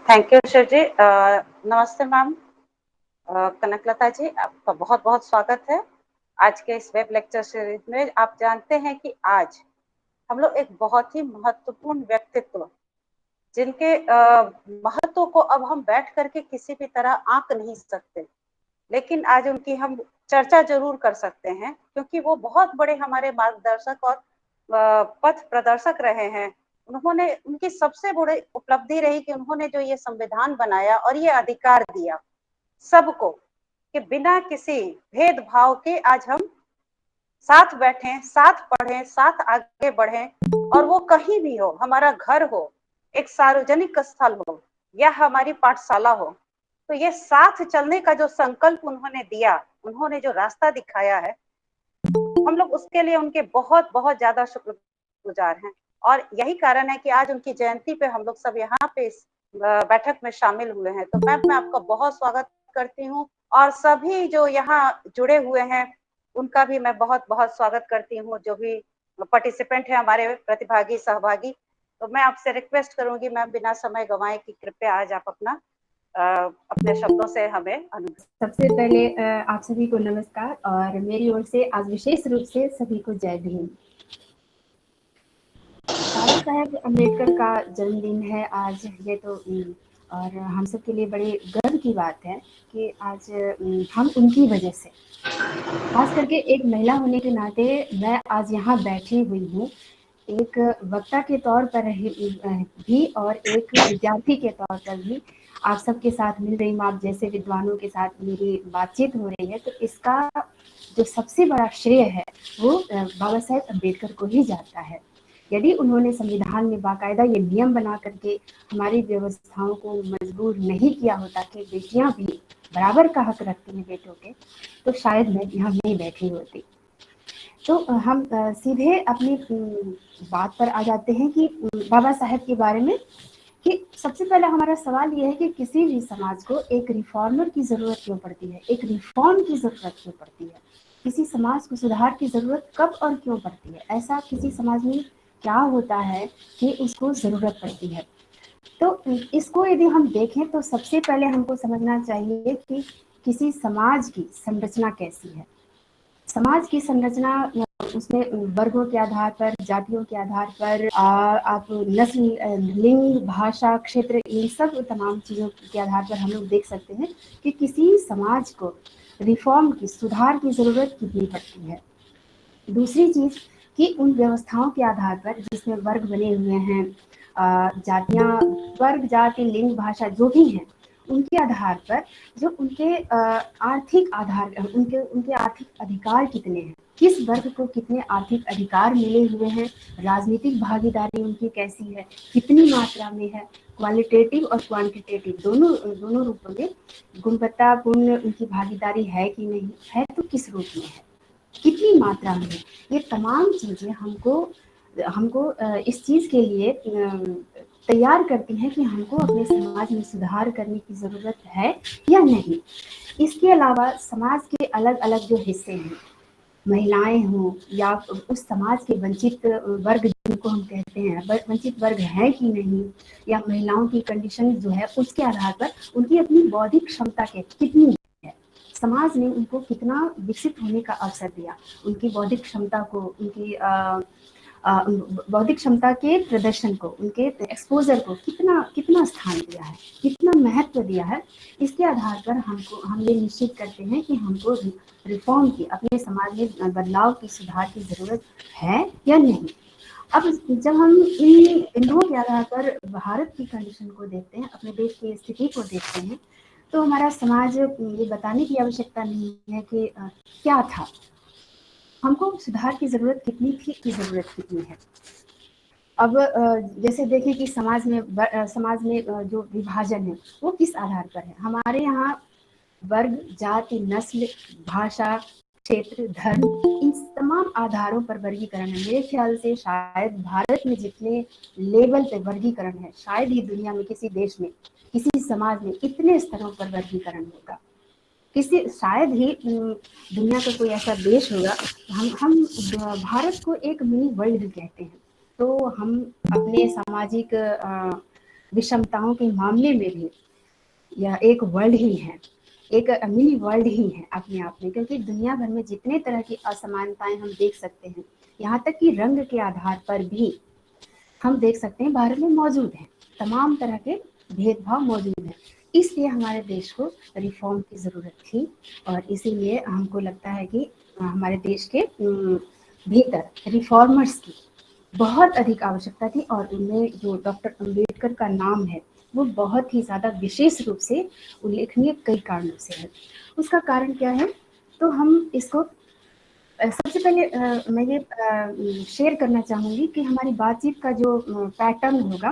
Thank you sir जी। नमस्ते ma'am. Kanaklata जी, आपका बहुत बहुत स्वागत है आज के इस वेब लेक्चर सीरीज में। आप जानते हैं कि आज हम लोग एक बहुत ही महत्वपूर्ण व्यक्तित्व, जिनके महत्व को अब हम बैठ करके किसी भी तरह आंक नहीं सकते, लेकिन आज उनकी हम चर्चा जरूर कर सकते हैं, क्योंकि वो बहुत बड़े हमारे मार्गदर्शक और पथ प्रदर्शक रहे हैं। उन्होंने, उनकी सबसे बड़ी उपलब्धि रही कि उन्होंने जो ये संविधान बनाया और ये अधिकार दिया सबको, कि बिना किसी भेदभाव के आज हम साथ बैठें, साथ पढ़ें, साथ आगे बढ़ें। और वो कहीं भी हो, हमारा घर हो, एक सार्वजनिक स्थल हो या हमारी पाठशाला हो, तो ये साथ चलने का जो संकल्प उन्होंने दिया, उन्होंने जो रास्ता दिखाया है, हम लोग उसके लिए उनके बहुत बहुत ज्यादा शुक्रगुजार हैं। और यही कारण है कि आज उनकी जयंती पे हम लोग सब यहाँ पे इस बैठक में शामिल हुए हैं। तो मैं आपका बहुत स्वागत करती हूँ, और सभी जो यहाँ जुड़े हुए हैं उनका भी मैं बहुत बहुत स्वागत करती हूँ, जो भी पार्टिसिपेंट है, हमारे प्रतिभागी सहभागी। तो मैं आपसे रिक्वेस्ट करूंगी मैम, बिना समय गंवाए, कि कृपया आज आप अपना अपने शब्दों से हमें अनुभव। सबसे पहले आप सभी को नमस्कार, और मेरी ओर से आज विशेष रूप से सभी को जय भीम। बाबा साहेब अम्बेडकर का जन्मदिन है आज, ये तो और हम सब के लिए बड़े गर्व की बात है कि आज हम उनकी वजह से, खास करके एक महिला होने के नाते मैं आज यहाँ बैठी हुई हूँ, एक वक्ता के तौर पर भी और एक विद्यार्थी के तौर पर भी आप सबके साथ मिल रही हूँ। आप जैसे विद्वानों के साथ मेरी बातचीत हो रही है, तो इसका जो सबसे बड़ा श्रेय है वो बाबा साहेब अम्बेडकर को ही जाता है। यदि उन्होंने संविधान में बाकायदा ये नियम बना करके हमारी व्यवस्थाओं को मजबूर नहीं किया होता कि बेटियां भी बराबर का हक रखती हैं बेटों के, तो शायद मैं यहाँ नहीं बैठी होती। तो हम सीधे अपनी बात पर आ जाते हैं कि बाबा साहेब के बारे में, कि सबसे पहला हमारा सवाल ये है कि किसी भी समाज को एक रिफॉर्मर की ज़रूरत क्यों पड़ती है, एक रिफॉर्म की ज़रूरत क्यों पड़ती है, किसी समाज को सुधार की ज़रूरत कब और क्यों पड़ती है, ऐसा किसी समाज में क्या होता है कि उसको ज़रूरत पड़ती है। तो इसको यदि हम देखें तो सबसे पहले हमको समझना चाहिए कि किसी समाज की संरचना कैसी है। समाज की संरचना उसमें वर्गों के आधार पर, जातियों के आधार पर, आप नस्ल, लिंग, भाषा, क्षेत्र, इन सब तमाम चीज़ों के आधार पर हम लोग देख सकते हैं कि किसी समाज को रिफॉर्म की, सुधार की ज़रूरत कितनी पड़ती है। दूसरी चीज़ कि उन व्यवस्थाओं के आधार पर जिसमें वर्ग बने हुए हैं, जातियाँ, वर्ग, जाति, लिंग, भाषा जो भी हैं, उनके आधार पर जो उनके आर्थिक आधार, उनके उनके आर्थिक अधिकार कितने हैं, किस वर्ग को कितने आर्थिक अधिकार मिले हुए हैं, राजनीतिक भागीदारी उनकी कैसी है, कितनी मात्रा में है, क्वालिटेटिव और क्वांटिटेटिव दोनों दोनों रूपों में गुणवत्तापूर्ण उनकी भागीदारी है कि नहीं है, तो किस रूप में है, कितनी मात्रा में है। ये तमाम चीज़ें हमको हमको इस चीज़ के लिए तैयार करती हैं कि हमको अपने समाज में सुधार करने की ज़रूरत है या नहीं। इसके अलावा समाज के अलग अलग जो हिस्से हैं, महिलाएं हों या उस समाज के वंचित वर्ग जिनको हम कहते हैं, वंचित वर्ग है कि नहीं, या महिलाओं की कंडीशन जो है उसके आधार पर उनकी अपनी बौद्धिक क्षमता कितनी है, समाज ने उनको कितना विकसित होने का अवसर दिया, उनकी बौद्धिक क्षमता को, उनकी बौद्धिक क्षमता के प्रदर्शन को, उनके एक्सपोजर को कितना कितना स्थान दिया है, कितना महत्व दिया है। इसके आधार पर हम ये निश्चित करते हैं कि हमको रिफॉर्म की, अपने समाज में बदलाव की, सुधार की ज़रूरत है या नहीं। अब जब हम इन बिंदुओं के आधार पर भारत की कंडीशन को देखते हैं, अपने देश की स्थिति को देखते हैं, तो हमारा समाज, ये बताने की आवश्यकता नहीं है कि क्या था, हमको सुधार की ज़रूरत कितनी थी, की ज़रूरत कितनी है। अब जैसे देखें कि समाज में जो विभाजन है वो किस आधार पर है। हमारे यहाँ वर्ग, जाति, नस्ल, भाषा, क्षेत्र, धर्म, इन तमाम आधारों पर वर्गीकरण है। मेरे ख्याल से शायद भारत में जितने लेवल पे वर्गीकरण है, शायद ही दुनिया में किसी देश में, किसी समाज में इतने स्तरों पर वर्गीकरण होगा। किसी, शायद ही दुनिया का कोई ऐसा देश होगा। हम भारत को एक मिनी वर्ल्ड कहते हैं। तो हम अपने सामाजिक विषमताओं के मामले में भी यह एक वर्ल्ड ही है, एक मिनी वर्ल्ड ही है अपने आप में, क्योंकि दुनिया भर में जितने तरह की असमानताएं हम देख सकते हैं, यहाँ तक कि रंग के आधार पर भी हम देख सकते हैं भारत में मौजूद हैं, तमाम तरह के भेदभाव मौजूद हैं। इसलिए हमारे देश को रिफॉर्म की ज़रूरत थी और इसीलिए हमको लगता है कि हमारे देश के भीतर रिफॉर्मर्स की बहुत अधिक आवश्यकता थी और उनमें जो डॉक्टर अंबेडकर का नाम है वो बहुत ही ज़्यादा विशेष रूप से उल्लेखनीय कई कारणों से है। उसका कारण क्या है, तो हम इसको सबसे पहले मैं ये शेयर करना चाहूँगी कि हमारी बातचीत का जो पैटर्न होगा,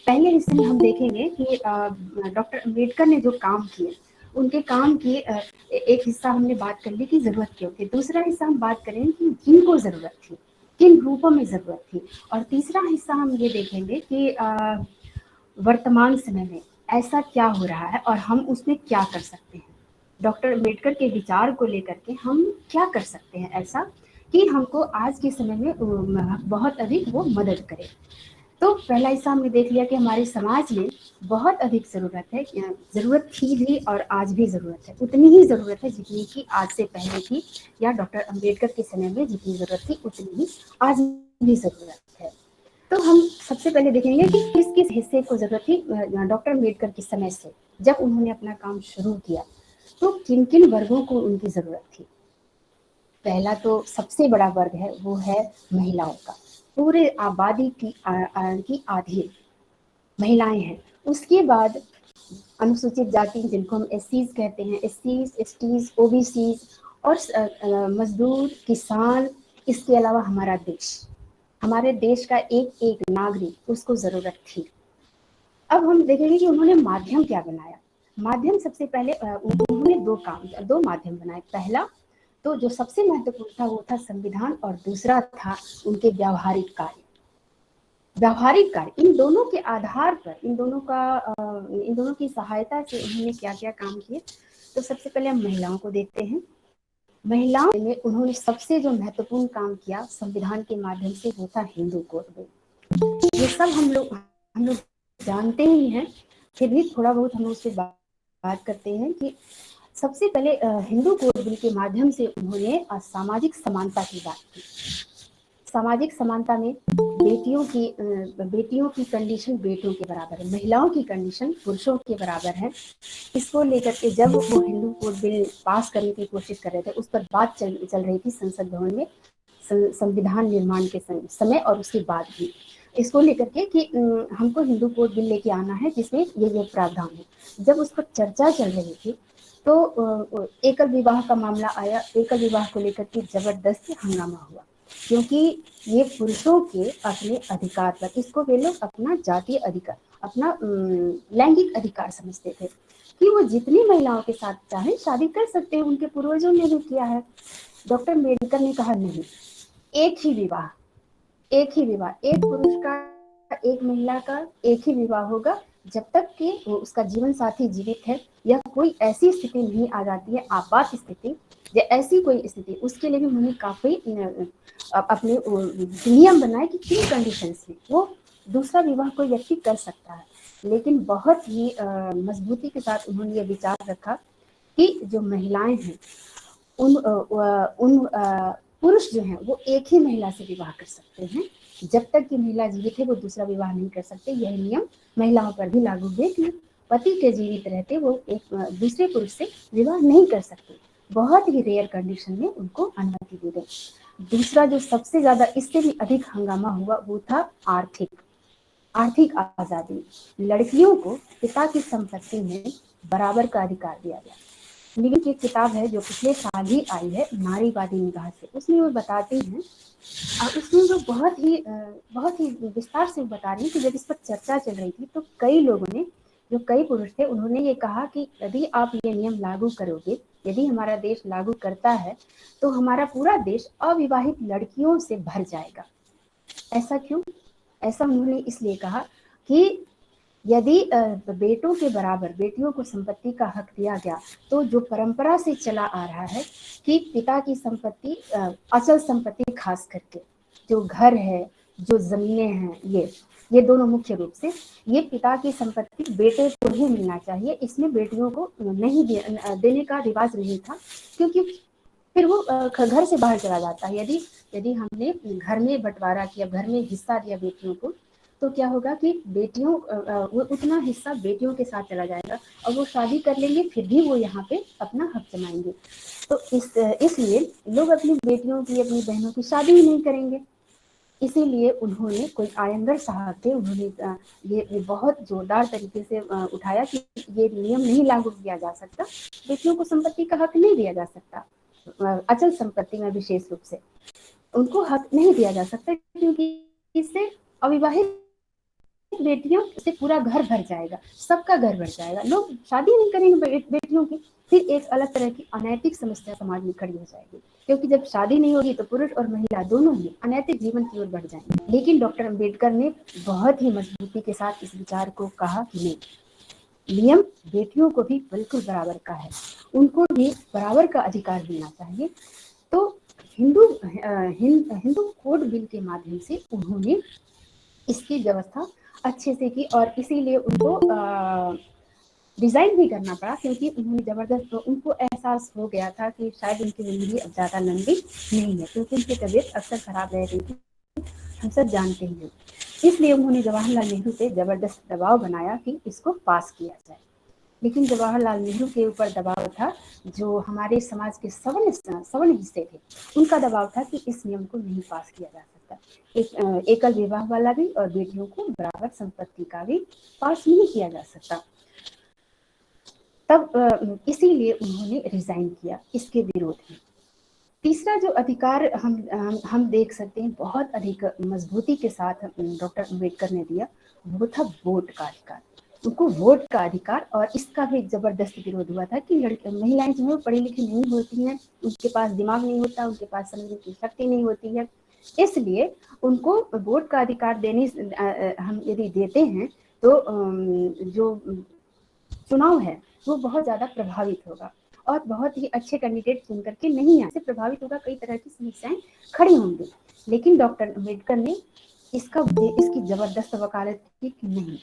पहले हिस्से में हम देखेंगे कि डॉक्टर अंबेडकर ने जो काम किए, उनके काम की एक हिस्सा हमने बात कर ली कि ज़रूरत क्यों थी, दूसरा हिस्सा हम बात करेंगे कि जिनको ज़रूरत थी, किन रूपों में ज़रूरत थी, और तीसरा हिस्सा हम ये देखेंगे कि वर्तमान समय में ऐसा क्या हो रहा है और हम उसमें क्या कर सकते हैं। डॉक्टर अम्बेडकर के विचार को लेकर के हम क्या कर सकते हैं ऐसा कि हमको आज के समय में बहुत अधिक वो मदद करे। तो पहला हिस्सा हमने देख लिया कि हमारे समाज में बहुत अधिक ज़रूरत है, ज़रूरत थी भी और आज भी ज़रूरत है, उतनी ही ज़रूरत है जितनी कि आज से पहले थी, या डॉक्टर अम्बेडकर के समय में जितनी ज़रूरत थी उतनी ही आज भी ज़रूरत है। तो हम सबसे पहले देखेंगे कि किस किस हिस्से को ज़रूरत थी डॉक्टर अम्बेडकर के समय से, जब उन्होंने अपना काम शुरू किया तो किन किन वर्गों को उनकी ज़रूरत थी। पहला तो सबसे बड़ा वर्ग है वो है महिलाओं का, पूरे आबादी की आधी महिलाएं हैं। उसके बाद अनुसूचित जाति जिनको हम एससीज कहते हैं, एससीज, एसटीज, ओबीसीज और मजदूर, किसान, इसके अलावा हमारा देश, हमारे देश का एक एक नागरिक, उसको ज़रूरत थी। अब हम देखेंगे कि उन्होंने माध्यम क्या बनाया। माध्यम सबसे पहले उन्होंने दो माध्यम बनाए। पहला तो जो सबसे महत्वपूर्ण था वो था संविधान और दूसरा था उनके व्यावहारिक कार्य। व्यावहारिक कार्य, इन दोनों के आधार पर, इन दोनों की सहायता से उन्होंने क्या क्या काम किए। तो सबसे पहले हम महिलाओं को देखते हैं। महिलाओं में उन्होंने सबसे जो महत्वपूर्ण काम किया संविधान के माध्यम से वो था हिंदू कोड बिल। ये सब हम लोग जानते ही हैं, फिर भी थोड़ा बहुत हम उससे बात करते हैं कि सबसे पहले हिंदू कोड बिल के माध्यम से उन्होंने सामाजिक समानता की बात की। सामाजिक समानता में बेटियों की कंडीशन बेटों के बराबर है, महिलाओं की कंडीशन पुरुषों के बराबर है। इसको लेकर के जब वो हिंदू कोड बिल पास करने की कोशिश कर रहे थे, उस पर बात चल रही थी संसद भवन में संविधान निर्माण के समय और उसके बाद भी, इसको लेकर के कि हमको हिंदू कोड बिल लेके आना है जिसमें ये प्रावधान है। जब उस पर चर्चा चल रही थी तो एकल विवाह का मामला आया। एकल विवाह को लेकर के जबरदस्त हंगामा हुआ, क्योंकि ये पुरुषों के अपने अधिकार पर, इसको वे लोग अपना जातीय अधिकार, अपना लैंगिक अधिकार समझते थे कि वो जितनी महिलाओं के साथ चाहे शादी कर सकते हैं, उनके पूर्वजों ने भी किया है। डॉक्टर अम्बेडकर ने कहा नहीं, एक ही विवाह, एक पुरुष का एक महिला का एक ही विवाह होगा जब तक कि वो उसका जीवन साथी जीवित है, या कोई ऐसी स्थिति नहीं आ जाती है, आपात स्थिति या ऐसी कोई स्थिति, उसके लिए भी उन्होंने काफी अपने नियम बनाए कि किन कंडीशंस में वो दूसरा विवाह कोई व्यक्ति कर सकता है। लेकिन बहुत ही मजबूती के साथ उन्होंने ये विचार रखा कि जो महिलाएं हैं उन पुरुष जो हैं वो एक ही महिला से विवाह कर सकते हैं, जब तक कि महिला जीवित है वो दूसरा विवाह नहीं कर सकते। यह नियम महिलाओं पर भी लागू है कि पति के जीवित रहते वो एक दूसरे पुरुष से विवाह नहीं कर सकते, बहुत ही रेयर कंडीशन में उनको अनुमति दी गई। दूसरा जो सबसे ज्यादा इससे भी अधिक हंगामा हुआ वो था आर्थिक आजादी। लड़कियों को पिता की संपत्ति में बराबर का अधिकार दिया गया। लिविंग की एक किताब है जो पिछले साल ही आई है, नारीवादी निगाह से, उसमें वो बताती हैं और उसमें वो बहुत ही विस्तार से बता रही है कि जब इस पर चर्चा चल रही थी तो कई लोगों ने, जो कई पुरुष थे, उन्होंने ये कहा कि यदि आप ये नियम लागू करोगे, यदि हमारा देश लागू करता है तो हमारा पूरा देश अविवाहित लड़कियों से भर जाएगा। ऐसा क्यों? ऐसा उन्होंने इसलिए कहा कि यदि बेटों के बराबर बेटियों को संपत्ति का हक दिया गया तो जो परंपरा से चला आ रहा है कि पिता की संपत्ति, अचल संपत्ति खास करके जो घर है, जो जमीनें हैं, ये दोनों मुख्य रूप से। ये पिता की संपत्ति बेटे को ही मिलना चाहिए, इसमें बेटियों को नहीं देने का रिवाज नहीं था, क्योंकि फिर वो घर से बाहर चला जाता है। यदि यदि हमने घर में बंटवारा किया, घर में हिस्सा दिया बेटियों को, तो क्या होगा कि बेटियों वो उतना हिस्सा बेटियों के साथ चला जाएगा और वो शादी कर लेंगे, फिर भी वो यहाँ पे अपना हक जमाएंगे। तो इसलिए लोग अपनी बेटियों की, अपनी बहनों की शादी ही नहीं करेंगे। इसीलिए उन्होंने, कोई आयंगर साहब थे, उन्होंने ये बहुत जोरदार तरीके से उठाया कि ये नियम नहीं लागू किया जा सकता, बेटियों को संपत्ति का हक नहीं दिया जा सकता, अचल संपत्ति में विशेष रूप से उनको हक नहीं दिया जा सकता, क्योंकि इससे अविवाहित बेटियों से पूरा घर भर जाएगा, सबका घर भर जाएगा, लोग शादी नहीं करेंगे बेटियों की। फिर एक अलग तरह की अनैतिक समस्या समाज में खड़ी हो जाएगी, क्योंकि जब शादी नहीं होगी तो पुरुष और महिला दोनों ही अनैतिक जीवन की ओर बढ़ जाएंगे। लेकिन डॉक्टर अंबेडकर ने बहुत ही मजबूती के साथ इस विचार को कहा कि नहीं, नियम बेटियों को भी बिल्कुल बराबर का है, उनको भी बराबर का अधिकार मिलना चाहिए। तो हिंदू कोड बिल के माध्यम से उन्होंने इसकी व्यवस्था अच्छे से की, और इसीलिए उनको रिजाइन भी करना पड़ा, क्योंकि उन्होंने जबरदस्त, उनको एहसास हो गया था कि शायद उनकी जिंदगी अब ज़्यादा लंबी नहीं है, क्योंकि उनकी तबीयत अक्सर खराब रह रही थी, हम सब जानते ही हैं। इसलिए उन्होंने जवाहरलाल नेहरू पे जबरदस्त दबाव बनाया कि इसको पास किया जाए। लेकिन जवाहरलाल नेहरू के ऊपर दबाव था, जो हमारे समाज के सवर्ण हिस्से थे, उनका दबाव था कि इस नियम को नहीं पास किया जा सकता, एकल विवाह वाला भी और बेटियों को बराबर संपत्ति का भी पास नहीं किया जा सकता। तब इसीलिए उन्होंने रिजाइन किया इसके विरोध में। तीसरा जो अधिकार हम देख सकते हैं बहुत अधिक मजबूती के साथ डॉक्टर अम्बेडकर ने दिया, वो था वोट का अधिकार। उनको वोट का अधिकार, और इसका भी जबरदस्त विरोध हुआ था कि महिलाएं जो है पढ़ी लिखी नहीं होती हैं, उनके पास दिमाग नहीं होता, उनके पास समझने की शक्ति नहीं होती है, इसलिए उनको वोट का अधिकार देने हम यदि देते हैं तो जो चुनाव है वो बहुत ज्यादा प्रभावित होगा, और बहुत ही अच्छे कैंडिडेट चुन करके नहीं है, प्रभावित होगा, कई तरह की समस्याएं खड़ी होंगी। लेकिन डॉक्टर अम्बेडकर ने इसकी जबरदस्त वकालत की कि नहीं,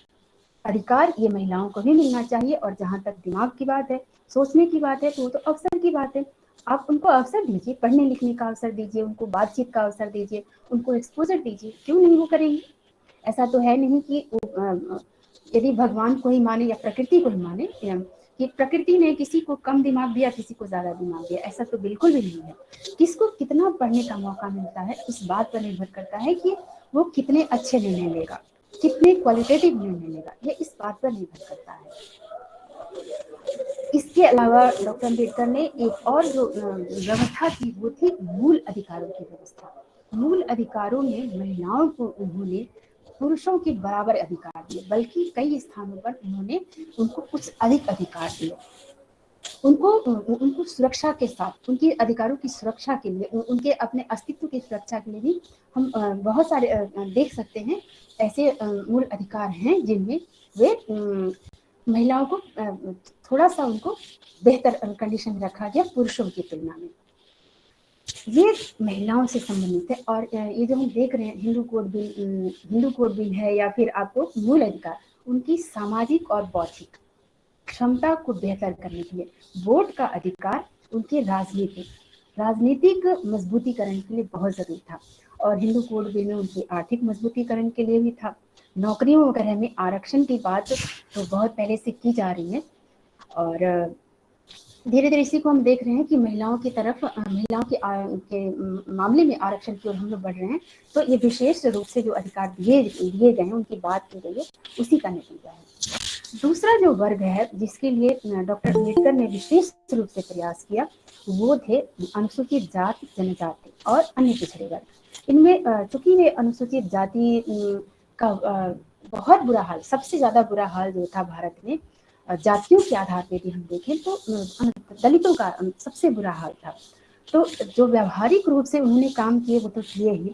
अधिकार ये महिलाओं को भी मिलना चाहिए, और जहां तक दिमाग की बात है, सोचने की बात है, तो वो तो अवसर की बात है। आप उनको अवसर दीजिए, पढ़ने लिखने का अवसर दीजिए, उनको बातचीत का अवसर दीजिए, उनको एक्सपोजर दीजिए, क्यों नहीं वो करेंगे। ऐसा तो है नहीं कि यदि भगवान को ही माने या प्रकृति को ही माने कि प्रकृति ने किसी को कम दिमाग दिया, किसी को ज्यादा दिमाग दिया, ऐसा तो बिल्कुल भी नहीं है। किसको कितना पढ़ने का मौका मिलता है उस बात पर निर्भर करता है कि वो कितने अच्छे निर्णय लेगा, कितने क्वालिटेटिव निर्णय लेगा, ये इस बात पर निर्भर करता है। इसके अलावा डॉक्टर अम्बेडकर ने एक और जो व्यवस्था थी वो थी मूल अधिकारों की व्यवस्था। मूल अधिकारों में महिलाओं को उन्होंने पुरुषों के बराबर अधिकार दिए, बल्कि कई स्थानों पर उन्होंने उनको कुछ अधिक अधिकार दिए। उनको सुरक्षा के साथ, उनके अधिकारों की सुरक्षा के लिए, उनके अपने अस्तित्व की सुरक्षा के लिए भी हम बहुत सारे देख सकते हैं ऐसे मूल अधिकार हैं जिनमें वे महिलाओं को थोड़ा सा उनको बेहतर कंडीशन में रखा गया पुरुषों की तुलना में। ये महिलाओं से संबंधित है, और ये जो हम देख रहे हैं हिंदू कोड बिल है, या फिर आपको मूल अधिकार, उनकी सामाजिक और बौद्धिक क्षमता को बेहतर करने के लिए, वोट का अधिकार उनके राजनीतिक मजबूतीकरण के लिए बहुत जरूरी था, और हिंदू कोड बिल में उनकी आर्थिक मजबूतीकरण के लिए भी था। नौकरियों वगैरह में आरक्षण की बात तो बहुत पहले से की जा रही है, और धीरे धीरे इसी को हम देख रहे हैं कि महिलाओं की तरफ, महिलाओं के मामले में आरक्षण की ओर हम लोग बढ़ रहे हैं। तो ये विशेष रूप से जो अधिकार दिए गए हैं, उनकी बात की गई है, उसी का नतीजा है। दूसरा जो वर्ग है जिसके लिए डॉक्टर अम्बेडकर ने विशेष रूप से प्रयास किया, वो थे अनुसूचित जाति, जनजाति और अन्य पिछड़े वर्ग। इनमें चूंकि वे अनुसूचित जाति का बहुत बुरा हाल, सबसे ज्यादा बुरा हाल जो था भारत में जातियों के आधार पर भी हम देखें तो दलितों का सबसे बुरा हाल था। तो जो व्यावहारिक रूप से उन्होंने काम किए वो तो किए ही।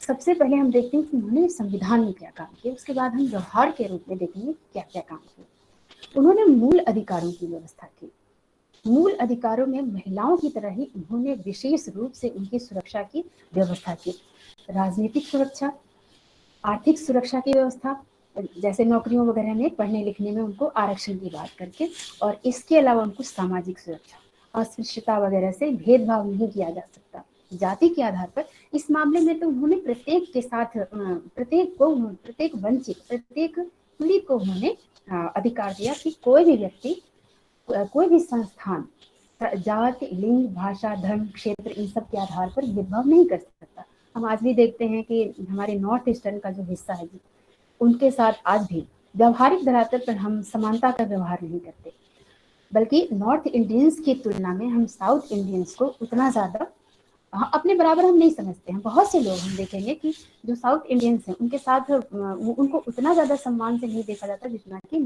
सबसे पहले हम देखते हैं कि उन्होंने संविधान में क्या काम किया, उसके बाद हम व्यवहार के रूप में देखेंगे क्या क्या काम किया। उन्होंने मूल अधिकारों की व्यवस्था की। मूल अधिकारों में महिलाओं की तरह ही उन्होंने विशेष रूप से उनकी सुरक्षा की व्यवस्था की। राजनीतिक सुरक्षा, आर्थिक सुरक्षा की व्यवस्था, जैसे नौकरियों वगैरह में, पढ़ने लिखने में उनको आरक्षण की बात करके, और इसके अलावा उनको सामाजिक सुरक्षा, अस्पृश्यता वगैरह से भेदभाव नहीं किया जा सकता जाति के आधार पर। इस मामले में तो उन्होंने प्रत्येक के साथ प्रत्येक वंचित, प्रत्येक पीड़ित को उन्होंने अधिकार दिया कि कोई भी व्यक्ति, कोई भी संस्थान जाति, लिंग, भाषा, धर्म, क्षेत्र, इन सब के आधार पर भेदभाव नहीं कर सकता। हम आज भी देखते हैं कि हमारे नॉर्थ ईस्टर्न का जो हिस्सा है, उनके साथ आज भी व्यवहारिक धरातल पर हम समानता का व्यवहार नहीं करते, बल्कि नॉर्थ इंडियंस की तुलना में हम साउथ इंडियंस को उतना ज़्यादा अपने बराबर हम नहीं समझते हैं। बहुत से लोग हम देखेंगे कि जो साउथ इंडियंस हैं उनके साथ उनको उतना ज़्यादा सम्मान से नहीं देखा जाता जितना कि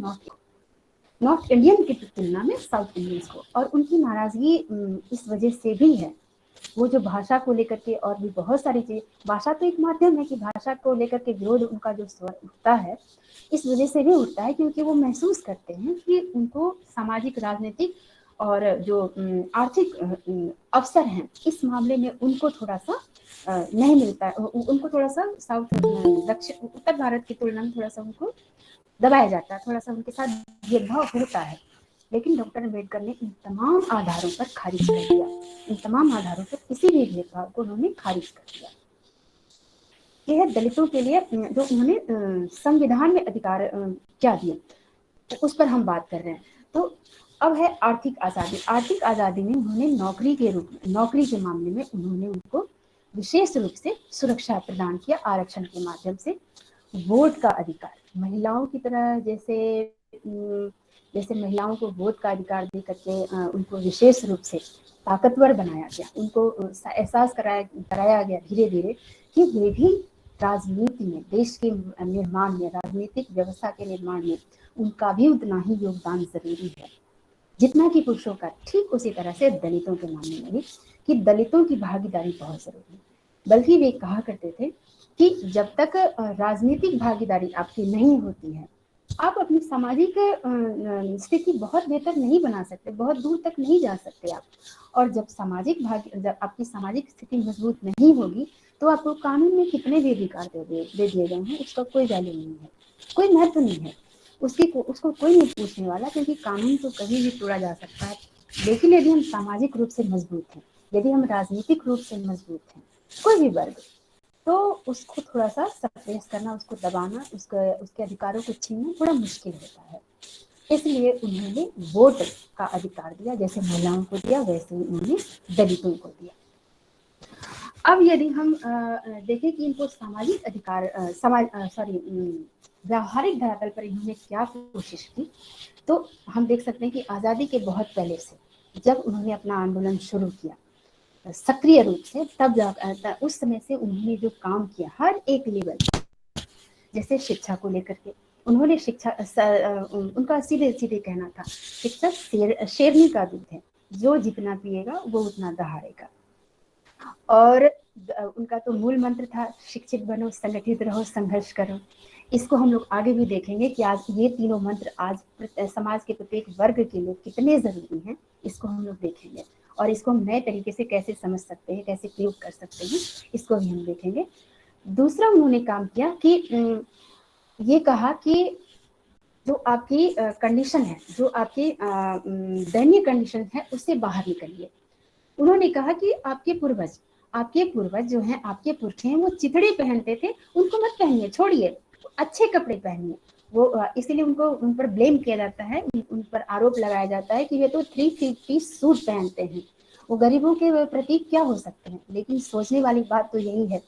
नॉर्थ इंडियन की तुलना में साउथ इंडियंस को। और उनकी नाराजगी इस वजह से भी है, वो जो भाषा को लेकर के और भी बहुत सारी चीज, भाषा तो एक माध्यम है कि भाषा को लेकर के विरोध उनका जो स्वर उठता है, इस वजह से भी उठता है क्योंकि वो महसूस करते हैं कि उनको सामाजिक, राजनीतिक और जो आर्थिक अवसर हैं, इस मामले में उनको थोड़ा सा नहीं मिलता, उनको थोड़ा सा साउथ, दक्षिण, उत्तर भारत की तुलना में थोड़ा सा उनको दबाया जाता है, थोड़ा सा उनके साथ भेदभाव होता है। लेकिन डॉक्टर अम्बेडकर ने इन तमाम आधारों पर खारिज कर दिया, इन तमाम आधारों पर किसी भी भेदभाव को उन्होंने खारिज कर दिया। यह है दलितों के लिए जो उन्होंने संविधान में अधिकार क्या दिए, तो उस पर हम बात कर रहे हैं। तो अब है आर्थिक आज़ादी। आर्थिक आज़ादी में उन्होंने नौकरी के रूप में, नौकरी के मामले में उन्होंने उनको विशेष रूप से सुरक्षा प्रदान किया आरक्षण के माध्यम से। वोट का अधिकार, महिलाओं की तरह जैसे महिलाओं को वोट का अधिकार दे करके उनको विशेष रूप से ताकतवर बनाया गया, उनको एहसास कराया गया धीरे धीरे कि वे भी राजनीति में, देश के निर्माण में, राजनीतिक व्यवस्था के निर्माण में उनका भी उतना ही योगदान जरूरी है जितना कि पुरुषों का। ठीक उसी तरह से दलितों के मामले में भी, कि दलितों की भागीदारी बहुत जरूरी है। बल्कि वे कहा करते थे कि जब तक राजनीतिक भागीदारी आपकी नहीं होती है, आप अपनी सामाजिक स्थिति बहुत बेहतर नहीं बना सकते, बहुत दूर तक नहीं जा सकते आप। और जब आपकी सामाजिक स्थिति मजबूत नहीं होगी, तो आपको कानून में कितने भी अधिकार दे दिए गए हैं, उसका कोई वैल्यू नहीं है, कोई महत्व नहीं है। उसको कोई नहीं पूछने वाला, क्योंकि कानून को कभी भी तोड़ा जा सकता है। लेकिन यदि हम सामाजिक रूप से मजबूत हैं, यदि हम राजनीतिक रूप से मजबूत हैं, कोई भी वर्ग, तो उसको थोड़ा सा सप्रेस करना, उसको दबाना, उसके अधिकारों को छीनना थोड़ा मुश्किल होता है। इसलिए उन्होंने वोट का अधिकार दिया, जैसे महिलाओं को दिया वैसे ही उन्होंने दलितों को दिया। अब यदि हम देखें कि इनको सामाजिक अधिकार व्यावहारिक धरातल पर इन्होंने क्या कोशिश की, तो हम देख सकते हैं कि आज़ादी के बहुत पहले से जब उन्होंने अपना आंदोलन शुरू किया सक्रिय रूप से, उस समय से उन्होंने जो काम किया हर एक लेवल, जैसे शिक्षा को लेकर के उन्होंने उनका सीधे सीधे कहना था, शिक्षा शेरनी का दूध है, जो जितना पिएगा वो उतना दहाड़ेगा। और उनका तो मूल मंत्र था, शिक्षित बनो, संगठित रहो, संघर्ष करो। इसको हम लोग आगे भी देखेंगे कि आज ये तीनों मंत्र आज समाज के प्रत्येक वर्ग के लिए कितने जरूरी हैं, इसको हम लोग देखेंगे। और इसको हम नए तरीके से कैसे समझ सकते हैं, कैसे प्रयोग कर सकते हैं, इसको भी हम देखेंगे। दूसरा उन्होंने काम किया कि ये कहा कि जो आपकी कंडीशन है, जो आपकी दयनीय कंडीशन है, उससे बाहर निकलिए। उन्होंने कहा कि आपके पूर्वज जो हैं, आपके पुरख हैं, वो चिथड़े पहनते थे, उनको मत पहनिए, छोड़िए, अच्छे कपड़े पहनिए। वो इसीलिए उन पर ब्लेम किया जाता है, उन पर आरोप लगाया जाता है कि वे तो 3 पीस सूट पहनते हैं, वो गरीबों के प्रतीक क्या हो सकते हैं। लेकिन सोचने वाली बात तो यही है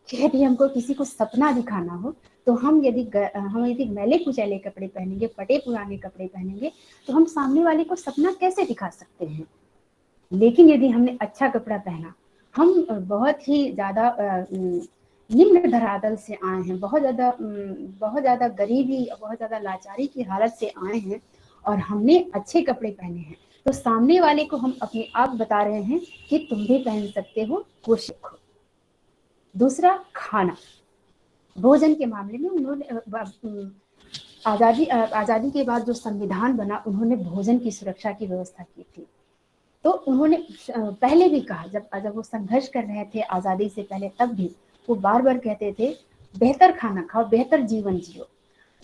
कि यदि हमको किसी को सपना दिखाना हो, तो हम यदि मैले कुचैले कपड़े पहनेंगे, फटे पुराने कपड़े पहनेंगे, तो हम सामने वाले को सपना कैसे दिखा सकते हैं। लेकिन यदि हमने अच्छा कपड़ा पहना, हम बहुत ही ज़्यादा निम्न धरातल से आए हैं, बहुत ज़्यादा गरीबी, बहुत ज़्यादा लाचारी की हालत से आए हैं, और हमने अच्छे कपड़े पहने हैं, तो सामने वाले को हम अपने आप बता रहे हैं कि तुम भी पहन सकते हो, वो सीखो। दूसरा, खाना, भोजन के मामले में उन्होंने आज़ादी के बाद जो संविधान बना, उन्होंने भोजन की सुरक्षा की व्यवस्था की थी। तो उन्होंने पहले भी कहा, जब वो संघर्ष कर रहे थे आज़ादी से पहले, तब भी वो बार बार कहते थे बेहतर खाना खाओ, बेहतर जीवन जियो,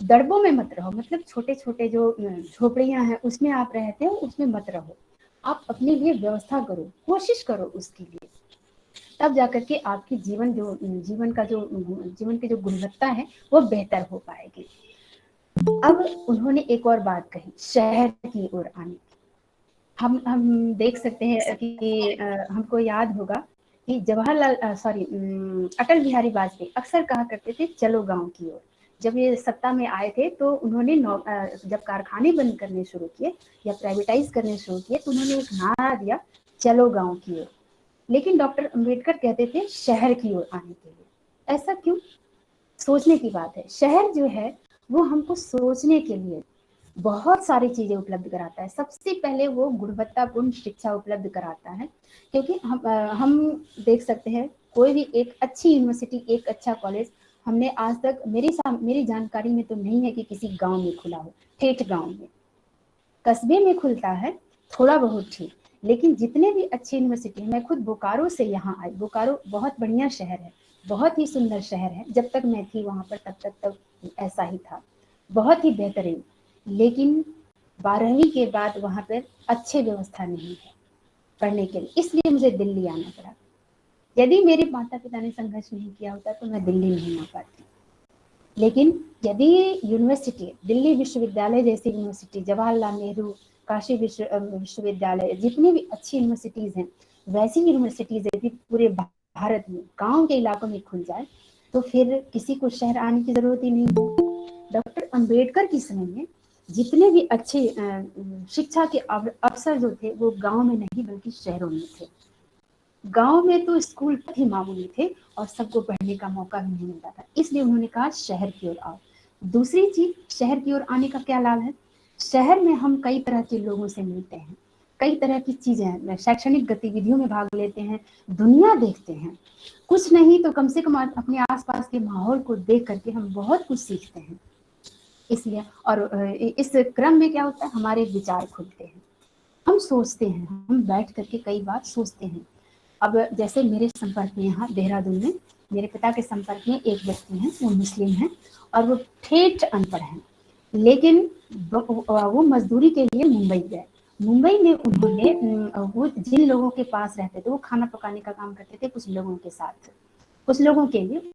दड़बों में मत रहो, मतलब छोटे छोटे जो झोपड़ियां हैं उसमें आप रहते हो उसमें मत रहो, आप अपने लिए व्यवस्था करो, कोशिश करो उसके लिए, तब जाकर के आपकी जीवन की जो गुणवत्ता है वो बेहतर हो पाएगी। अब उन्होंने एक और बात कही शहर की ओर आने की। हम देख सकते हैं कि हमको याद होगा कि अटल बिहारी वाजपेयी अक्सर कहा करते थे चलो गांव की ओर। जब ये सत्ता में आए थे तो उन्होंने जब कारखाने बंद करने शुरू किए या प्राइवेटाइज करने शुरू किए तो उन्होंने एक नारा दिया चलो गांव की ओर। लेकिन डॉक्टर अंबेडकर कहते थे शहर की ओर आने के लिए। ऐसा क्यों? सोचने की बात है। शहर जो है वो हमको सोचने के लिए बहुत सारी चीजें उपलब्ध कराता है। सबसे पहले वो गुणवत्तापूर्ण शिक्षा उपलब्ध कराता है, क्योंकि हम देख सकते हैं कोई भी एक अच्छी यूनिवर्सिटी, एक अच्छा कॉलेज हमने आज तक मेरी जानकारी में तो नहीं है कि किसी गांव में खुला हो, ठेठ गांव में। कस्बे में खुलता है थोड़ा बहुत ठीक, लेकिन जितने भी अच्छी यूनिवर्सिटी, मैं खुद बोकारो से यहाँ आई, बोकारो बहुत बढ़िया शहर है, बहुत ही सुंदर शहर है। जब तक मैं थी वहां पर तब ऐसा ही था, बहुत ही बेहतरीन। लेकिन 12वीं के बाद वहां पर अच्छी व्यवस्था नहीं है पढ़ने के लिए, इसलिए मुझे दिल्ली आना पड़ा। यदि मेरे माता पिता ने संघर्ष नहीं किया होता तो मैं दिल्ली नहीं आ पाती। लेकिन यदि यूनिवर्सिटी, दिल्ली विश्वविद्यालय जैसी यूनिवर्सिटी, जवाहरलाल नेहरू, काशी विश्वविद्यालय, जितनी भी अच्छी यूनिवर्सिटीज हैं, वैसी यूनिवर्सिटीज यदि पूरे भारत में गांव के इलाकों में खुल जाए तो फिर किसी को शहर आने की जरूरत ही नहीं है। डॉक्टर अंबेडकर के समय में जितने भी अच्छे शिक्षा के अवसर जो थे वो गांव में नहीं बल्कि शहरों में थे। गांव में तो स्कूल बहुत ही मामूली थे और सबको पढ़ने का मौका भी नहीं मिलता था, इसलिए उन्होंने कहा शहर की ओर आओ। दूसरी चीज, शहर की ओर आने का क्या लाभ है? शहर में हम कई तरह के लोगों से मिलते हैं, कई तरह की चीजें, शैक्षणिक गतिविधियों में भाग लेते हैं, दुनिया देखते हैं। कुछ नहीं तो कम से कम अपने आसपास के माहौल को देख करके हम बहुत कुछ सीखते हैं। इसलिए और इस क्रम में क्या होता है, हमारे विचार खुलते हैं, हम सोचते हैं, हम बैठ करके कई बात सोचते हैं। अब जैसे मेरे संपर्क में यहाँ देहरादून में मेरे पिता के संपर्क में एक व्यक्ति हैं, वो मुस्लिम हैं और वो ठेठ अनपढ़ हैं, लेकिन वो मजदूरी के लिए मुंबई गए। मुंबई में उन्होंने वो जिन लोगों के पास रहते थे, वो खाना पकाने का काम करते थे कुछ लोगों के साथ, कुछ लोगों के लिए।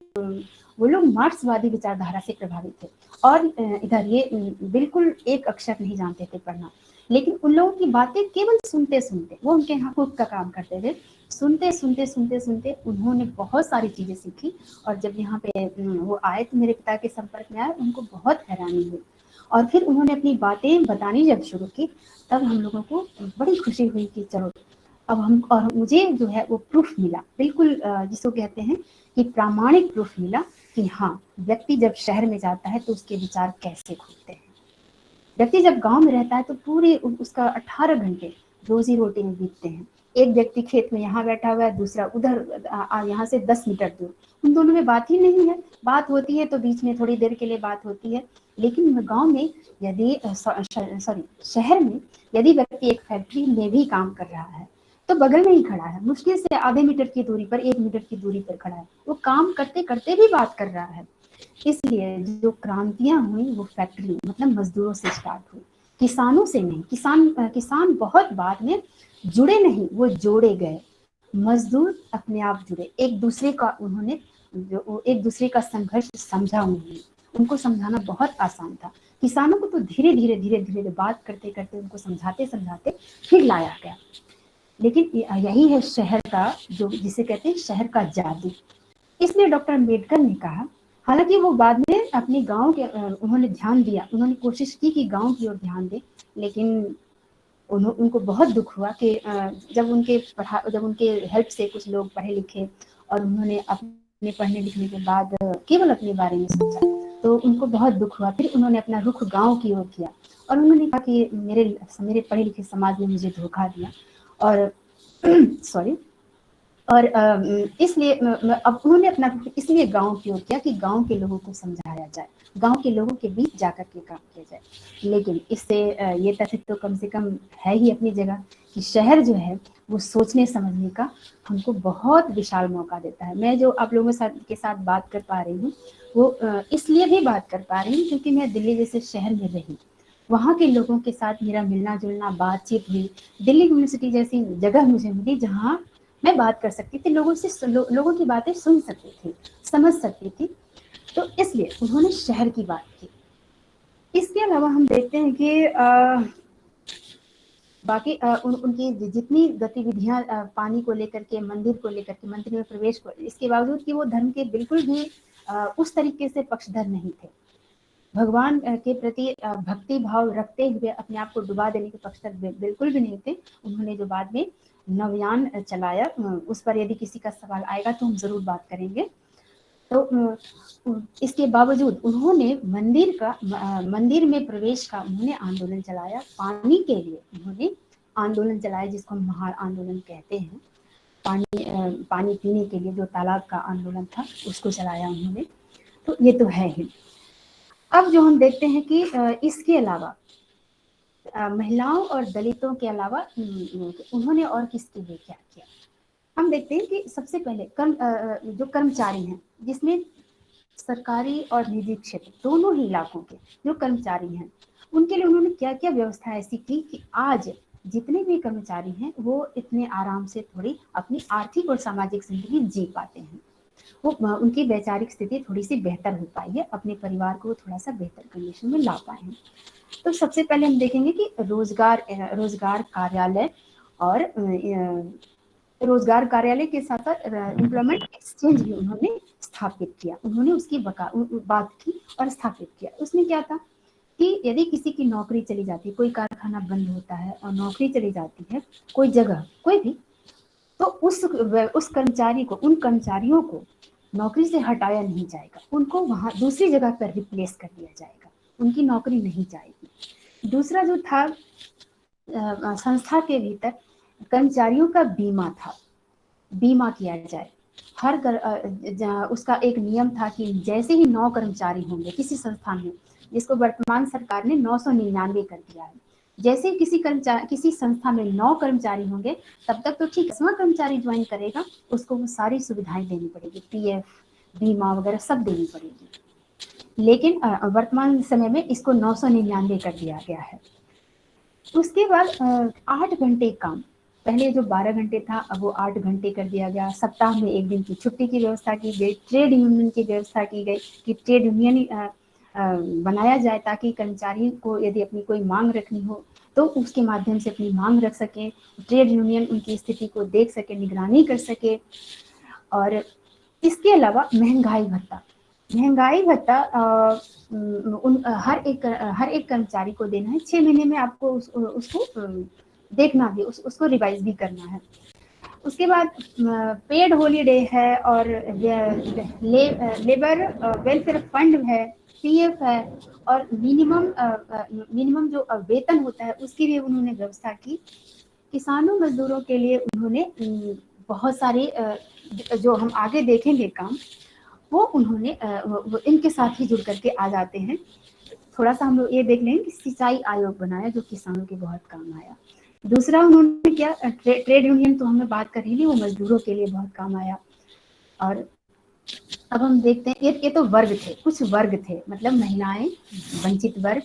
वो लोग मार्क्सवादी विचारधारा से प्रभावित थे और इधर ये बिल्कुल एक अक्षर नहीं जानते थे पढ़ना, लेकिन उन लोगों की बातें केवल सुनते सुनते, वो उनके यहाँ कुक का काम करते थे, सुनते सुनते सुनते सुनते उन्होंने बहुत सारी चीजें सीखी। और जब यहाँ पे वो आए तो मेरे पिता के संपर्क में आए, उनको बहुत हैरानी हुई और फिर उन्होंने अपनी बातें बतानी जब शुरू की तब हम लोगों को बड़ी खुशी हुई कि चलो अब हम, और मुझे जो है वो प्रूफ मिला, बिल्कुल जिसको कहते हैं कि प्रामाणिक प्रूफ मिला कि हाँ, व्यक्ति जब शहर में जाता है तो उसके विचार कैसे खुलते हैं। व्यक्ति जब गांव में रहता है तो पूरे उसका 18 घंटे रोजी रोटी में बीतते हैं। एक व्यक्ति खेत में यहाँ बैठा हुआ है, दूसरा उधर यहाँ से 10 मीटर दूर, उन दोनों में बात ही नहीं है। बात होती है तो बीच में थोड़ी देर के लिए बात होती है। लेकिन गांव में यदि शहर में यदि व्यक्ति एक फैक्ट्री में भी काम कर रहा है तो बगल में ही खड़ा है, मुश्किल से आधे मीटर की दूरी पर, 1 मीटर की दूरी पर खड़ा है, वो काम करते करते भी बात कर रहा है। इसलिए जो क्रांतियां हुई वो फैक्ट्री मतलब मजदूरों से स्टार्ट हुई, किसानों से नहीं। किसान बहुत बाद में जुड़े नहीं, वो जोड़े गए। मजदूर अपने आप जुड़े, एक दूसरे का उन्होंने जो एक दूसरे का संघर्ष समझा, उन्होंने उनको समझाना बहुत आसान था। किसानों को तो धीरे धीरे धीरे धीरे बात करते करते उनको समझाते समझाते फिर लाया गया। लेकिन यही है शहर का जो, जिसे कहते हैं शहर का जादू। इसलिए डॉक्टर अंबेडकर ने कहा, हालांकि वो बाद में अपने गांव के उन्होंने ध्यान दिया, उन्होंने कोशिश की कि गांव की ओर ध्यान दें, लेकिन उनको बहुत दुख हुआ कि जब उनके हेल्प से कुछ लोग पढ़े लिखे और उन्होंने अपने पढ़ने लिखने के बाद केवल अपने बारे में सोचा तो उनको बहुत दुख हुआ। फिर उन्होंने अपना रुख गांव की ओर किया और उन्होंने कहा कि मेरे पढ़े लिखे समाज ने मुझे धोखा दिया और सॉरी और इसलिए अब उन्होंने अपना इसलिए गाँव उपयोग किया कि गाँव के लोगों को समझाया जाए, गाँव के लोगों के बीच जाकर के काम किया जाए। लेकिन इससे ये तथ्य तो कम से कम है ही अपनी जगह कि शहर जो है वो सोचने समझने का हमको बहुत विशाल मौका देता है। मैं जो आप लोगों के साथ बात कर पा रही हूँ वो इसलिए भी बात कर पा रही हूँ क्योंकि मैं दिल्ली जैसे शहर में रही, वहाँ के लोगों के साथ मेरा मिलना जुलना बातचीत हुई। दिल्ली यूनिवर्सिटी जैसी जगह मुझे मिली जहाँ मैं बात कर सकती थी, लोगों से लोगों की बातें सुन सकती थी, समझ सकती थी। तो इसलिए उन्होंने शहर की बात की। इसके अलावा हम देखते हैं कि बाकी उनकी जितनी गतिविधियां पानी को लेकर के, मंदिर को लेकर के, मंदिर में प्रवेश को, इसके बावजूद कि वो धर्म के बिल्कुल भी उस तरीके से पक्षधर नहीं थे। भगवान के प्रति भक्ति भाव रखते हुए अपने आप को डुबा देने के पक्षधर बिल्कुल भी नहीं थे। उन्होंने जो बाद में नवयान चलाया, उस पर यदि किसी का सवाल आएगा तो हम जरूर बात करेंगे। तो इसके बावजूद उन्होंने मंदिर में प्रवेश का उन्होंने आंदोलन चलाया, पानी के लिए उन्होंने आंदोलन चलाया जिसको हम महार आंदोलन कहते हैं। पानी पीने के लिए जो तालाब का आंदोलन था उसको चलाया उन्होंने। तो ये तो है ही। अब जो हम देखते हैं कि इसके अलावा महिलाओं और दलितों के अलावा उन्होंने और किसके लिए क्या किया। हम देखते हैं कि सबसे पहले जो कर्मचारी हैं, जिसमें सरकारी और निजी क्षेत्र दोनों ही इलाकों के जो कर्मचारी हैं, उनके लिए उन्होंने क्या क्या व्यवस्था ऐसी की कि आज जितने भी कर्मचारी हैं वो इतने आराम से थोड़ी अपनी आर्थिक और सामाजिक जिंदगी जी पाते हैं। वो उनकी वैचारिक स्थिति थोड़ी सी बेहतर हो पाई है, अपने परिवार को थोड़ा सा बेहतर कंडीशन में ला पाए हैं। तो सबसे पहले हम देखेंगे कि रोजगार कार्यालय और रोजगार कार्यालय के साथ साथ एम्प्लॉयमेंट एक्सचेंज भी उन्होंने स्थापित किया। उन्होंने उसकी बात की और स्थापित किया। उसमें क्या था कि यदि किसी की नौकरी चली जाती है, कोई कारखाना बंद होता है और नौकरी चली जाती है कोई जगह, कोई भी, तो उस कर्मचारी को, उन कर्मचारियों को नौकरी से हटाया नहीं जाएगा, उनको वहां दूसरी जगह पर रिप्लेस कर दिया जाएगा, उनकी नौकरी नहीं जाएगी। दूसरा जो था संस्था के भीतर कर्मचारियों का बीमा था, बीमा किया जाए। उसका एक नियम था कि जैसे ही 9 कर्मचारी होंगे किसी संस्थान में, जिसको वर्तमान सरकार ने 999 कर दिया है, जैसे ही किसी संस्था में 9 कर्मचारी होंगे तब तक तो ठीक, 10वां कर्मचारी ज्वाइन करेगा उसको वो सारी सुविधाएं देनी पड़ेगी, पीएफ, बीमा वगैरह सब देनी पड़ेगी। लेकिन वर्तमान समय में इसको 999 कर दिया गया है। उसके बाद 8 घंटे काम, पहले जो 12 घंटे था अब वो 8 घंटे कर दिया गया। सप्ताह में 1 दिन की छुट्टी की व्यवस्था की गई। ट्रेड यूनियन की व्यवस्था की गई कि ट्रेड यूनियन बनाया जाए ताकि कर्मचारी को यदि अपनी कोई मांग रखनी हो तो उसके माध्यम से अपनी मांग रख सके, ट्रेड यूनियन उनकी स्थिति को देख सके, निगरानी कर सके। और इसके अलावा महंगाई भत्ता हर एक कर्मचारी को देना है। 6 महीने में आपको उसको देखना भी, उसको रिवाइज भी करना है। उसके बाद पेड हॉलीडे है और लेबर वेलफेयर फंड है, पीएफ है और मिनिमम जो वेतन होता है उसकी भी उन्होंने व्यवस्था की। किसानों मजदूरों के लिए उन्होंने बहुत सारे जो हम आगे देखेंगे काम, वो उन्होंने वो इनके साथ ही जुड़ करके आ जाते हैं। थोड़ा सा हम लोग ये देख लेंगे कि सिंचाई आयोग बनाया जो किसानों के बहुत काम आया। दूसरा उन्होंने क्या, ट्रेड यूनियन तो हमने बात करी थी, वो मजदूरों के लिए बहुत काम आया। और अब हम देखते हैं ये तो वर्ग थे, कुछ वर्ग थे, मतलब महिलाएं, वंचित वर्ग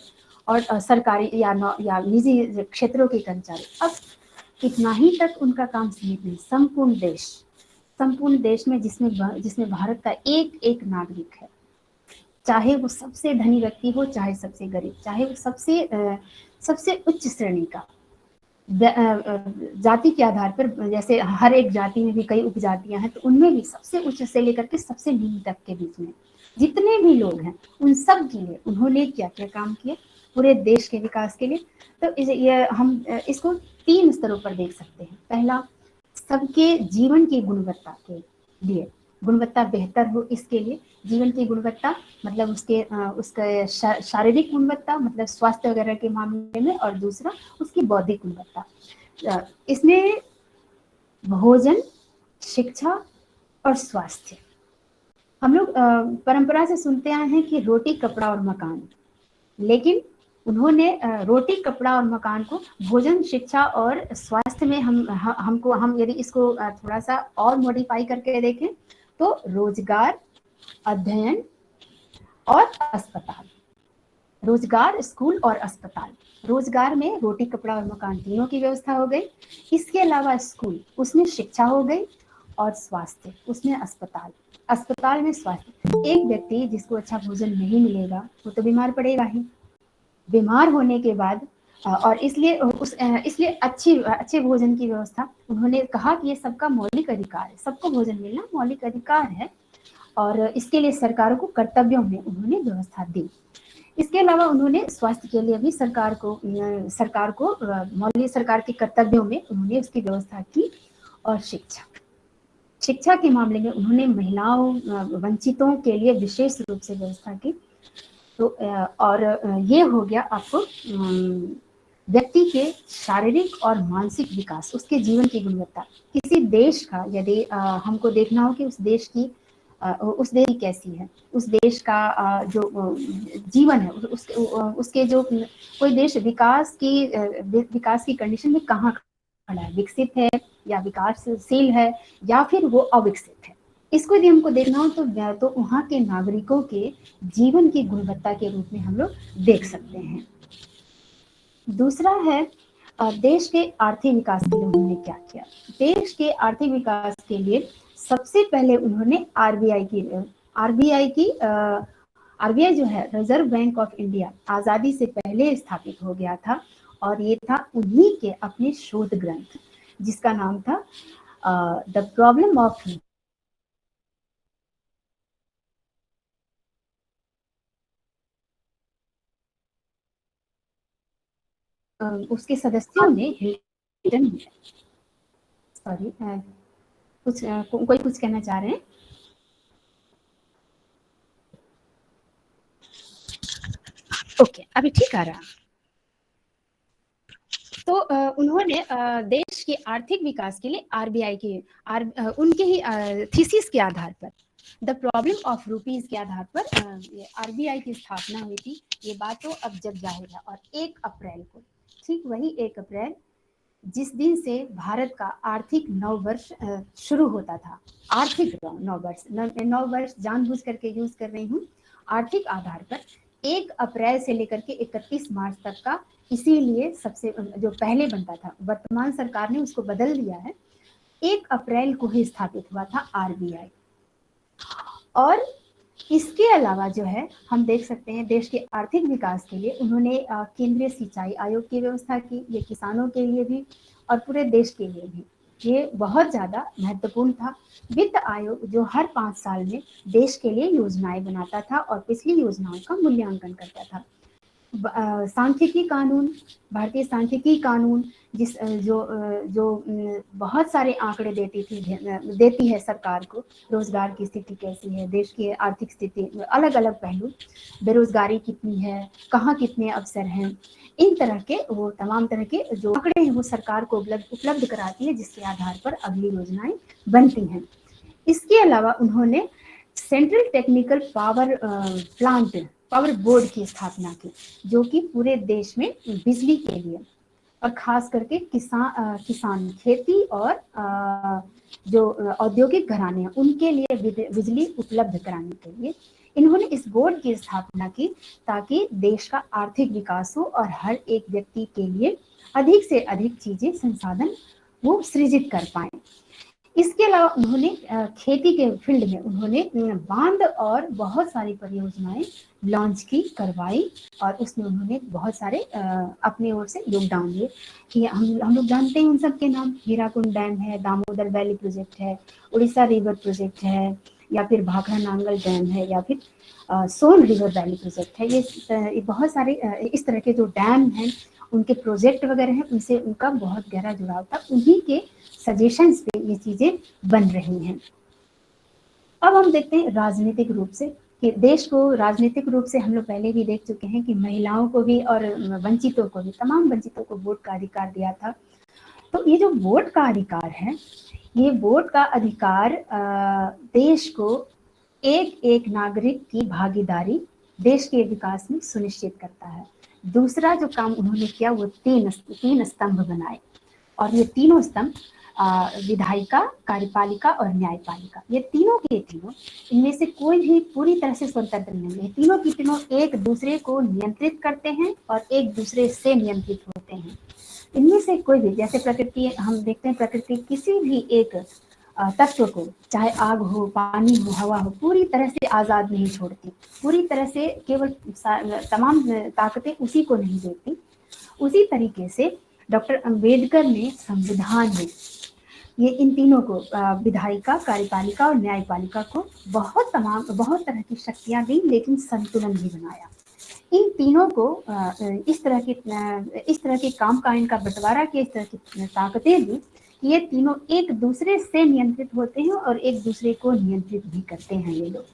और सरकारी या निजी क्षेत्रों के कर्मचारी। अब इतना ही तक उनका काम सीमित नहीं, संपूर्ण देश में जिसमें भारत का एक एक नागरिक है, चाहे वो सबसे धनी व्यक्ति हो, चाहे सबसे गरीब, चाहे वो सबसे उच्च श्रेणी का, जाति के आधार पर, जैसे हर एक जाति में भी कई उपजातियां हैं, तो उनमें भी सबसे उच्च से लेकर के सबसे निम्न तक के बीच में जितने भी लोग हैं उन सब के लिए उन्होंने क्या क्या काम किया पूरे देश के विकास के लिए। तो हम इसको 3 स्तरों पर देख सकते हैं। पहला, सबके जीवन की गुणवत्ता के लिए, गुणवत्ता बेहतर हो इसके लिए, जीवन की गुणवत्ता मतलब उसके शारीरिक गुणवत्ता मतलब स्वास्थ्य वगैरह के मामले में, और दूसरा उसकी बौद्धिक गुणवत्ता। इसमें भोजन, शिक्षा और स्वास्थ्य। हम लोग परंपरा से सुनते आए हैं कि रोटी, कपड़ा और मकान, लेकिन उन्होंने रोटी, कपड़ा और मकान को भोजन, शिक्षा और स्वास्थ्य में हम यदि इसको थोड़ा सा और मॉडिफाई करके देखें तो रोजगार, अध्ययन और अस्पताल। रोजगार, स्कूल और अस्पताल। रोजगार में रोटी, कपड़ा और मकान तीनों की व्यवस्था हो गई। इसके अलावा स्कूल, उसमें शिक्षा हो गई, और स्वास्थ्य, उसमें अस्पताल। अस्पताल में स्वास्थ्य। एक व्यक्ति जिसको अच्छा भोजन नहीं मिलेगा वो तो बीमार पड़ेगा ही। बीमार होने के बाद और इसलिए अच्छे भोजन की व्यवस्था, उन्होंने कहा कि ये सबका मौलिक अधिकार है, सबको भोजन मिलना मौलिक अधिकार है, और इसके लिए सरकारों को कर्तव्यों में उन्होंने व्यवस्था दी। इसके अलावा उन्होंने स्वास्थ्य के लिए भी सरकार को मौलिक सरकार के कर्तव्यों में उन्होंने उसकी व्यवस्था की। और शिक्षा के मामले में उन्होंने महिलाओं, वंचितों के लिए विशेष रूप से व्यवस्था की। तो और ये हो गया आपको व्यक्ति के शारीरिक और मानसिक विकास, उसके जीवन की गुणवत्ता। किसी देश का यदि हमको देखना हो कि उस देश की कैसी है, उस देश का जो जीवन है, उसके जो कोई देश विकास की कंडीशन में कहाँ खड़ा है, विकसित है या विकासशील है या फिर वो अविकसित है, इसको यदि हमको देखना हो तो वहाँ के नागरिकों के जीवन की गुणवत्ता के रूप में हम लोग देख सकते हैं। दूसरा है देश के आर्थिक विकास के लिए उन्होंने क्या किया। देश के आर्थिक विकास के लिए सबसे पहले उन्होंने आरबीआई जो है, रिजर्व बैंक ऑफ इंडिया, आजादी से पहले स्थापित हो गया था, और ये था उन्हीं के अपने शोध ग्रंथ जिसका नाम था द प्रॉब्लम ऑफ उसके सदस्यों ने हिल्टन, सॉरी कोई कुछ कहना चाह रहे हैं? ओके, अभी ठीक आ रहा। तो उन्होंने देश के आर्थिक विकास के लिए आरबीआई के उनके ही थीसिस के आधार पर, द प्रॉब्लम ऑफ रूपीज के आधार पर आरबीआई की स्थापना हुई थी। ये बात तो अब जग जाहिर है। और 1 अप्रैल को, ठीक वही 1 अप्रैल जिस दिन से भारत का आर्थिक नववर्ष शुरू होता था, आर्थिक नववर्ष जानबूझ करके यूज कर रही हूँ, आर्थिक आधार पर 1 अप्रैल से लेकर के 31 मार्च तक का, इसीलिए सबसे जो पहले बनता था, वर्तमान सरकार ने उसको बदल दिया है, 1 अप्रैल को ही स्थापित हुआ था आरबीआई। और इसके अलावा जो है हम देख सकते हैं देश के आर्थिक विकास के लिए उन्होंने केंद्रीय सिंचाई आयोग की व्यवस्था की। ये किसानों के लिए भी और पूरे देश के लिए भी ये बहुत ज्यादा महत्वपूर्ण था। वित्त आयोग जो हर 5 साल में देश के लिए योजनाएं बनाता था और पिछली योजनाओं का मूल्यांकन करता था। सांख्यिकी कानून, भारतीय सांख्यिकी कानून जो बहुत सारे आंकड़े देती है सरकार को, रोजगार की स्थिति कैसी है, देश की आर्थिक स्थिति, अलग अलग पहलू, बेरोजगारी कितनी है, कहाँ कितने अवसर हैं, इन तरह के वो तमाम तरह के जो आंकड़े हैं वो सरकार को उपलब्ध कराती है, जिसके आधार पर अगली योजनाएं बनती हैं। इसके अलावा उन्होंने सेंट्रल टेक्निकल पावर बोर्ड की स्थापना की, जो कि पूरे देश में बिजली के लिए और खास करके किसान खेती और जो औद्योगिक घराने हैं उनके लिए बिजली उपलब्ध कराने के लिए इन्होंने इस बोर्ड की स्थापना की, ताकि देश का आर्थिक विकास हो और हर एक व्यक्ति के लिए अधिक से अधिक चीजें, संसाधन वो सृजित कर पाए। इसके अलावा उन्होंने खेती के फील्ड में उन्होंने बांध और बहुत सारी परियोजनाएं लॉन्च की, करवाई, और उसमें उन्होंने बहुत सारे अपने ओर से योगदान दिए कि हम लोग जानते हैं उन सब के नाम। हीराकुंड डैम है, दामोदर वैली प्रोजेक्ट है, उड़ीसा रिवर प्रोजेक्ट है, या फिर भाखड़ा नांगल डैम है, या फिर सोन रिवर वैली प्रोजेक्ट है। ये बहुत सारे इस तरह के जो डैम हैं, उनके प्रोजेक्ट वगैरह हैं, उनसे उनका बहुत गहरा जुड़ाव था। उन्हीं के सजेशंस पे ये चीजें बन रही हैं। अब हम देखते हैं राजनीतिक रूप से कि देश को राजनीतिक रूप से हम लोग पहले भी देख चुके हैं कि महिलाओं को भी और वंचितों को भी, तमाम वंचितों को वोट का अधिकार दिया था। तो ये जो वोट का अधिकार है ये वोट का अधिकार देश को एक एक नागरिक की भागीदारी देश के विकास में सुनिश्चित करता है। दूसरा जो काम उन्होंने किया वो तीन स्तंभ बनाए, और ये तीनों स्तंभ विधायिका, कार्यपालिका और न्यायपालिका, ये तीनों के तीनों, इनमें से कोई भी पूरी तरह से स्वतंत्र नहीं है। तीनों की तीनों एक दूसरे को नियंत्रित करते हैं और एक दूसरे से नियंत्रित होते हैं। इनमें से कोई भी, जैसे प्रकृति, हम देखते हैं प्रकृति किसी भी एक तत्व को, चाहे आग हो, पानी हो, हवा हो, पूरी तरह से आज़ाद नहीं छोड़ती, पूरी तरह से केवल तमाम ताकतें उसी को नहीं देती। उसी तरीके से डॉक्टर अंबेडकर ने संविधान में ये इन तीनों को, विधायिका, कार्यपालिका और न्यायपालिका को बहुत तरह की शक्तियां दी, लेकिन संतुलन भी बनाया। इन तीनों को इस तरह के काम का इनका बंटवारा किया, इस तरह की ताकतें दी कि ये तीनों एक दूसरे से नियंत्रित होते हैं और एक दूसरे को नियंत्रित भी करते हैं ये लोग।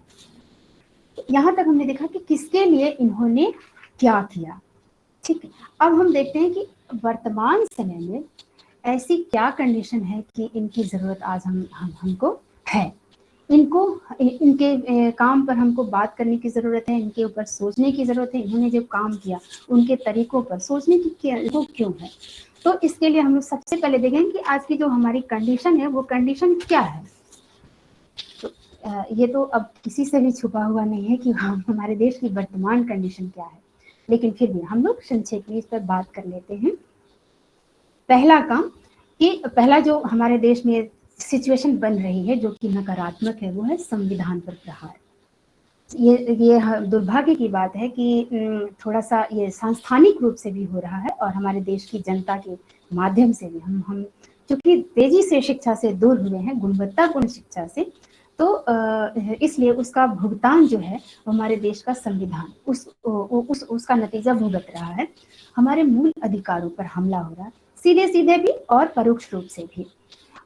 यहाँ तक हमने देखा कि किसके लिए इन्होंने क्या किया। ठीक है, अब हम देखते हैं कि वर्तमान समय में ऐसी क्या कंडीशन है कि इनकी ज़रूरत आज हमको है। इनके काम पर हमको बात करने की ज़रूरत है, इनके ऊपर सोचने की ज़रूरत है। इन्होंने जो काम किया उनके तरीकों पर सोचने की वो क्यों है। तो इसके लिए हम लोग सबसे पहले देखेंगे कि आज की जो हमारी कंडीशन है वो कंडीशन क्या है। तो ये तो अब किसी से भी छुपा हुआ नहीं है कि हमारे देश की वर्तमान कंडीशन क्या है, लेकिन फिर भी हम लोग संक्षेप में इस पर बात कर लेते हैं। पहला काम कि पहला जो हमारे देश में सिचुएशन बन रही है जो कि नकारात्मक है, वो है संविधान पर प्रहार। ये दुर्भाग्य की बात है कि थोड़ा सा ये सांस्थानिक रूप से भी हो रहा है और हमारे देश की जनता के माध्यम से भी हम चूंकि तेजी से शिक्षा से दूर हुए हैं, गुणवत्तापूर्ण शिक्षा से, तो इसलिए उसका भुगतान जो है हमारे देश का संविधान उसका नतीजा भुगत रहा है। हमारे मूल अधिकारों पर हमला हो रहा है, सीधे सीधे भी और परोक्ष रूप से भी।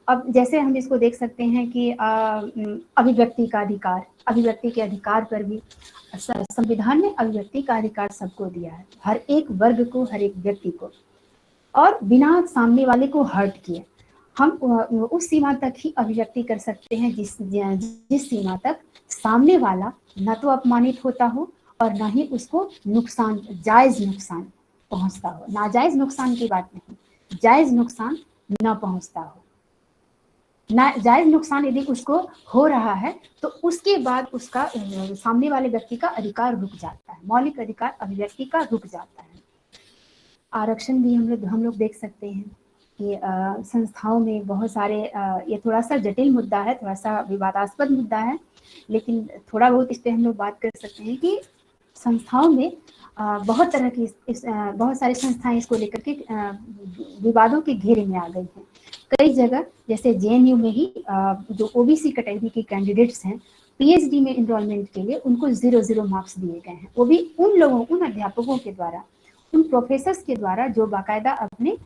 अब जैसे हम इसको देख सकते हैं कि अभिव्यक्ति के अधिकार पर भी संविधान ने अभिव्यक्ति का अधिकार सबको दिया है, हर एक वर्ग को, हर एक व्यक्ति को, और बिना सामने वाले को हर्ट किए हम उस सीमा तक ही अभिव्यक्ति कर सकते हैं जिस सीमा तक सामने वाला न तो अपमानित होता हो और ना ही उसको जायज नुकसान पहुंचता हो। नाजायज नुकसान की बात नहीं, जायज नुकसान न पहुंचता हो। जायज नुकसान यदि उसको हो रहा है तो उसके बाद उसका सामने वाले व्यक्ति का अधिकार रुक जाता है, मौलिक अधिकार अभिव्यक्ति का रुक जाता है। आरक्षण भी हम लोग देख सकते हैं कि संस्थाओं में बहुत सारे ये थोड़ा सा जटिल मुद्दा है, थोड़ा सा विवादास्पद मुद्दा है, लेकिन थोड़ा बहुत इस पर हम लोग बात कर सकते हैं कि संस्थाओं में बहुत सारी संस्थाएं इसको लेकर के विवादों के घेरे में आ गई हैं। कई जगह जैसे जेएनयू में ही जो ओबीसी कैटेगरी के कैंडिडेट्स हैं, पीएचडी में एनरोलमेंट के लिए उनको 0 मार्क्स दिए गए हैं, वो भी उन अध्यापकों के द्वारा, उन प्रोफेसर्स के द्वारा जो बाकायदा अपने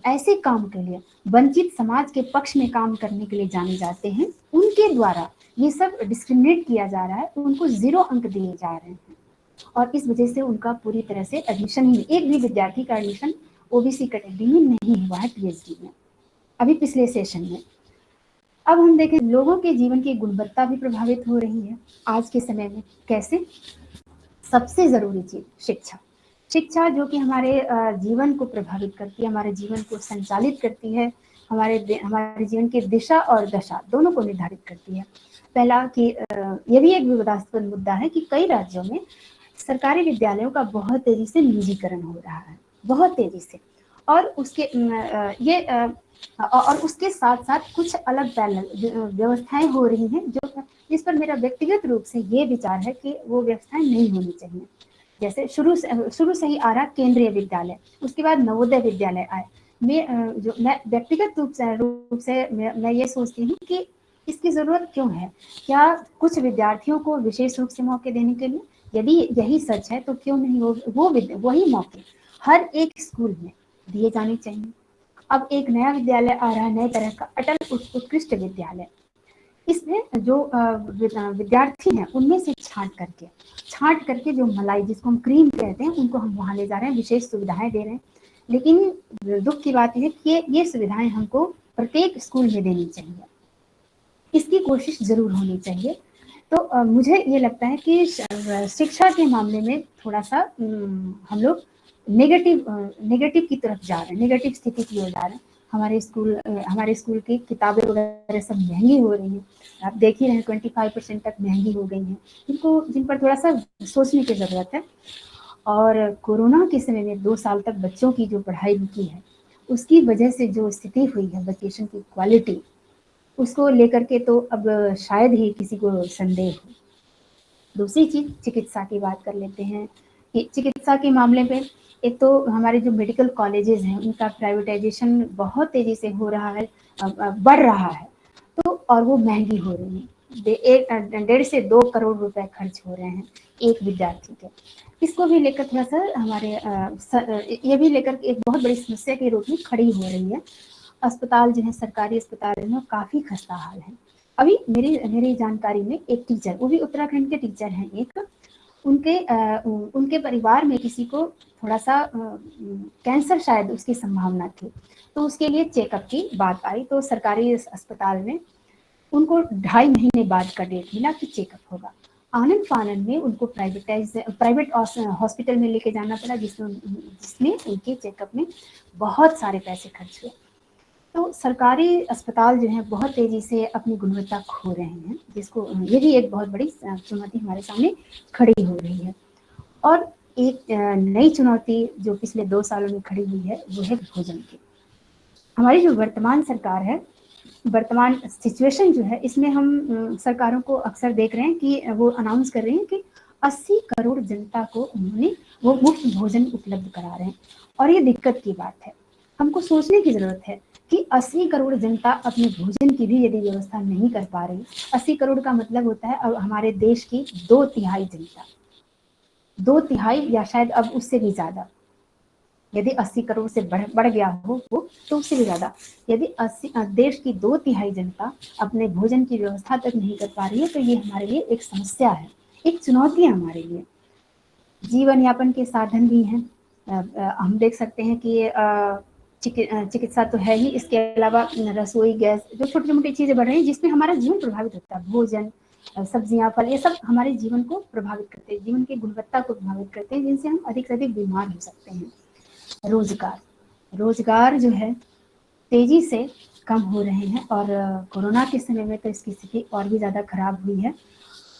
ऐसे काम के लिए, वंचित समाज के पक्ष में काम करने के लिए जाने जाते हैं, उनके द्वारा ये सब डिस्क्रिमिनेट किया जा रहा है, उनको 0 अंक दिए जा रहे हैं और इस वजह से उनका पूरी तरह से एडमिशन ही, एक भी विद्यार्थी का एडमिशन ओबीसी कैटेगरी में नहीं हुआ है पीएचडी में अभी पिछले सेशन में। अब हम देखें लोगों के जीवन की गुणवत्ता भी प्रभावित हो रही है आज के समय में। कैसे? सबसे जरूरी चीज शिक्षा जो कि हमारे जीवन को प्रभावित करती है, हमारे जीवन को संचालित करती है, हमारे जीवन की दिशा और दशा दोनों को निर्धारित करती है। पहला कि यह भी एक विवादास्पद मुद्दा है कि कई राज्यों में सरकारी विद्यालयों का बहुत तेजी से निजीकरण हो रहा है, बहुत तेजी से, और उसके साथ साथ कुछ अलग व्यवस्थाएं हो रही हैं जिस पर मेरा व्यक्तिगत रूप से ये विचार है कि वो व्यवस्थाएं नहीं होनी चाहिए। जैसे शुरू से ही आ रहा केंद्रीय विद्यालय, उसके बाद नवोदय विद्यालय आए। मैं व्यक्तिगत रूप से मैं ये सोचती हूँ कि इसकी जरूरत क्यों है? क्या कुछ विद्यार्थियों को विशेष रूप से मौके देने के लिए? यदि यही सच है तो क्यों नहीं वही मौके हर एक स्कूल में दिए जाने चाहिए। अब एक नया विद्यालय आ रहा है, नए तरह का अटल उत्कृष्ट विद्यालय। इसमें जो विद्यार्थी हैं उनमें से छांट करके जो मलाई, जिसको हम क्रीम कहते हैं, उनको हम वहां ले जा रहे हैं, विशेष सुविधाएं दे रहे हैं। लेकिन दुख की बात यह है कि ये सुविधाएं हमको प्रत्येक स्कूल में देनी चाहिए, इसकी कोशिश ज़रूर होनी चाहिए। तो मुझे ये लगता है कि शिक्षा के मामले में थोड़ा-सा हम लोग नेगेटिव की तरफ जा रहे हैं, नेगेटिव स्थिति की ओर जा रहे हैं। हमारे स्कूल की किताबें वगैरह सब महँगी हो रही हैं। आप देख ही रहे हैं 25% तक महँगी हो गई हैं, जिन पर थोड़ा-सा सोचने की ज़रूरत है। और कोरोना के समय में 2 साल तक बच्चों की जो पढ़ाई रुकी है, उसकी वजह से जो स्थिति हुई है एजुकेशन की क्वालिटी, उसको लेकर के तो अब शायद ही किसी को संदेह हो। दूसरी चीज़ चिकित्सा की बात कर लेते हैं कि चिकित्सा के मामले में एक तो हमारे जो मेडिकल कॉलेजेस हैं उनका प्राइवेटाइजेशन बहुत तेज़ी से हो रहा है, बढ़ रहा है, तो और वो महंगी हो रही है। 1.5 से 2 करोड़ रुपए खर्च हो रहे हैं एक विद्यार्थी के। इसको भी लेकर थोड़ा-सा ये भी लेकर एक बहुत बड़ी समस्या के रूप में खड़ी हो रही है। अस्पताल जो है, सरकारी अस्पताल में काफ़ी खस्ता हाल है। अभी मेरी जानकारी में एक टीचर, वो भी उत्तराखंड के टीचर हैं एक, उनके परिवार में किसी को थोड़ा-सा कैंसर शायद उसकी संभावना थी, तो उसके लिए चेकअप की बात आई, तो सरकारी अस्पताल में उनको 2.5 महीने बाद का डेट मिला कि चेकअप होगा। आनन-फानन में उनको प्राइवेट हॉस्पिटल में लेके जाना पड़ा, जिसमें उनके चेकअप में बहुत सारे पैसे खर्च हुए। तो सरकारी अस्पताल जो है बहुत तेज़ी से अपनी गुणवत्ता खो रहे हैं, जिसको ये भी एक बहुत बड़ी चुनौती हमारे सामने खड़ी हो रही है। और एक नई चुनौती जो पिछले 2 सालों में खड़ी हुई है, वो है भोजन की। हमारी जो वर्तमान सरकार है, वर्तमान सिचुएशन जो है, इसमें हम सरकारों को अक्सर देख रहे हैं कि वो अनाउंस कर रही हैं कि 80 करोड़ जनता को उन्होंने वो मुफ्त भोजन उपलब्ध करा रहे हैं, और ये दिक्कत की बात है। हमको सोचने की ज़रूरत है कि 80 करोड़ जनता अपने भोजन की भी यदि व्यवस्था नहीं कर पा रही, 80 करोड़ का मतलब होता है अब हमारे देश की 2/3 जनता, 2/3 या शायद अब उससे भी ज़्यादा, यदि 80 करोड़ से बढ़ गया हो वो, तो उससे भी ज़्यादा। यदि देश की 2/3 जनता अपने भोजन की व्यवस्था तक नहीं कर पा रही है, तो ये हमारे लिए एक समस्या है, एक चुनौती है हमारे लिए। जीवन यापन के साधन भी हैं, हम देख सकते हैं कि चिकित्सा तो है ही, इसके अलावा रसोई गैस, जो छोटी मोटी चीज़ें बढ़ रही हैं जिसमें हमारा जीवन प्रभावित होता है। भोजन, सब्जियां, फल, ये सब हमारे जीवन को प्रभावित करते हैं, जीवन की गुणवत्ता को प्रभावित करते हैं, जिनसे हम अधिक से अधिक बीमार हो सकते हैं। रोजगार जो है तेजी से कम हो रहे हैं, और कोरोना के समय में तो इसकी स्थिति और भी ज़्यादा खराब हुई है।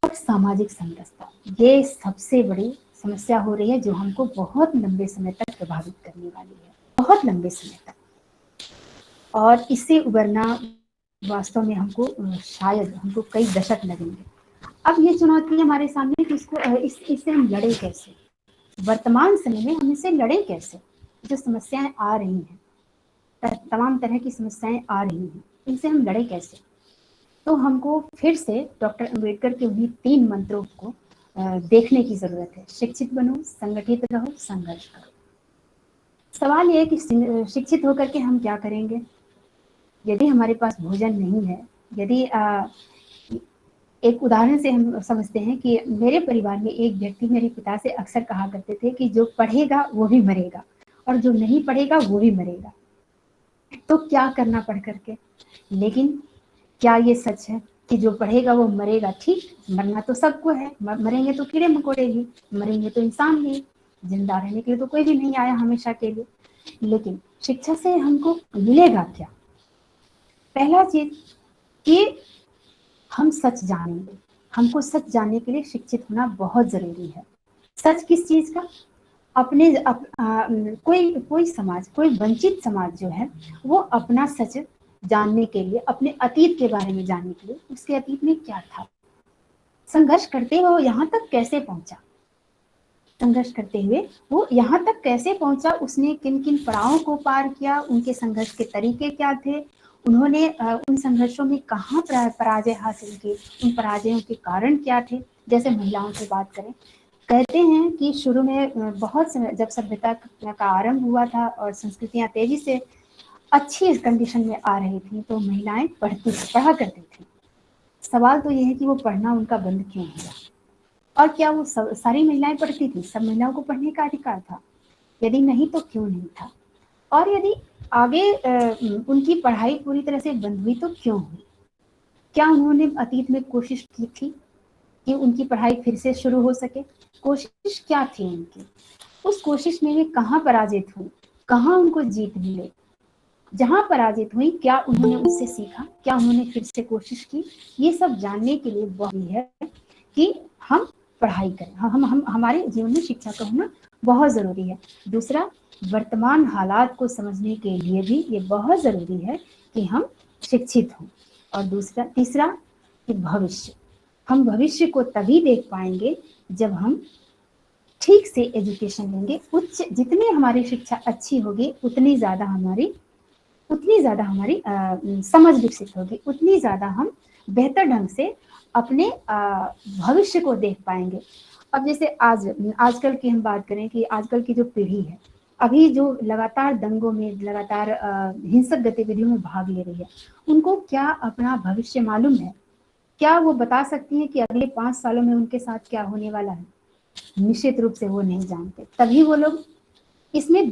और सामाजिक समरसता, ये सबसे बड़ी समस्या हो रही है, जो हमको बहुत लंबे समय तक प्रभावित करने वाली है, बहुत लंबे समय तक। और इससे उबरना वास्तव में शायद हमको कई दशक लगेंगे। अब ये चुनौती हमारे सामने कि इससे हम लड़े कैसे, वर्तमान समय में हम इससे लड़े कैसे। जो समस्याएं आ रही हैं, तमाम तरह की समस्याएं आ रही हैं, इनसे हम लड़े कैसे। तो हमको फिर से डॉक्टर अंबेडकर के उन्हीं 3 मंत्रों को देखने की जरूरत है। शिक्षित बनो, संगठित रहो, संघर्ष करो। सवाल ये है कि शिक्षित होकर के हम क्या करेंगे यदि हमारे पास भोजन नहीं है। यदि एक उदाहरण से हम समझते हैं कि मेरे परिवार में एक व्यक्ति मेरे पिता से अक्सर कहा करते थे कि जो पढ़ेगा वो भी मरेगा, और जो नहीं पढ़ेगा वो भी मरेगा। तो क्या करना पढ़ करके। लेकिन क्या ये सच है कि जो पढ़ेगा वो मरेगा? ठीक, मरना तो सबको है, मरेंगे तो कीड़े मकोड़े भी, मरेंगे तो इंसान भी, जिंदा रहने के लिए तो कोई भी नहीं आया हमेशा के लिए। लेकिन शिक्षा से हमको मिलेगा क्या? पहला चीज कि हम सच जानेंगे। हमको सच जानने के लिए शिक्षित होना बहुत जरूरी है। सच किस चीज का? अपने कोई समाज, कोई वंचित समाज जो है, वो अपना सच जानने के लिए, अपने अतीत के बारे में जानने के लिए, उसके अतीत में क्या था, संघर्ष करते हुए वो यहाँ तक कैसे पहुंचा, संघर्ष करते हुए वो यहाँ तक कैसे पहुंचा, उसने किन किन पड़ावों को पार किया, उनके संघर्ष के तरीके क्या थे, उन्होंने उन संघर्षों में कहाँ पराजय हासिल की, उन पराजयों के कारण क्या थे। जैसे महिलाओं की बात करें, कहते हैं कि शुरू में बहुत जब सभ्यता का आरंभ हुआ था और संस्कृतियां तेजी से अच्छी कंडीशन में आ रही थी, तो महिलाएं पढ़ा करती थी। सवाल तो ये है कि वो पढ़ना उनका बंद क्यों हुआ, और क्या वो सारी महिलाएं पढ़ती थी? सब महिलाओं को पढ़ने का अधिकार था? यदि नहीं तो क्यों नहीं था? और यदि आगे उनकी पढ़ाई पूरी तरह से बंद हुई तो क्यों हुई? क्या उन्होंने अतीत में कोशिश की थी कि उनकी पढ़ाई फिर से शुरू हो सके? कोशिश क्या थी उनकी? उस कोशिश में वे कहाँ पराजित हुई? कहाँ उनको जीत मिली? जहाँ पराजित हुई, क्या उन्होंने उससे सीखा? क्या उन्होंने फिर से कोशिश की? ये सब जानने के लिए बहुत है कि हम पढ़ाई करें। हम हमारे जीवन में शिक्षा का होना बहुत ज़रूरी है। दूसरा, वर्तमान हालात को समझने के लिए भी ये बहुत ज़रूरी है कि हम शिक्षित हों। और दूसरा तीसरा कि भविष्य, हम भविष्य को तभी देख पाएंगे जब हम ठीक से एजुकेशन लेंगे। उच्च जितनी हमारी शिक्षा अच्छी होगी उतनी ज़्यादा हमारी समझ विकसित होगी, उतनी ज़्यादा हम बेहतर ढंग से अपने भविष्य को देख पाएंगे। अब जैसे आजकल की हम बात करें कि आजकल की जो पीढ़ी है, अभी जो लगातार दंगों में, लगातार हिंसक गतिविधियों में भाग ले रही है, उनको क्या अपना भविष्य मालूम है? क्या वो बता सकती हैं कि अगले 5 सालों में उनके साथ क्या होने वाला है? निश्चित रूप से वो नहीं जानते। तभी वो लोग इसमें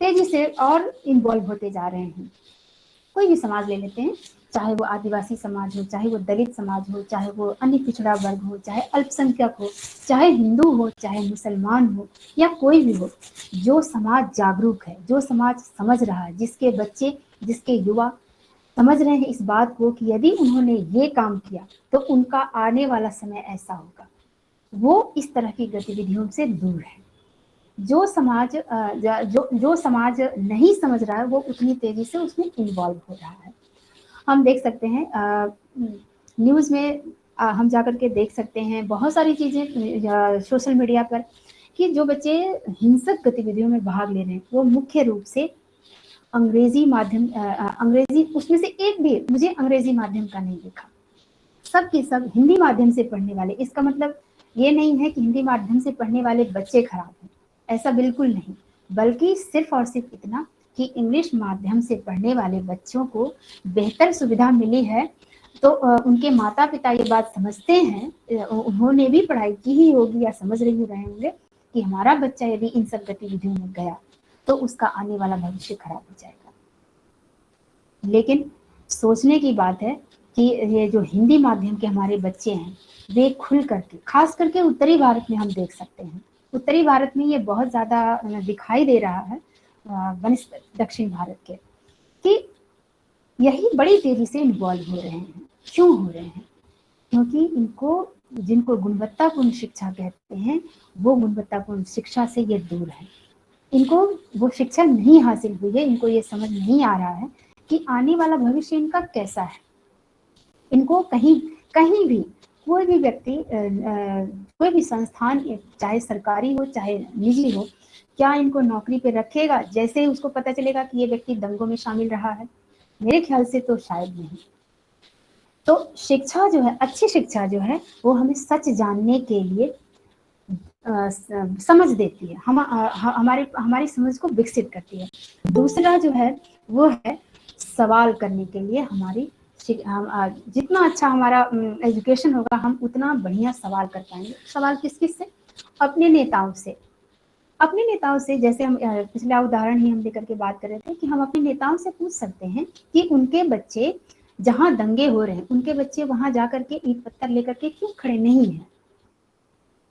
तेजी से और इन्वॉल्व होते जा रहे हैं। कोई भी समाज ले लेते हैं, चाहे वो आदिवासी समाज हो, चाहे वो दलित समाज हो, चाहे वो अन्य पिछड़ा वर्ग हो, चाहे अल्पसंख्यक हो, चाहे हिंदू हो, चाहे मुसलमान हो, या कोई भी हो। जो समाज जागरूक है, जो समाज समझ रहा है, जिसके बच्चे, जिसके युवा समझ रहे हैं इस बात को कि यदि उन्होंने ये काम किया तो उनका आने वाला समय ऐसा होगा, वो इस तरह की गतिविधियों से दूर है। जो समाज नहीं समझ रहा है वो उतनी तेजी से उसमें इन्वॉल्व हो रहा है। हम देख सकते हैं न्यूज़ में, हम जाकर के देख सकते हैं बहुत सारी चीज़ें सोशल मीडिया पर कि जो बच्चे हिंसक गतिविधियों में भाग ले रहे हैं वो मुख्य रूप से अंग्रेजी, उसमें से एक भी मुझे अंग्रेजी माध्यम का नहीं दिखा। सब के सब हिंदी माध्यम से पढ़ने वाले। इसका मतलब ये नहीं है कि हिंदी माध्यम से पढ़ने वाले बच्चे खराब हैं, ऐसा बिल्कुल नहीं, बल्कि सिर्फ और सिर्फ इतना कि इंग्लिश माध्यम से पढ़ने वाले बच्चों को बेहतर सुविधा मिली है। तो उनके माता पिता ये बात समझते हैं, उन्होंने भी पढ़ाई की ही होगी या समझ रहे होंगे कि हमारा बच्चा यदि इन सब गतिविधियों में गया तो उसका आने वाला भविष्य खराब हो जाएगा। लेकिन सोचने की बात है कि ये जो हिंदी माध्यम के हमारे बच्चे हैं वे खुल करके, खास करके उत्तरी भारत में हम देख सकते हैं, उत्तरी भारत में ये बहुत ज़्यादा दिखाई दे रहा है बनस्पत दक्षिण भारत के, कि यही बड़ी तेजी से इन्वॉल्व हो रहे हैं। क्यों हो रहे हैं? क्योंकि इनको, जिनको गुणवत्तापूर्ण शिक्षा कहते हैं, वो गुणवत्तापूर्ण शिक्षा से ये दूर है। इनको वो शिक्षा नहीं हासिल हुई है, इनको ये समझ नहीं आ रहा है कि आने वाला भविष्य इनका कैसा है। इनको कहीं कहीं भी कोई भी व्यक्ति, कोई भी संस्थान, चाहे सरकारी हो चाहे निजी हो, क्या इनको नौकरी पे रखेगा जैसे ही उसको पता चलेगा कि ये व्यक्ति दंगों में शामिल रहा है? मेरे ख्याल से तो शायद नहीं। तो शिक्षा जो है, अच्छी शिक्षा जो है, वो हमें सच जानने के लिए समझ देती है, हमारी समझ को विकसित करती है। दूसरा जो है वो है सवाल करने के लिए हमारी, जितना अच्छा हमारा एजुकेशन होगा हम उतना बढ़िया सवाल कर पाएंगे। सवाल किस किस से? अपने नेताओं से। अपने नेताओं से, जैसे हम पिछला उदाहरण ही हम लेकर के बात कर रहे थे कि हम अपने नेताओं से पूछ सकते हैं कि उनके बच्चे जहाँ दंगे हो रहे हैं, उनके बच्चे वहां जाकर के ईंट पत्थर लेकर के क्यों खड़े नहीं है?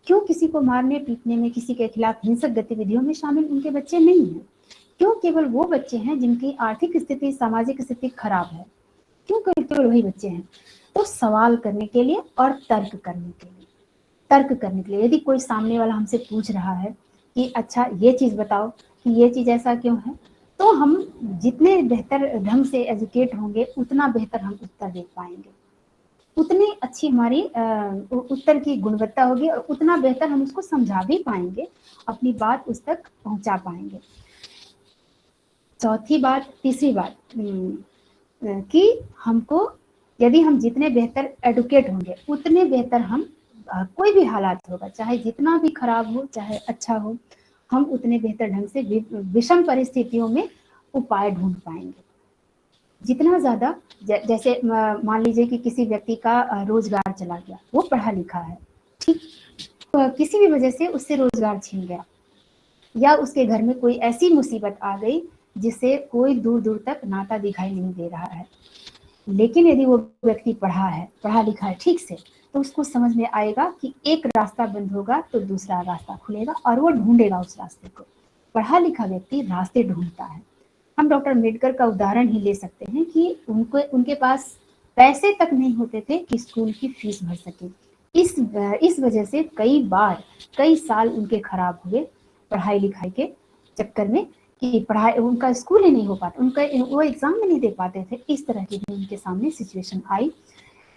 क्यों किसी को मारने पीटने में, किसी के खिलाफ हिंसक गतिविधियों में शामिल उनके बच्चे नहीं हैं? क्यों केवल वो बच्चे हैं जिनकी आर्थिक स्थिति, सामाजिक स्थिति खराब है? क्यों केवल वही बच्चे हैं? तो सवाल करने के लिए और तर्क करने के लिए यदि कोई सामने वाला हमसे पूछ रहा है कि अच्छा ये चीज बताओ कि ये चीज ऐसा क्यों है, तो हम जितने बेहतर ढंग से एजुकेट होंगे उतना बेहतर हम उत्तर दे पाएंगे, उतनी अच्छी हमारी उत्तर की गुणवत्ता होगी और उतना बेहतर हम उसको समझा भी पाएंगे, अपनी बात उस तक पहुंचा पाएंगे। चौथी बात, तीसरी बात कि हमको, यदि हम जितने बेहतर एडुकेट होंगे उतने बेहतर हम, कोई भी हालात होगा, चाहे जितना भी खराब हो चाहे अच्छा हो, हम उतने बेहतर ढंग से विषम परिस्थितियों में उपाय ढूंढ पाएंगे। जितना ज़्यादा, जैसे मान लीजिए कि किसी व्यक्ति का रोजगार चला गया, वो पढ़ा लिखा है, ठीक, किसी भी वजह से उससे रोजगार छीन गया, या उसके घर में कोई ऐसी मुसीबत आ गई जिसे कोई दूर दूर तक नाता दिखाई नहीं दे रहा है। लेकिन यदि वो व्यक्ति पढ़ा है, पढ़ा लिखा है ठीक से, तो उसको समझ में आएगा कि एक रास्ता बंद होगा तो दूसरा रास्ता खुलेगा और वो ढूंढेगा उस रास्ते को। पढ़ा लिखा व्यक्ति रास्ते ढूंढता है। हम डॉक्टर अम्बेडकर का उदाहरण ही ले सकते हैं कि उनके पास पैसे तक नहीं होते थे कि स्कूल की फीस भर सके। इस वजह से कई बार कई साल उनके खराब हुए पढ़ाई लिखाई के चक्कर में, कि पढ़ाई उनका स्कूल ही नहीं हो पाता, उनका वो एग्जाम में नहीं दे पाते थे। इस तरह की भी उनके सामने सिचुएशन आई।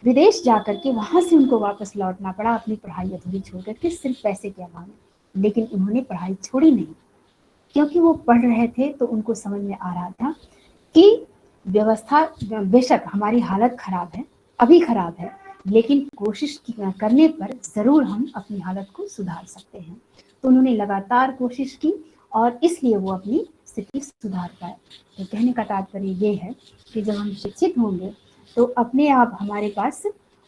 विदेश जाकर के वहां से उनको वापस लौटना पड़ा अपनी पढ़ाई अधूरी छोड़ करके, सिर्फ पैसे के अभाव में। लेकिन उन्होंने पढ़ाई छोड़ी नहीं, क्योंकि वो पढ़ रहे थे तो उनको समझ में आ रहा था कि व्यवस्था, बेशक हमारी हालत खराब है, अभी खराब है, लेकिन कोशिश करने पर ज़रूर हम अपनी हालत को सुधार सकते हैं। तो उन्होंने लगातार कोशिश की और इसलिए वो अपनी स्थिति सुधार पाए। तो कहने का तात्पर्य ये है कि जब हम शिक्षित होंगे तो अपने आप हमारे पास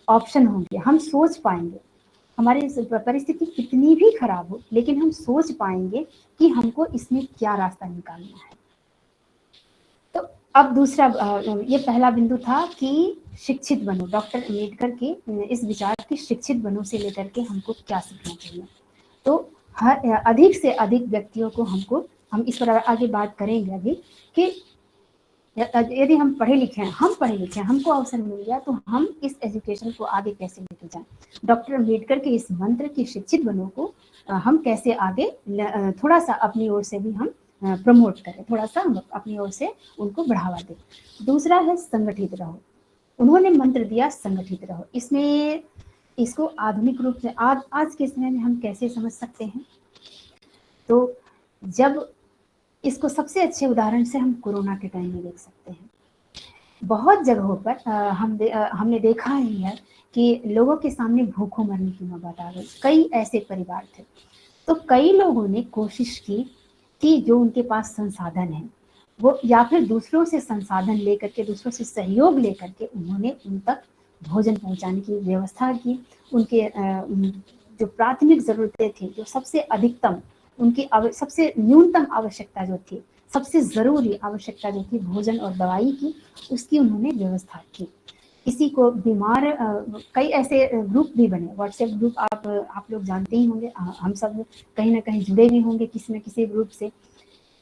ऑप्शन होंगे, हम सोच पाएंगे। हमारी परिस्थिति कितनी भी खराब हो, लेकिन हम सोच पाएंगे कि हमको इसमें क्या रास्ता निकालना है। तो अब दूसरा, ये पहला बिंदु था कि शिक्षित बनो। डॉक्टर अम्बेडकर के इस विचार की शिक्षित बनो से लेकर के हमको क्या सीखना चाहिए। तो हर अधिक से अधिक व्यक्तियों को हम इस पर आगे बात करेंगे अभी, कि यदि हम पढ़े लिखे हैं, हमको अवसर मिल गया, तो हम इस एजुकेशन को आगे कैसे लेके जाएं। डॉक्टर अम्बेडकर के इस मंत्र की शिक्षित बनो को हम कैसे आगे थोड़ा सा अपनी ओर से भी हम प्रमोट करें, थोड़ा सा हम अपनी ओर से उनको बढ़ावा दें। दूसरा है संगठित रहो। उन्होंने मंत्र दिया संगठित रहो। इसमें इसको आधुनिक रूप से आज के समय में हम कैसे समझ सकते हैं, तो जब इसको सबसे अच्छे उदाहरण से हम कोरोना के टाइम में देख सकते हैं। बहुत जगहों पर हमने देखा ही है कि लोगों के सामने भूखों मरने की नौबत आ गई। कई ऐसे परिवार थे, तो कई लोगों ने कोशिश की कि जो उनके पास संसाधन है वो, या फिर दूसरों से संसाधन लेकर के, दूसरों से सहयोग लेकर के उन्होंने उन तक भोजन पहुंचाने की व्यवस्था की। उनके जो प्राथमिक ज़रूरतें थी, जो सबसे अधिकतम उनकी सबसे न्यूनतम आवश्यकता जो थी, सबसे ज़रूरी आवश्यकता जो थी भोजन और दवाई की, उसकी उन्होंने व्यवस्था की। किसी को बीमार, कई ऐसे ग्रुप भी बने, व्हाट्सएप ग्रुप आप लोग जानते ही होंगे, हम सब कहीं ना कहीं जुड़े भी होंगे किसी न किसी ग्रुप से,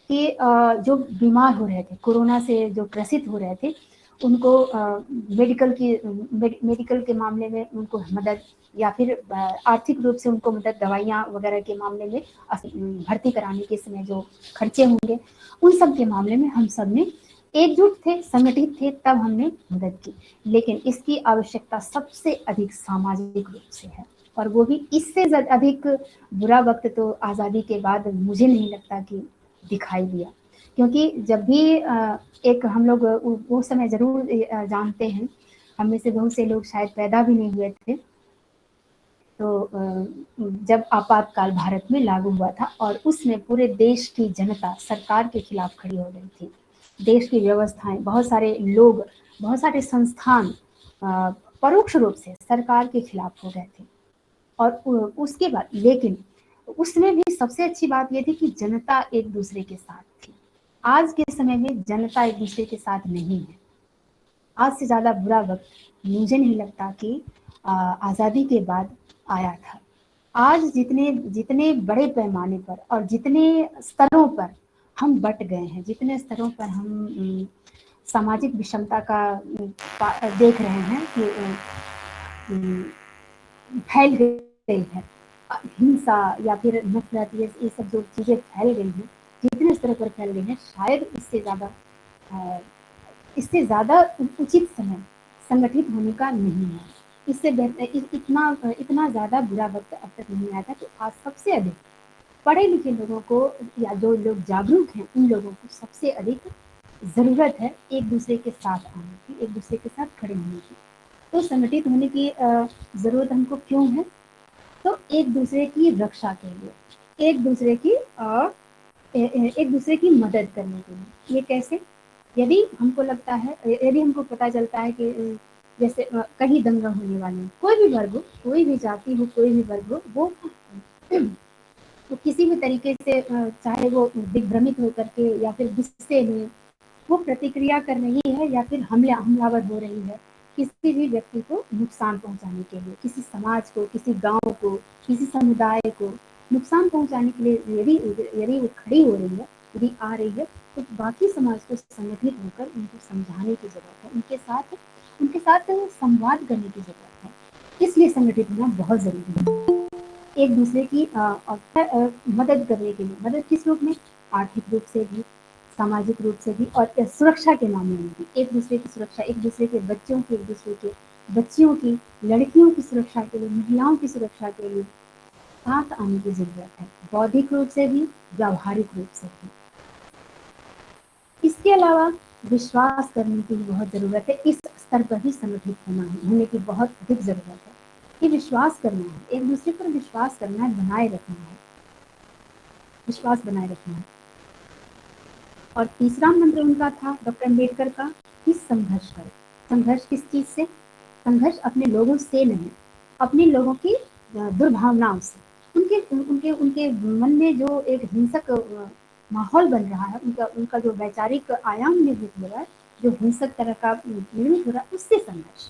कि जो बीमार हो रहे थे, कोरोना से जो ग्रसित हो रहे थे, उनको मेडिकल के मामले में उनको मदद, या फिर आर्थिक रूप से उनको मदद, दवाइयाँ वगैरह के मामले में, भर्ती कराने के समय जो खर्चे होंगे, उन सब के मामले में हम सब ने एकजुट थे, संगठित थे, तब हमने मदद की। लेकिन इसकी आवश्यकता सबसे अधिक सामाजिक रूप से है, और वो भी इससे अधिक बुरा वक्त तो आज़ादी के बाद मुझे नहीं लगता कि दिखाई दिया। क्योंकि जब भी एक हम लोग वो समय ज़रूर जानते हैं, हम में से बहुत से लोग शायद पैदा भी नहीं हुए थे, तो जब आपातकाल भारत में लागू हुआ था, और उसमें पूरे देश की जनता सरकार के खिलाफ खड़ी हो गई थी। देश की व्यवस्थाएं, बहुत सारे लोग, बहुत सारे संस्थान परोक्ष रूप से सरकार के खिलाफ हो गए थे। और उसके बाद, लेकिन उसमें भी सबसे अच्छी बात यह थी कि जनता एक दूसरे के साथ थी। आज के समय में जनता एक दूसरे के साथ नहीं है। आज से ज़्यादा बुरा वक्त मुझे नहीं लगता कि आज़ादी के बाद आया था। आज जितने जितने बड़े पैमाने पर और जितने स्तरों पर हम बट गए हैं, जितने स्तरों पर हम सामाजिक विषमता का देख रहे हैं कि फैल गई है, हिंसा या फिर नफरत, ये सब जो चीज़ें फैल गई हैं, जितने स्तर पर फैल गई हैं, शायद इससे ज़्यादा उचित समय संगठित होने का नहीं है। इससे बेहतर इतना ज़्यादा बुरा वक्त अब तक नहीं आया था। तो आज सबसे अधिक पढ़े लिखे लोगों को, या जो लोग जागरूक हैं, उन लोगों को सबसे अधिक ज़रूरत है एक दूसरे के साथ आने की, एक दूसरे के साथ खड़े होने की। तो संगठित होने की ज़रूरत हमको क्यों है? तो एक दूसरे की रक्षा के लिए, एक दूसरे की मदद करने के लिए। ये कैसे? यदि हमको लगता है, यदि हमको पता चलता है कि जैसे कहीं दंगा होने वाले हैं, कोई भी वर्ग हो, कोई भी जाति हो, कोई भी वर्ग हो, वो किसी किसी भी तरीके से चाहे वो दिग्भ्रमित होकर के या फिर गुस्से में वो प्रतिक्रिया कर रही है या फिर हमलावर हो रही है किसी भी व्यक्ति को नुकसान पहुंचाने के लिए, किसी समाज को, किसी गांव को, किसी समुदाय को नुकसान पहुंचाने के लिए यदि यदि वो खड़ी हो रही है, यदि आ रही है, तो बाकी समाज को संगठित होकर उनको समझाने की जरूरत है, उनके साथ संवाद करने की जरूरत है। इसलिए संगठित होना बहुत जरूरी है। एक दूसरे की मदद करने के लिए, मदद किस रूप में, आर्थिक रूप से भी, सामाजिक रूप से भी और सुरक्षा के मामले में भी। एक दूसरे की सुरक्षा, एक दूसरे के बच्चों की, एक दूसरे के बच्चियों की, लड़कियों की सुरक्षा के लिए, महिलाओं की सुरक्षा के लिए साथ आने की जरूरत है, बौद्धिक रूप से भी, व्यावहारिक रूप से भी। इसके अलावा विश्वास करने की बहुत ज़रूरत है। इस स्तर पर भी संगठित होने की बहुत अधिक ज़रूरत है कि विश्वास करना है, एक दूसरे पर विश्वास करना है, बनाए रखना है, विश्वास बनाए रखना है। और तीसरा मंत्र उनका था डॉक्टर अम्बेडकर का कि संघर्ष करो। संघर्ष किस चीज़ से? संघर्ष अपने लोगों से नहीं, अपने लोगों की दुर्भावनाओं से। उनके उनके उनके मन में जो एक हिंसक माहौल बन रहा है, उनका उनका जो वैचारिक आयाम निर्मित हो रहा है, जो हिंसक तरह का निर्मित हो रहा है, उससे संघर्ष।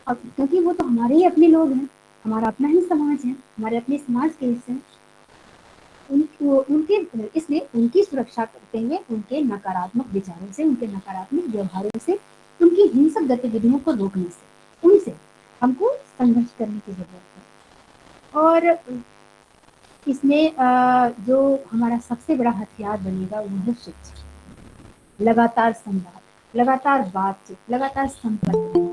और क्योंकि वो तो हमारे ही अपने लोग हैं, हमारा अपना ही समाज है, हमारे अपने समाज के हिस्से हैं, उनके इसलिए उनकी सुरक्षा करते हुए उनके नकारात्मक विचारों से, उनके नकारात्मक व्यवहारों से, उनकी हिंसक गतिविधियों को रोकने से, उनसे हमको संघर्ष करने की जरूरत है। और इसमें जो हमारा सबसे बड़ा हथियार बनेगा वो है शिक्षा, लगातार संवाद, लगातार बातचीत, लगातार संपर्क में।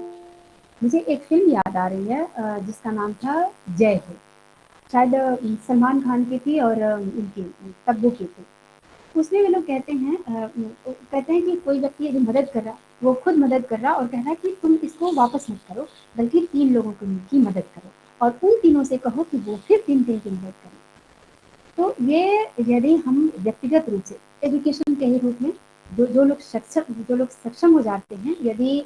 मुझे एक फिल्म याद आ रही है जिसका नाम था जय हो, शायद सलमान खान की थी और इनकी तब्बू की थी। उसमें वे लोग कहते हैं कि कोई व्यक्ति यदि मदद कर रहा, वो खुद मदद कर रहा और कह रहा है कि तुम इसको वापस मत करो, बल्कि 3 लोगों की मदद करो और उन तीनों से कहो कि वो फिर 3 की मदद करें। तो ये यदि हम व्यक्तिगत रूप से एजुकेशन के ही रूप में जो लोग सक्षम हो जाते हैं, यदि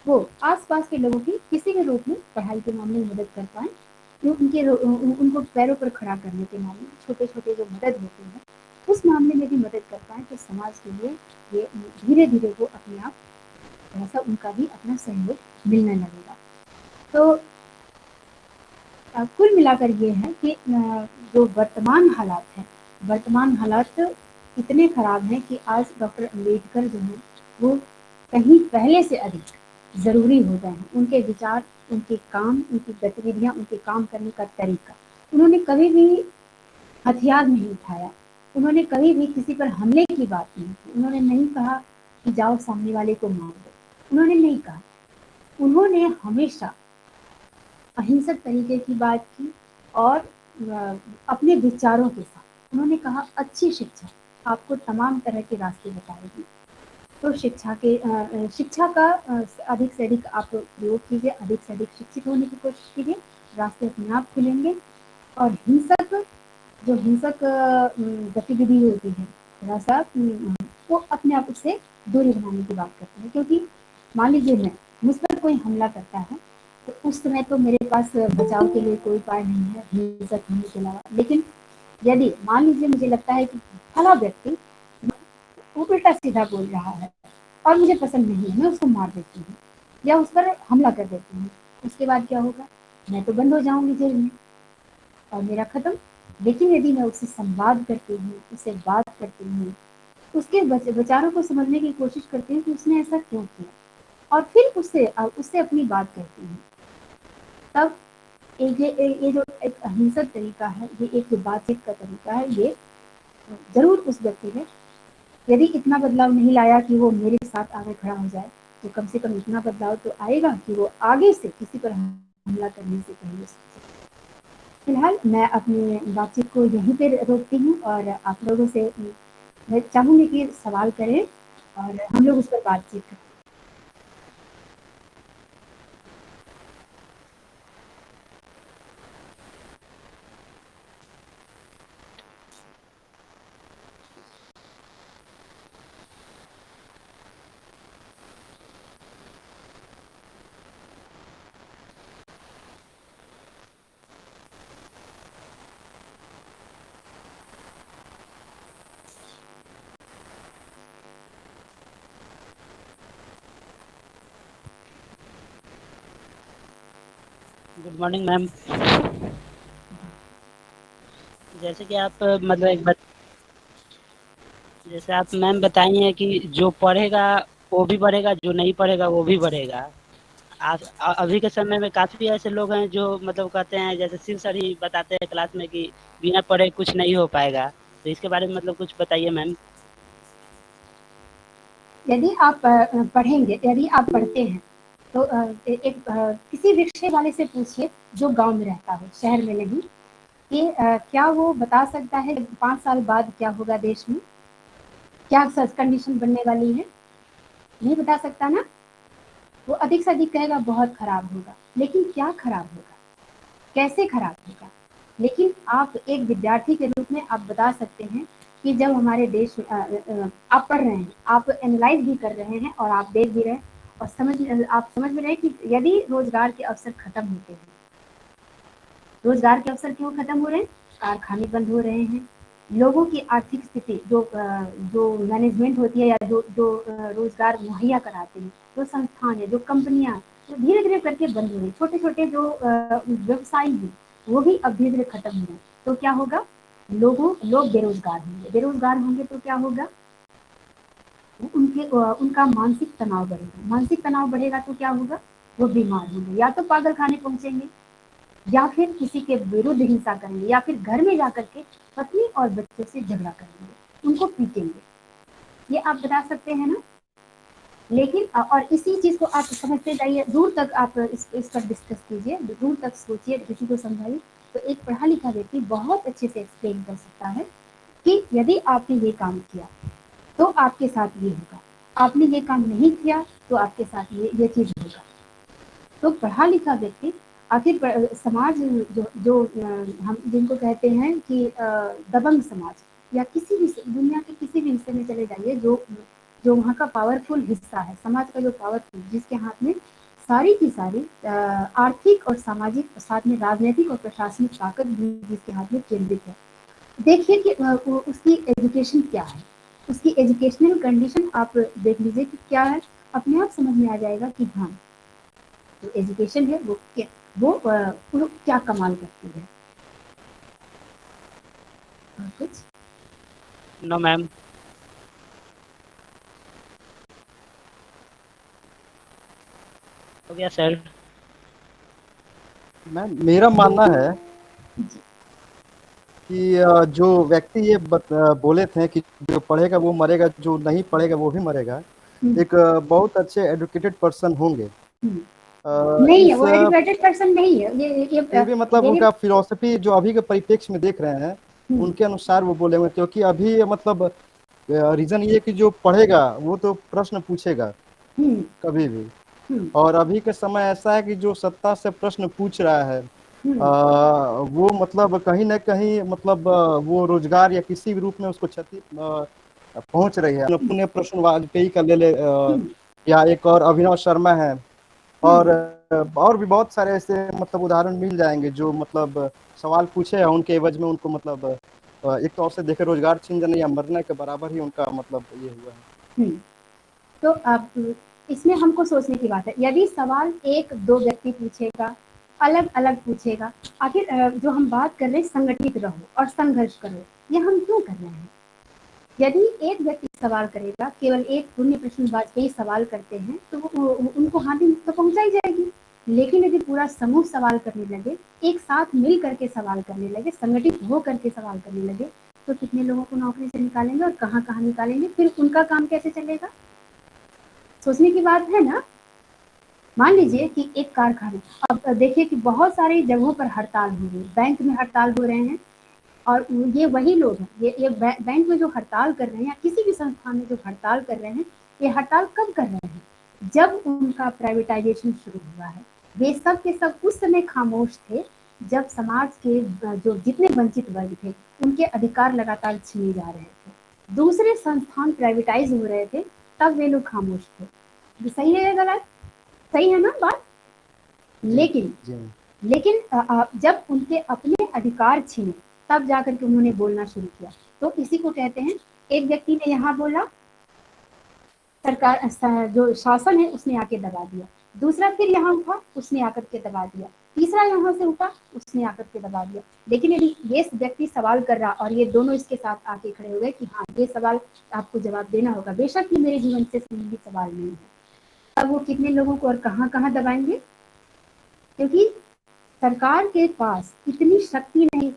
वो आस-पास के लोगों की किसी भी रूप में पढ़ाई के मामले में मदद कर पाएँ, तो उनको पैरों पर खड़ा करने के मामले में छोटे-छोटे जो मदद होते हैं, उस मामले में भी मदद कर पाएँ, तो समाज के लिए ये धीरे-धीरे वो अपने आप थोड़ा-सा उनका भी अपना सहयोग मिलने लगेगा। तो कुल मिलाकर ये है कि जो वर्तमान हालात इतने खराब हैं कि आज डॉक्टर अम्बेडकर जो हैं, वो कहीं पहले से अधिक ज़रूरी हो गए हैं। उनके विचार, उनके काम, उनकी गतिविधियाँ, उनके काम करने का तरीका। उन्होंने कभी भी हथियार नहीं उठाया, उन्होंने कभी भी किसी पर हमले की बात नहीं की, उन्होंने नहीं कहा कि जाओ सामने वाले को मार दो, उन्होंने नहीं कहा। उन्होंने हमेशा अहिंसक तरीके की बात की और अपने विचारों के साथ उन्होंने कहा अच्छी शिक्षा आपको तमाम तरह के रास्ते बताएगी। तो शिक्षा का अधिक से अधिक आप प्रयोग कीजिए, अधिक से अधिक शिक्षित होने की कोशिश कीजिए, रास्ते अपने आप खुलेंगे। और हिंसक गतिविधि होती है, थोड़ा-सा वो अपने आप उससे दूरी बनाने की बात करते हैं, क्योंकि मान लीजिए मुझ पर कोई हमला करता है, तो उस समय तो मेरे पास बचाव के लिए कोई उपाय नहीं है हिंसक होने के अलावा। लेकिन यदि मान लीजिए मुझे लगता है कि फला व्यक्ति वो उल्टा-सीधा बोल रहा है और मुझे पसंद नहीं है, मैं उसको मार देती हूँ या उस पर हमला कर देती हूँ, उसके बाद क्या होगा? मैं तो बंद हो जाऊँगी जेल में और मेरा खत्म। लेकिन यदि मैं उससे संवाद करती हूँ, उससे बात करती हूँ, उसके विचारों को समझने की कोशिश करती हूँ कि उसने ऐसा क्यों किया और फिर उससे अपनी बात कहती हूँ, तब ये जो एक अहिंसक तरीका है, ये एक जो बातचीत का तरीका है, ये ज़रूर उस व्यक्ति ने यदि इतना बदलाव नहीं लाया कि वो मेरे साथ आगे खड़ा हो जाए, तो कम से कम इतना बदलाव तो आएगा कि वो आगे से किसी पर हमला करने से पहले सोचे। फिलहाल मैं अपनी बातचीत को यहीं पे रोकती हूँ और आप लोगों से मैं चाहूँगी कि सवाल करें और हम लोग उस पर बातचीत करें। Good morning ma'am. जैसे कि आप मतलब एक बत जैसे आप मैम बताई हैं कि जो पढ़ेगा वो भी बढ़ेगा, जो नहीं पढ़ेगा वो भी बढ़ेगा। आज अभी के समय में काफ़ी ऐसे लोग हैं जो मतलब कहते हैं, जैसे शिव सर ही बताते हैं क्लास में कि बिना पढ़े कुछ नहीं हो पाएगा। तो इसके बारे में मतलब कुछ बताइए मैम। यदि आप पढ़ेंगे, यदि आप पढ़ते हैं तो एक किसी विषय वाले से पूछिए जो गांव में रहता हो, शहर में नहीं, कि क्या वो बता सकता है 5 साल बाद क्या होगा देश में, क्या कंडीशन बनने वाली है? नहीं बता सकता ना। वो अधिक से अधिक कहेगा बहुत खराब होगा, लेकिन क्या खराब होगा, कैसे खराब होगा? लेकिन आप एक विद्यार्थी के रूप में आप बता सकते हैं कि जब हमारे देश में आप पढ़ रहे हैं, आप एनालाइज भी कर रहे हैं और आप देख भी रहे हैं और आप समझ भी रहे हैं कि यदि रोजगार के अवसर खत्म होते हैं, रोजगार के अवसर क्यों खत्म हो रहे हैं? कारखाने बंद हो रहे हैं, लोगों की आर्थिक स्थिति जो मैनेजमेंट होती है या जो रोजगार मुहैया कराते हैं, जो संस्थान है, जो कंपनियां, जो धीरे धीरे करके बंद हो रही, छोटे छोटे जो व्यवसाय हैं वो भी अब धीरे धीरे खत्म हो रहे हैं। तो क्या होगा? लोग बेरोजगार होंगे, बेरोजगार होंगे तो क्या होगा? उनका मानसिक तनाव बढ़ेगा, मानसिक तनाव बढ़ेगा तो क्या होगा? वो बीमार होंगे, या तो पागल खाने पहुंचेंगे, या फिर किसी के विरुद्ध हिंसा करेंगे, या फिर घर में जाकर के पत्नी और बच्चों से झगड़ा करेंगे, उनको पीटेंगे। ये आप बता सकते हैं ना। लेकिन और इसी चीज को आप समझते जाइए, दूर तक आप इस पर डिस्कस कीजिए, दूर तक सोचिए, किसी को समझाइए, तो एक पढ़ा लिखा व्यक्ति बहुत अच्छे से एक्सप्लेन कर सकता है कि यदि आपने ये काम किया तो आपके साथ ये होगा, आपने ये काम नहीं किया तो आपके साथ ये चीज होगा। तो पढ़ा लिखा व्यक्ति आखिर समाज हम जिनको कहते हैं कि दबंग समाज, या किसी भी दुनिया के किसी भी हिस्से में चले जाइए, जो वहाँ का पावरफुल हिस्सा है, समाज का जो पावरफुल, जिसके हाथ में सारी की सारी आर्थिक और सामाजिक, साथ में राजनीतिक और प्रशासनिक ताकत भी जिसके हाथ में केंद्रित है, देखिए कि उसकी एजुकेशन क्या है, उसकी एजुकेशनल कंडीशन आप देख लीजिए कि क्या है, अपने आप समझ में आ जाएगा कि हाँ जो एजुकेशन है वो क्या कमाल करती है। और कुछ नो मैम। हो गया सर। मैम मेरा मानना है कि जो व्यक्ति ये बोले थे कि जो पढ़ेगा वो मरेगा, जो नहीं पढ़ेगा वो भी मरेगा, एक बहुत अच्छे एजुकेटेड पर्सन होंगे। नहीं है, इस वो एजुकेटेड पर्सन नहीं है, ये फिर भी मतलब मेरी उनका फिलोसफी जो अभी के परिप्रेक्ष्य में देख रहे हैं हम्म, उनके अनुसार वो बोले हुए, क्योंकि अभी मतलब रीजन ये कि जो पढ़ेगा वो तो प्रश्न पूछेगा हम्म, कभी भी। हम्म, और अभी के समय ऐसा है कि जो सत्ता से प्रश्न पूछ रहा है हम्म, वो मतलब कहीं ना कहीं मतलब वो रोजगार या किसी भी रूप में उसको क्षति पहुंच रही है। पुण्य प्रश्न वाजपेयी का ले ले हम्म, या एक और अभिनव शर्मा है, और हम्म, और भी बहुत सारे ऐसे मतलब उदाहरण मिल जाएंगे जो मतलब सवाल पूछे हैं उनके एवज में उनको मतलब एक तौर से देखे रोजगार छीन जाने या मरने के बराबर ही उनका मतलब ये हुआ है। हम्म। तो अब इसमें हमको सोचने की बात है, यदि सवाल एक दो व्यक्ति पूछेगा, अलग अलग पूछेगा, आखिर जो हम बात कर रहे हैं संगठित रहो और संघर्ष करो, ये हम क्यों कर रहे हैं? यदि एक व्यक्ति सवाल करेगा, केवल एक पुण्य प्रश्न वाजपेयी सवाल करते हैं तो उनको हानि तो पहुंचाई जाएगी। लेकिन यदि पूरा समूह सवाल करने लगे, एक साथ मिल करके सवाल करने लगे, संगठित हो करके सवाल करने लगे, तो कितने लोगों को नौकरी से निकालेंगे और कहाँ कहाँ निकालेंगे, फिर उनका काम कैसे चलेगा? सोचने की बात है ना। मान जी लीजिए कि एक कारखाना, अब देखिए कि बहुत सारी जगहों पर हड़ताल हो रही है, बैंक में हड़ताल हो रहे हैं, और ये वही लोग हैं, ये बैंक में जो हड़ताल कर रहे हैं या किसी भी संस्थान में जो हड़ताल कर रहे हैं, ये हड़ताल कब कर रहे हैं? जब उनका प्राइवेटाइजेशन शुरू हुआ है। वे सब के सब उस समय खामोश थे जब समाज के जो जितने वंचित वर्ग थे उनके अधिकार लगातार छीने जा रहे थे, दूसरे संस्थान प्राइवेटाइज हो रहे थे, तब वे लोग खामोश थे। ये सही है या गलत? सही है ना बात? जी लेकिन जी लेकिन जब उनके अपने अधिकार छीने, तब जाकर के उन्होंने बोलना शुरू किया। तो इसी को कहते हैं, एक व्यक्ति ने यहाँ बोला, सरकार जो शासन है उसने आके दबा दिया, दूसरा फिर यहाँ उठा, उसने आकर के दबा दिया, तीसरा यहाँ से उठा, उसने आकर के दबा दिया। लेकिन यदि ये व्यक्ति सवाल कर रहा और ये दोनों इसके साथ आके खड़े हो गए कि हाँ ये सवाल आपको जवाब देना होगा, बेशक ये मेरे जीवन से संबंधित सवाल नहीं है, अब वो कितने लोगों को और कहाँ कहाँ दबाएंगे? क्योंकि सरकार के पास इतनी शक्ति नहीं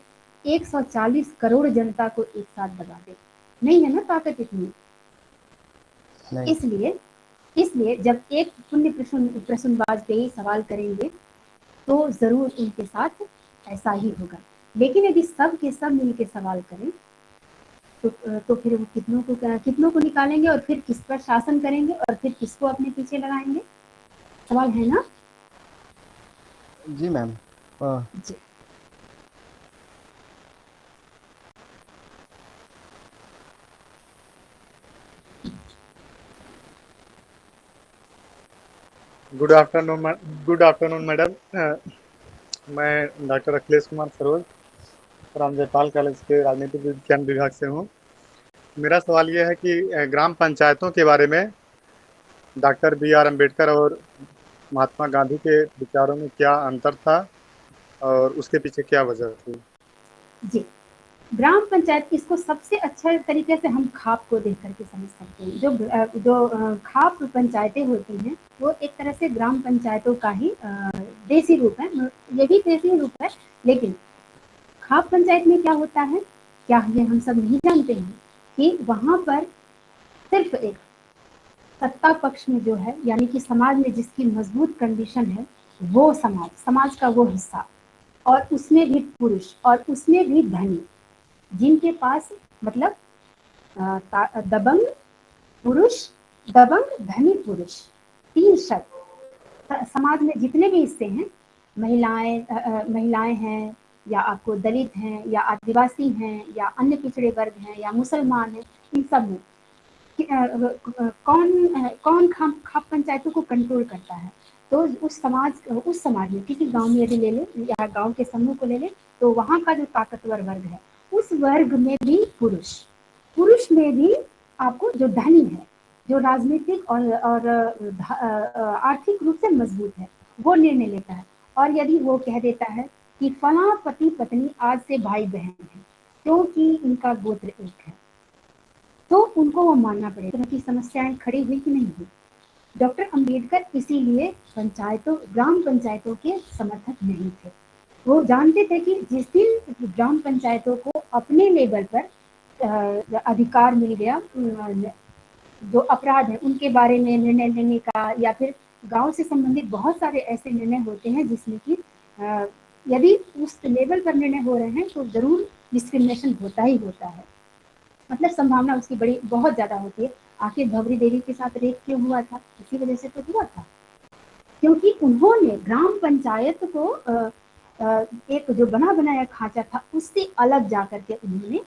140 करोड़ जनता को एक साथ दबा दे, नहीं है ना ताकत इतनी। इसलिए जब एक पुण्य प्रसूनबाज पे ही सवाल करेंगे तो जरूर उनके साथ ऐसा ही होगा। लेकिन यदि सब के सब मिलके सवाल करें तो फिर वो कितनों को निकालेंगे और फिर किस पर शासन करेंगे और फिर किसको अपने पीछे लगाएंगे? सवाल है ना? जी मैम। जी। Good afternoon madam. मैं डॉक्टर अखिलेश कुमार सरोज रामजयपाल कॉलेज के राजनीतिक विज्ञान विभाग से हूँ। मेरा सवाल ये है कि ग्राम पंचायतों के बारे में डॉक्टर B.R. अम्बेडकर और महात्मा गांधी के विचारों में क्या अंतर था और उसके पीछे क्या वजह थी? जी, ग्राम पंचायत, इसको सबसे अच्छा तरीके से हम खाप को देख करके समझ सकते हैं। जो खाप पंचायतें होती हैं वो एक तरह से ग्राम पंचायतों का ही देसी रूप है। ये भी देसी रूप है, लेकिन खाप पंचायत में क्या होता है, क्या ये हम सब नहीं जानते हैं कि वहां पर सिर्फ एक सत्ता पक्ष में जो है, यानी कि समाज में जिसकी मजबूत कंडीशन है, वो समाज का वो हिस्सा, और उसमें भी पुरुष और उसमें भी धनी, जिनके पास मतलब दबंग पुरुष, दबंग धनी पुरुष, 3 शब्द। समाज में जितने भी हिस्से हैं, महिलाएं हैं या आपको दलित हैं या आदिवासी हैं या अन्य पिछड़े वर्ग हैं या मुसलमान हैं, इन सब में कौन खाप पंचायतों को कंट्रोल करता है? तो उस समाज में किसी गांव में यदि ले ले या गांव के समूह को ले ले, तो वहां का जो ताकतवर वर्ग है, उस वर्ग में भी पुरुष में भी आपको जो धनी है, जो राजनीतिक और आर्थिक रूप से मजबूत है, वो निर्णय लेता है। और यदि वो कह देता है कि फला पति पत्नी आज से भाई बहन है क्योंकि इनका गोत्र एक है, तो उनको वो मानना पड़ेगा। उनकी समस्याएं खड़ी हुई कि नहीं हुई? डॉक्टर अंबेडकर इसीलिए ग्राम पंचायतों के समर्थक नहीं थे। वो जानते थे कि जिस दिन ग्राम पंचायतों को अपने लेवल पर अधिकार मिल गया, जो अपराध है उनके बारे में निर्णय लेने का, या फिर गांव से संबंधित बहुत सारे ऐसे निर्णय होते हैं जिसमें कि यदि उस लेवल पर निर्णय हो रहे हैं तो जरूर डिस्क्रिमिनेशन होता ही होता है, मतलब संभावना उसकी बहुत ज्यादा होती है। आखिर भवरी देवी के साथ रेप क्यों हुआ था? इसी वजह से तो हुआ था, क्योंकि उन्होंने ग्राम पंचायत को एक जो बना बनाया खांचा था उससे अलग जाकर के उन्होंने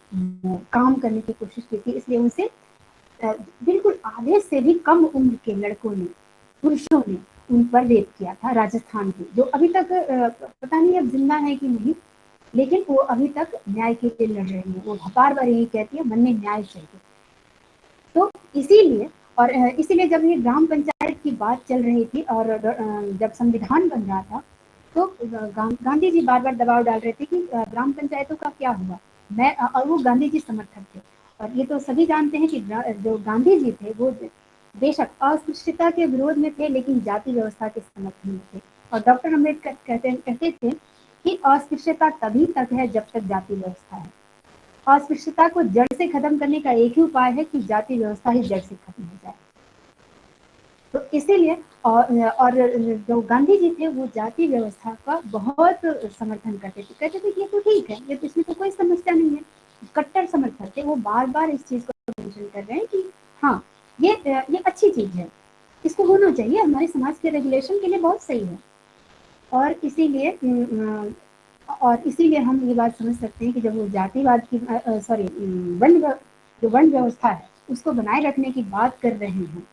काम करने की कोशिश की थी। इसलिए उनसे बिल्कुल आधे से भी कम उम्र के लड़कों ने, पुरुषों ने उन पर रेप किया था। राजस्थान की, जो अभी तक पता नहीं अब जिंदा है कि नहीं, लेकिन वो अभी तक न्याय के लिए लड़ रही है। वो बार बार यही कहती है, मन में न्याय चाहिए। तो इसीलिए जब ये ग्राम पंचायत की बात चल रही थी और जब संविधान बन रहा था, तो गांधी जी बार बार दबाव डाल रहे थे कि ग्राम पंचायतों का क्या हुआ। और वो गांधी जी समर्थक थे, और ये तो सभी जानते हैं कि जो गांधी जी थे वो बेशक अस्पृश्यता के विरोध में थे, लेकिन जाति व्यवस्था के समर्थन में थे। और डॉक्टर अम्बेडकर कहते थे कि अस्पृश्यता तभी तक है जब तक जाति व्यवस्था है। अस्पृश्यता को जड़ से खत्म करने का एक ही उपाय है कि जाति व्यवस्था ही जड़ से खत्म हो जाए। तो इसीलिए और जो गांधी जी थे वो जाति व्यवस्था का बहुत समर्थन करते थे। कहते थे कि ये तो ठीक है, ये तो इसमें तो कोई समस्या नहीं है। कट्टर समर्थक थे। वो बार बार इस चीज को मेंशन कर रहे हैं कि हाँ ये अच्छी चीज है, इसको होना चाहिए, हमारे समाज के रेगुलेशन के लिए बहुत सही है। और इसीलिए हम ये बात समझ सकते हैं कि जब वो जातिवाद की वर्ण व्यवस्था है उसको बनाए रखने की बात कर रहे हैं,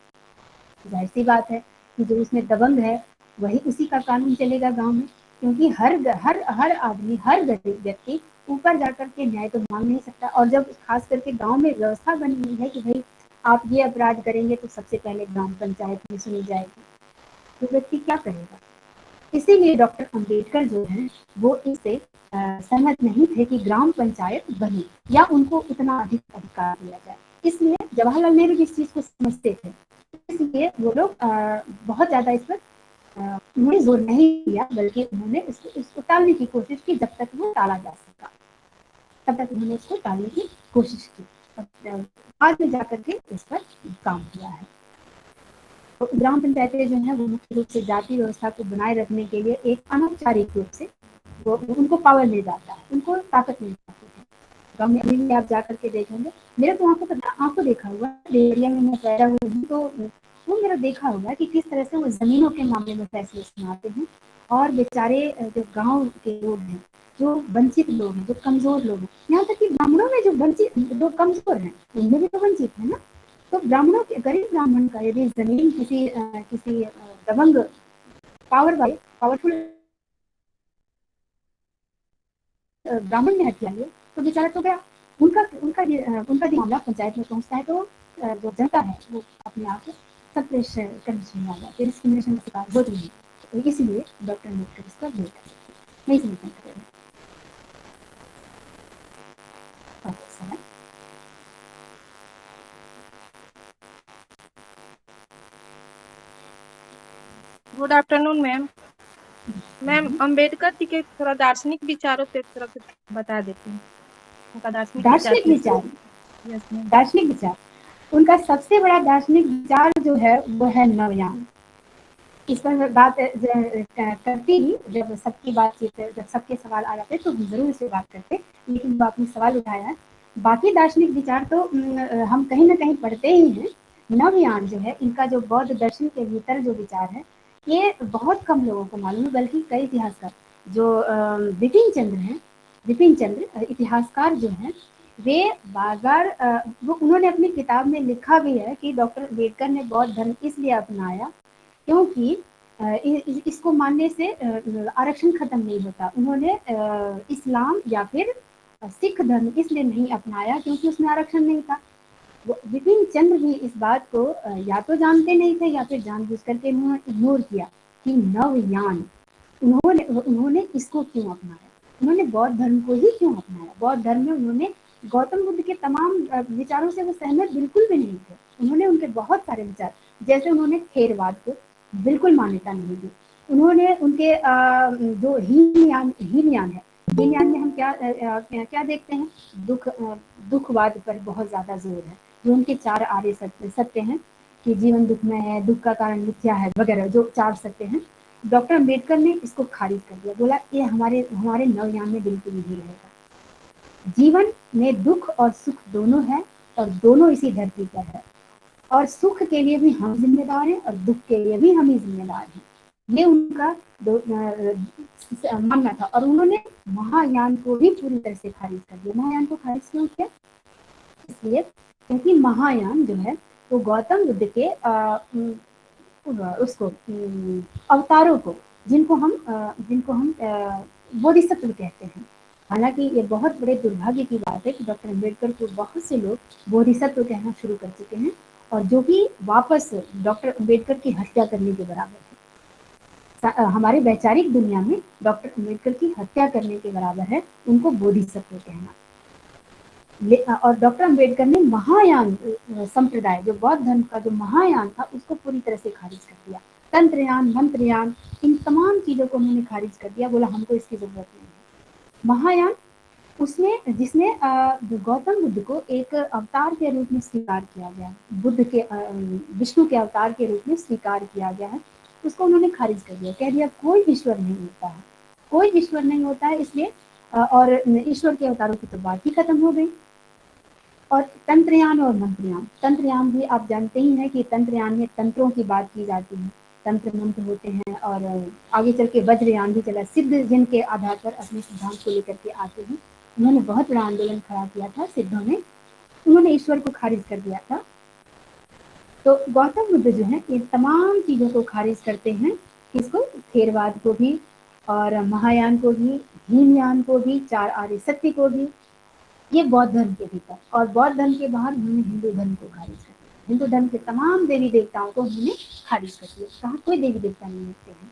जाहिर सी बात है कि जो उसमें दबंग है वही उसी का कानून चलेगा गांव में, क्योंकि हर आदमी, हर गरीब व्यक्ति ऊपर जाकर के न्याय तो मांग नहीं सकता। और जब खास करके गांव में व्यवस्था बनी हुई है कि भाई आप ये अपराध करेंगे तो सबसे पहले ग्राम पंचायत में सुनी जाएगी, तो व्यक्ति क्या करेगा? इसीलिए डॉक्टर अंबेडकर जो है वो इससे सहमत नहीं थे कि ग्राम पंचायत बने या उनको उतना अधिक अधिकार दिया जाए। इसलिए जवाहरलाल नेहरू इस चीज को समझते थे, इसलिए वो लोग बहुत ज्यादा इस पर उन्होंने जोर नहीं दिया, बल्कि उन्होंने इसको टालने की कोशिश की। जब तक वो टाला जा सका तब तक उन्होंने इसको टालने की कोशिश की। बाद में जाकर के इस पर काम किया है। तो ग्राम पंचायतें जो है वो मुख्य रूप से जाति व्यवस्था को बनाए रखने के लिए एक अनौपचारिक रूप से वो उनको पावर मिल जाता है, उनको ताकत मिल जाती है। गाँव में अभी भी आप जाकर के देखेंगे, मेरे तो आंखों देखा हुआ एरिया में मैं पैदा हुई हूँ, तो वो मेरा देखा हुआ कि किस तरह से वो जमीनों के मामले में फैसले सुनाते हैं। और बेचारे जो गाँव के लोग हैं, जो वंचित लोग हैं, जो कमजोर लोग हैं, यहाँ तक कि ब्राह्मणों में जो वंचित जो कमजोर हैं उनमें भी तो वंचित है ना। तो ब्राह्मणों के गरीब ब्राह्मण का यदि जमीन किसी दबंग पावरफुल ब्राह्मण ने हत्या लिया तो बेचारा तो गया। उनका उनका उनका मामला पंचायत में पहुंचता है तो जो जनता है वो अपने आप कंडीशन आ जाती है, डिस्क्रिमिनेशन का शिकार होती है। तो इसलिए डॉक्टर अम्बेडकर इसका विरोध करते नहीं समर्थन कर रहे हैं। Good afternoon ma'am. Ma'am Ambedkar ji के थोड़ा दार्शनिक विचारों पे थोड़ा कुछ बता देती हूँ। उनका दार्शनिक विचार दार्शनिक विचार उनका सबसे बड़ा दार्शनिक विचार जो है वो है नवयान। इस पर बात करती ही जब सबकी बातचीत जब सबके सवाल आ जाते तो हम जरूर इस पर बात करते, लेकिन वो आपने सवाल उठाया है। बाकी दार्शनिक विचार तो हम कहीं ना कहीं पढ़ते ही हैं। नवयान जो है इनका जो बौद्ध दर्शन के भीतर जो विचार है ये बहुत कम लोगों को मालूम है, बल्कि कई इतिहासकार जो विपिन चंद्र इतिहासकार जो हैं वे बार बार वो उन्होंने अपनी किताब में लिखा भी है कि डॉक्टर अम्बेडकर ने बौद्ध धर्म इसलिए अपनाया क्योंकि इसको मानने से आरक्षण खत्म नहीं होता। उन्होंने इस्लाम या फिर सिख धर्म इसलिए नहीं अपनाया क्योंकि उसमें आरक्षण नहीं था। विपिन चंद्र भी इस बात को या तो जानते नहीं थे या फिर जानबूझ करके उन्होंने इग्नोर किया कि नवयान उन्होंने इसको क्यों अपनाया, उन्होंने बौद्ध धर्म को ही क्यों अपनाया। बौद्ध धर्म में उन्होंने गौतम बुद्ध के तमाम विचारों से वो सहमत बिल्कुल भी नहीं थे। उन्होंने उनके बहुत सारे विचार, जैसे उन्होंने थेरवाद को बिल्कुल मान्यता नहीं दी। उन्होंने उनके जो हीनयान है, हीनयान में हम क्या देखते हैं, दुखवाद पर बहुत ज्यादा जोर है। जो उनके 4 आर्य सत्य हैं कि जीवन दुखमय है, दुख का कारण मिथ्या है वगैरह, जो 4 सत्य हैं, डॉक्टर अम्बेडकर ने इसको खारिज कर दिया। बोला ये हमारे नवयान में बिल्कुल नहीं रहेगा। जीवन में दुख और सुख दोनों है और दोनों इसी धरती पर है, और सुख के लिए भी हम जिम्मेदार हैं और दुख के लिए भी हम ही जिम्मेदार हैं। ये उनका मानना था। और उन्होंने महायान को भी पूरी तरह से खारिज कर दिया। महायान को खारिज क्यों किया? इसलिए क्योंकि महायान जो है वो गौतम बुद्ध के उसको अवतारों को, जिनको हम बोधिसत्व कहते हैं। हालांकि ये बहुत बड़े दुर्भाग्य की बात है कि डॉक्टर अम्बेडकर को बहुत से लोग बोधिसत्व कहना शुरू कर चुके हैं, और जो कि वापस डॉक्टर अम्बेडकर की हत्या करने के बराबर है। हमारे वैचारिक दुनिया में डॉक्टर अम्बेडकर की हत्या करने के बराबर है उनको बोधिसत्व कहना। और डॉक्टर अम्बेडकर ने महायान संप्रदाय, जो बौद्ध धर्म का जो महायान था, उसको पूरी तरह से खारिज कर दिया। तंत्रयान, मंत्रयान, इन तमाम चीजों को उन्होंने खारिज कर दिया। बोला हमको इसकी जरूरत नहीं है। महायान उसमें जिसमें गौतम बुद्ध को एक अवतार के रूप में स्वीकार किया गया, बुद्ध के विष्णु के अवतार के रूप में स्वीकार किया गया है, उसको उन्होंने खारिज कर दिया। कह दिया कोई ईश्वर नहीं होता है, कोई ईश्वर नहीं होता है। इसलिए और ईश्वर के अवतारों की तो बात ही खत्म हो गई। और तंत्रयान और मंत्रयान, तंत्रयान भी आप जानते ही हैं कि तंत्रयान में तंत्रों की बात की जाती है, तंत्र मंत्र होते हैं। और आगे चल के वज्रयान भी चला, सिद्ध जिनके आधार पर अपने सिद्धांत को लेकर के आते हैं। उन्होंने बहुत बड़ा आंदोलन खड़ा किया था सिद्धों ने, उन्होंने ईश्वर को खारिज कर दिया था। तो गौतम बुद्ध जो है ये तमाम चीजों को खारिज करते हैं, इसको थेरवाद को भी और महायान को भी, हीनयान को भी, 4 आर्य सत्य को भी, ये बौद्ध धर्म के भीतर। और बौद्ध धर्म के बाहर उन्होंने हिंदू धर्म को खारिज कर दिया। हिंदू धर्म के तमाम देवी देवताओं को उन्होंने खारिज कर दिया, कहा कोई देवी देवता नहीं होते हैं।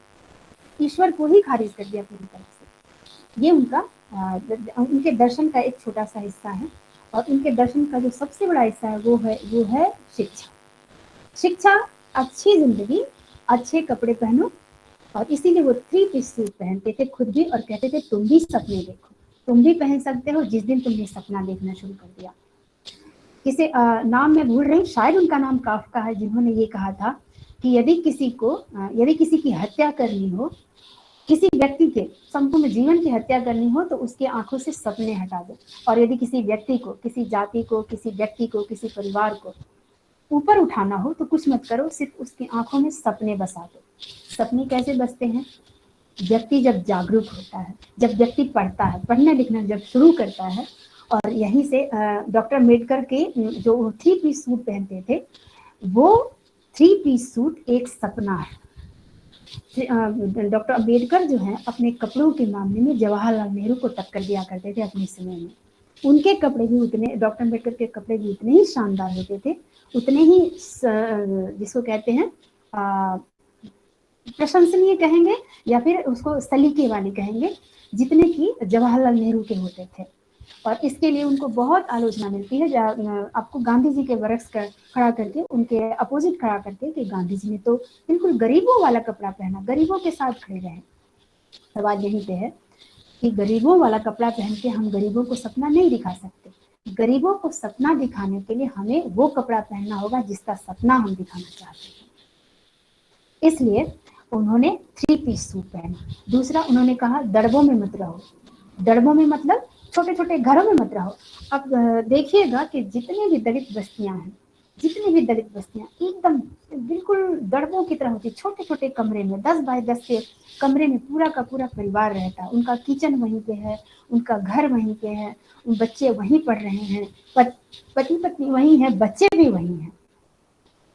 ईश्वर को ही खारिज कर दिया पूरी तरह से। ये उनके दर्शन का एक छोटा सा हिस्सा है। और उनके दर्शन का जो सबसे बड़ा हिस्सा है वो है शिक्षा। शिक्षा, अच्छी जिंदगी, अच्छे कपड़े पहनो। और इसीलिए वो 3 पीस सूट पहनते थे खुद भी, और कहते थे तुम भी सपने देखो, तुम भी पहन सकते हो जिस दिन तुमने सपना देखना शुरू कर दिया। किसे नाम मैं भूल रही, शायद उनका नाम काफका है, जिन्होंने ये कहा था कि यदि किसी की हत्या करनी हो, किसी व्यक्ति के संपूर्ण जीवन की हत्या करनी हो, तो उसके आंखों से सपने हटा दो। और यदि किसी व्यक्ति को, किसी जाति को, किसी व्यक्ति को, किसी परिवार को ऊपर उठाना हो तो कुछ मत करो, सिर्फ उसकी आंखों में सपने बसा दो। सपने कैसे बसते हैं? व्यक्ति जब जागरूक होता है, जब व्यक्ति पढ़ता है, पढ़ना लिखना जब शुरू करता है। और यहीं से डॉक्टर अम्बेडकर के जो 3 पीस सूट पहनते थे, वो 3 पीस सूट एक सपना है। डॉक्टर अम्बेडकर जो है अपने कपड़ों के मामले में जवाहरलाल नेहरू को टक्कर दिया करते थे अपने समय में। उनके कपड़े भी उतने, डॉक्टर अम्बेडकर के कपड़े भी उतने ही शानदार होते थे, उतने ही जिसको कहते हैं प्रशंसनीय कहेंगे या फिर उसको सलीके वाले कहेंगे, जितने कि जवाहरलाल नेहरू के होते थे। और इसके लिए उनको बहुत आलोचना मिलती है। आपको गांधी जी के वर्क्स खड़ा करके, उनके अपोजिट खड़ा करके कि गांधी जी ने तो बिल्कुल गरीबों वाला कपड़ा पहना, गरीबों के साथ खड़े रहे। सवाल यहीं पे है कि गरीबों वाला कपड़ा पहन के हम गरीबों को सपना नहीं दिखा सकते। गरीबों को सपना दिखाने के लिए हमें वो कपड़ा पहनना होगा जिसका सपना हम दिखाना चाहते हैं। इसलिए उन्होंने 3 पीस सूट पहना। दूसरा, उन्होंने कहा दड़बों में मत रहो। दड़बों में मतलब छोटे छोटे घरों में मत रहो। अब देखिएगा कि जितनी भी दलित बस्तियां एकदम बिल्कुल दड़बों की तरह होती, छोटे छोटे कमरे में, 10 बाय 10 के कमरे में पूरा का पूरा परिवार रहता है। उनका किचन वहीं पे है, उनका घर वहीं पे है, उन बच्चे वहीं पढ़ रहे हैं, पति पत्नी वहीं है, बच्चे भी वहीं हैं।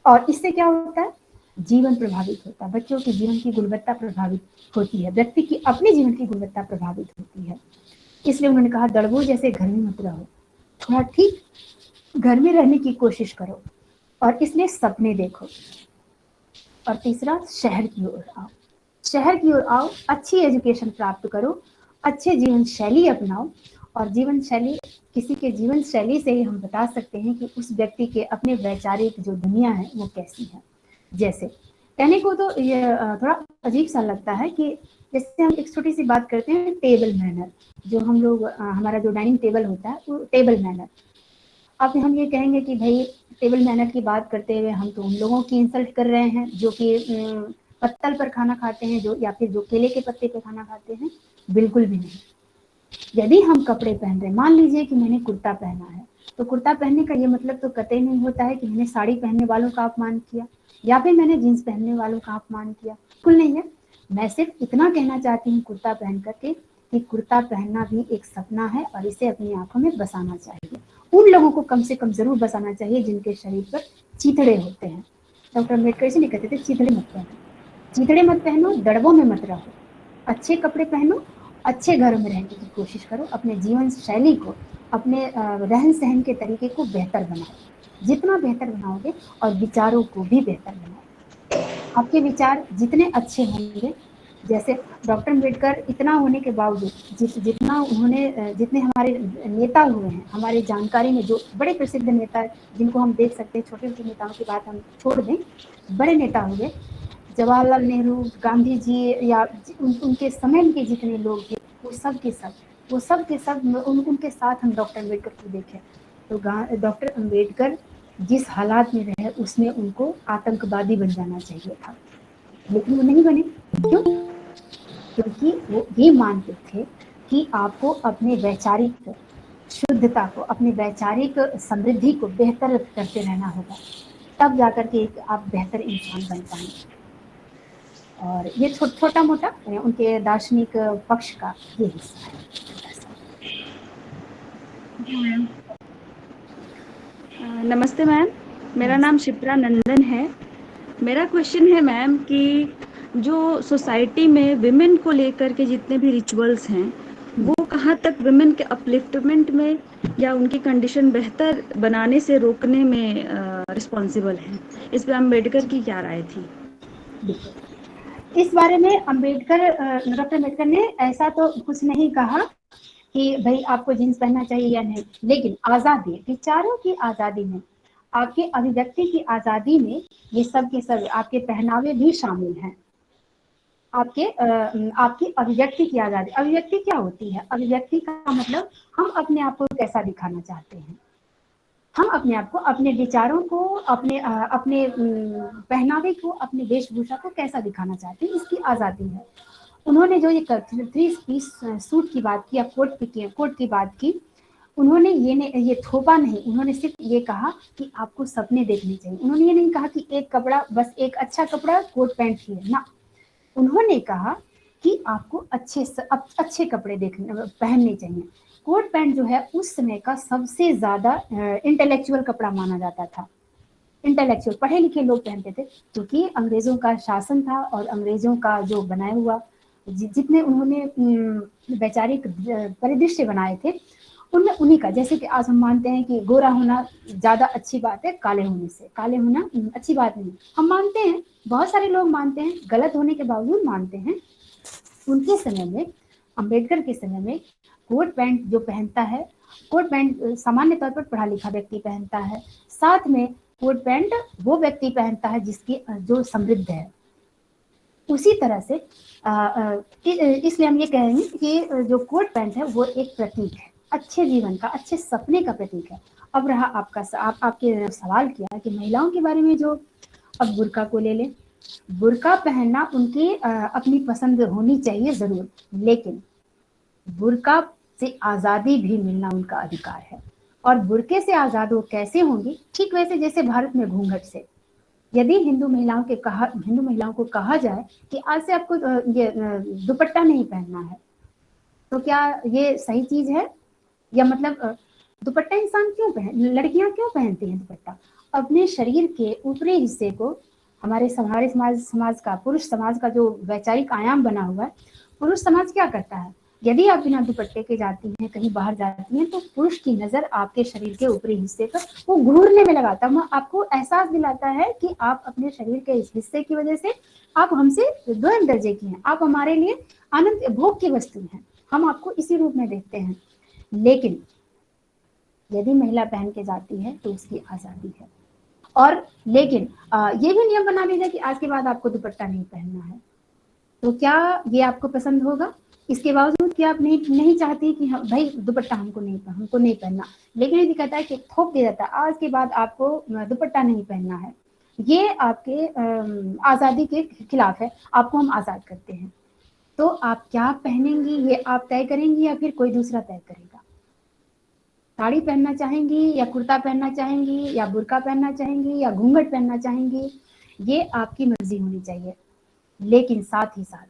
और इससे क्या होता है? जीवन प्रभावित होता है, बच्चों के जीवन की गुणवत्ता प्रभावित होती है, व्यक्ति की अपने जीवन की गुणवत्ता प्रभावित होती है। इसलिए उन्होंने कहा दड़बों जैसे घर में मत रहो, थोड़ा ठीक घर में रहने की कोशिश करो। और इसलिए सपने देखो। और तीसरा, शहर की ओर आओ। शहर की ओर आओ, अच्छी एजुकेशन प्राप्त करो, अच्छे जीवन शैली अपनाओ। और जीवन शैली, किसी के जीवन शैली से ही हम बता सकते हैं कि उस व्यक्ति के अपने वैचारिक जो दुनिया है वो कैसी है। जैसे कहने को तो ये थोड़ा अजीब सा लगता है कि जैसे हम एक छोटी सी बात करते हैं, टेबल मैनर, जो हम लोग हमारा जो डाइनिंग टेबल होता है वो टेबल मैनर। अब हम ये कहेंगे कि भाई टेबल मैनर की बात करते हुए हम तो उन लोगों की इंसल्ट कर रहे हैं जो कि पत्तल पर खाना खाते हैं, जो या फिर जो केले के पत्ते पर खाना खाते हैं। बिल्कुल भी नहीं। यदि हम कपड़े पहन रहे, मान लीजिए कि मैंने कुर्ता पहना है, तो कुर्ता पहनने का ये मतलब तो कतई नहीं होता है कि मैंने साड़ी पहनने वालों का अपमान किया या फिर मैंने जीन्स पहनने वालों का अपमान किया, बिल्कुल नहीं है। मैं सिर्फ इतना कहना चाहती हूँ कुर्ता पहन करके कि कुर्ता पहनना भी एक सपना है और इसे अपनी आंखों में बसाना चाहिए। उन लोगों को कम से कम जरूर बसाना चाहिए जिनके शरीर पर चीथड़े होते हैं। डॉक्टर अम्बेडकर इसलिए कहते थे चीथड़े मत पहनो, चीथड़े मत पहनो, दड़बों में मत रहो, अच्छे कपड़े पहनो, अच्छे घरों में रहने की कोशिश करो, अपने जीवन शैली को, अपने रहन सहन के तरीके को बेहतर बनाओ। जितना बेहतर बनाओगे और विचारों को भी बेहतर बनाओ, आपके विचार जितने अच्छे होंगे, जैसे डॉक्टर अम्बेडकर इतना होने के बावजूद जितने हमारे नेता हुए हैं, हमारे जानकारी में जो बड़े प्रसिद्ध नेता जिनको हम देख सकते हैं, छोटे छोटे नेताओं की बात हम छोड़ दें, बड़े नेता हुए, जवाहरलाल नेहरू, गांधी जी या उनके समय के जितने लोग थे, वो सब के सब उनके साथ हम डॉक्टर अम्बेडकर को देखें तो डॉक्टर अम्बेडकर जिस हालात में रहे उसमें उनको आतंकवादी बन जाना चाहिए था, लेकिन वो नहीं बने। क्यों? क्योंकि वो ये मानते थे कि आपको अपने वैचारिक शुद्धता को, अपने वैचारिक समृद्धि को बेहतर करते रहना होगा, तब जाकर के आप बेहतर इंसान बन पाएंगे। और ये छोटा मोटा उनके दार्शनिक पक्ष का ये हिस्सा है। नमस्ते मैम, मेरा नाम शिप्रा नंदन है। मेरा क्वेश्चन है मैम कि जो सोसाइटी में विमेन को लेकर के जितने भी रिचुअल्स हैं वो कहाँ तक विमेन के अपलिफ्टमेंट में या उनकी कंडीशन बेहतर बनाने से रोकने में रिस्पॉन्सिबल हैं? इस पर अम्बेडकर की क्या राय थी? इस बारे में डॉक्टर अम्बेडकर ने ऐसा तो कुछ नहीं कहा कि भाई आपको जीन्स पहनना चाहिए या नहीं, लेकिन आज़ादी, विचारों की आज़ादी में, आपके अभिव्यक्ति की आज़ादी में ये सब के सब आपके पहनावे भी शामिल हैं। आपकी अभिव्यक्ति की आज़ादी। अभिव्यक्ति क्या होती है? अभिव्यक्ति का मतलब हम अपने आप को कैसा दिखाना चाहते हैं, हम अपने आप को, अपने विचारों को, अपने पहनावे को, अपने वेशभूषा को कैसा दिखाना चाहते हैं, इसकी आज़ादी है। उन्होंने जो ये 3 पीस सूट की बात की या कोट की बात की, उन्होंने ये थोपा नहीं, उन्होंने सिर्फ ये कहा कि आपको सपने देखने चाहिए। उन्होंने ये नहीं कहा कि एक कपड़ा, बस एक अच्छा कपड़ा कोट पैंट ही है ना, उन्होंने कहा कि आपको अच्छे कपड़े पहनने चाहिए। कोट पैंट जो है उस समय का सबसे ज्यादा इंटेलेक्चुअल कपड़ा माना जाता था। इंटेलेक्चुअल पढ़े लिखे लोग पहनते थे, क्योंकि अंग्रेजों का शासन था और अंग्रेजों का जो बनाया हुआ जितने उन्होंने वैचारिक परिदृश्य बनाए थे, उनमें उन्हीं का, जैसे कि आज हम मानते हैं कि गोरा होना ज्यादा अच्छी बात है काले होने से, काले होना अच्छी बात नहीं, हम मानते हैं, बहुत सारे लोग मानते हैं, गलत होने के बावजूद मानते हैं। उनके समय में, अम्बेडकर के समय में, कोट पैंट जो पहनता है, कोट पैंट सामान्य तौर पर पढ़ा लिखा व्यक्ति पहनता है, साथ में कोट पैंट वो व्यक्ति पहनता है जो समृद्ध है। उसी तरह से इसलिए हम ये कहेंगे कि जो कोट पैंट है वो एक प्रतीक है, अच्छे जीवन का, अच्छे सपने का प्रतीक है। अब रहा आपके सवाल किया कि महिलाओं के बारे में, जो अब बुर्का को ले लें, बुर्का पहनना उनकी अपनी पसंद होनी चाहिए जरूर, लेकिन बुर्का से आज़ादी भी मिलना उनका अधिकार है। और बुर्के से आज़ाद वो कैसे होंगी? ठीक वैसे जैसे भारत में घूंघट से। यदि हिंदू महिलाओं को कहा जाए कि आज से आपको ये दुपट्टा नहीं पहनना है, तो क्या ये सही चीज है? या मतलब दुपट्टा इंसान लड़कियां क्यों पहनती हैं दुपट्टा? अपने शरीर के ऊपरी हिस्से को, हमारे समाज का, पुरुष समाज का जो वैचारिक आयाम बना हुआ है, पुरुष समाज क्या करता है? यदि आप बिना दुपट्टे के जाती हैं, कहीं बाहर जाती हैं, तो पुरुष की नजर आपके शरीर के ऊपरी हिस्से पर वो घूरने में लगाता है, वो आपको एहसास दिलाता है कि आप अपने शरीर के इस हिस्से की वजह से आप हमसे 2 दर्जे की हैं, आप हमारे लिए आनंद भोग की वस्तु हैं, हम आपको इसी रूप में देखते हैं। लेकिन यदि महिला पहन के जाती है तो उसकी आजादी है। और लेकिन ये भी नियम बना लीजिए कि आज के बाद आपको दुपट्टा नहीं पहनना है, तो क्या ये आपको पसंद होगा? इसके बावजूद कि आप नहीं चाहती कि हाँ भाई दुपट्टा हमको नहीं पहनना, लेकिन यदि कहता है कि थोप दिया जाता है आज के बाद आपको दुपट्टा नहीं पहनना है, ये आपके आज़ादी के खिलाफ है, आपको हम आज़ाद करते हैं, तो आप क्या पहनेंगी ये आप तय करेंगी या फिर कोई दूसरा तय करेगा? साड़ी पहनना चाहेंगी या कुर्ता पहनना चाहेंगी या बुर्का पहनना चाहेंगी या घूंघट पहनना चाहेंगी, ये आपकी मर्जी होनी चाहिए। लेकिन साथ ही साथ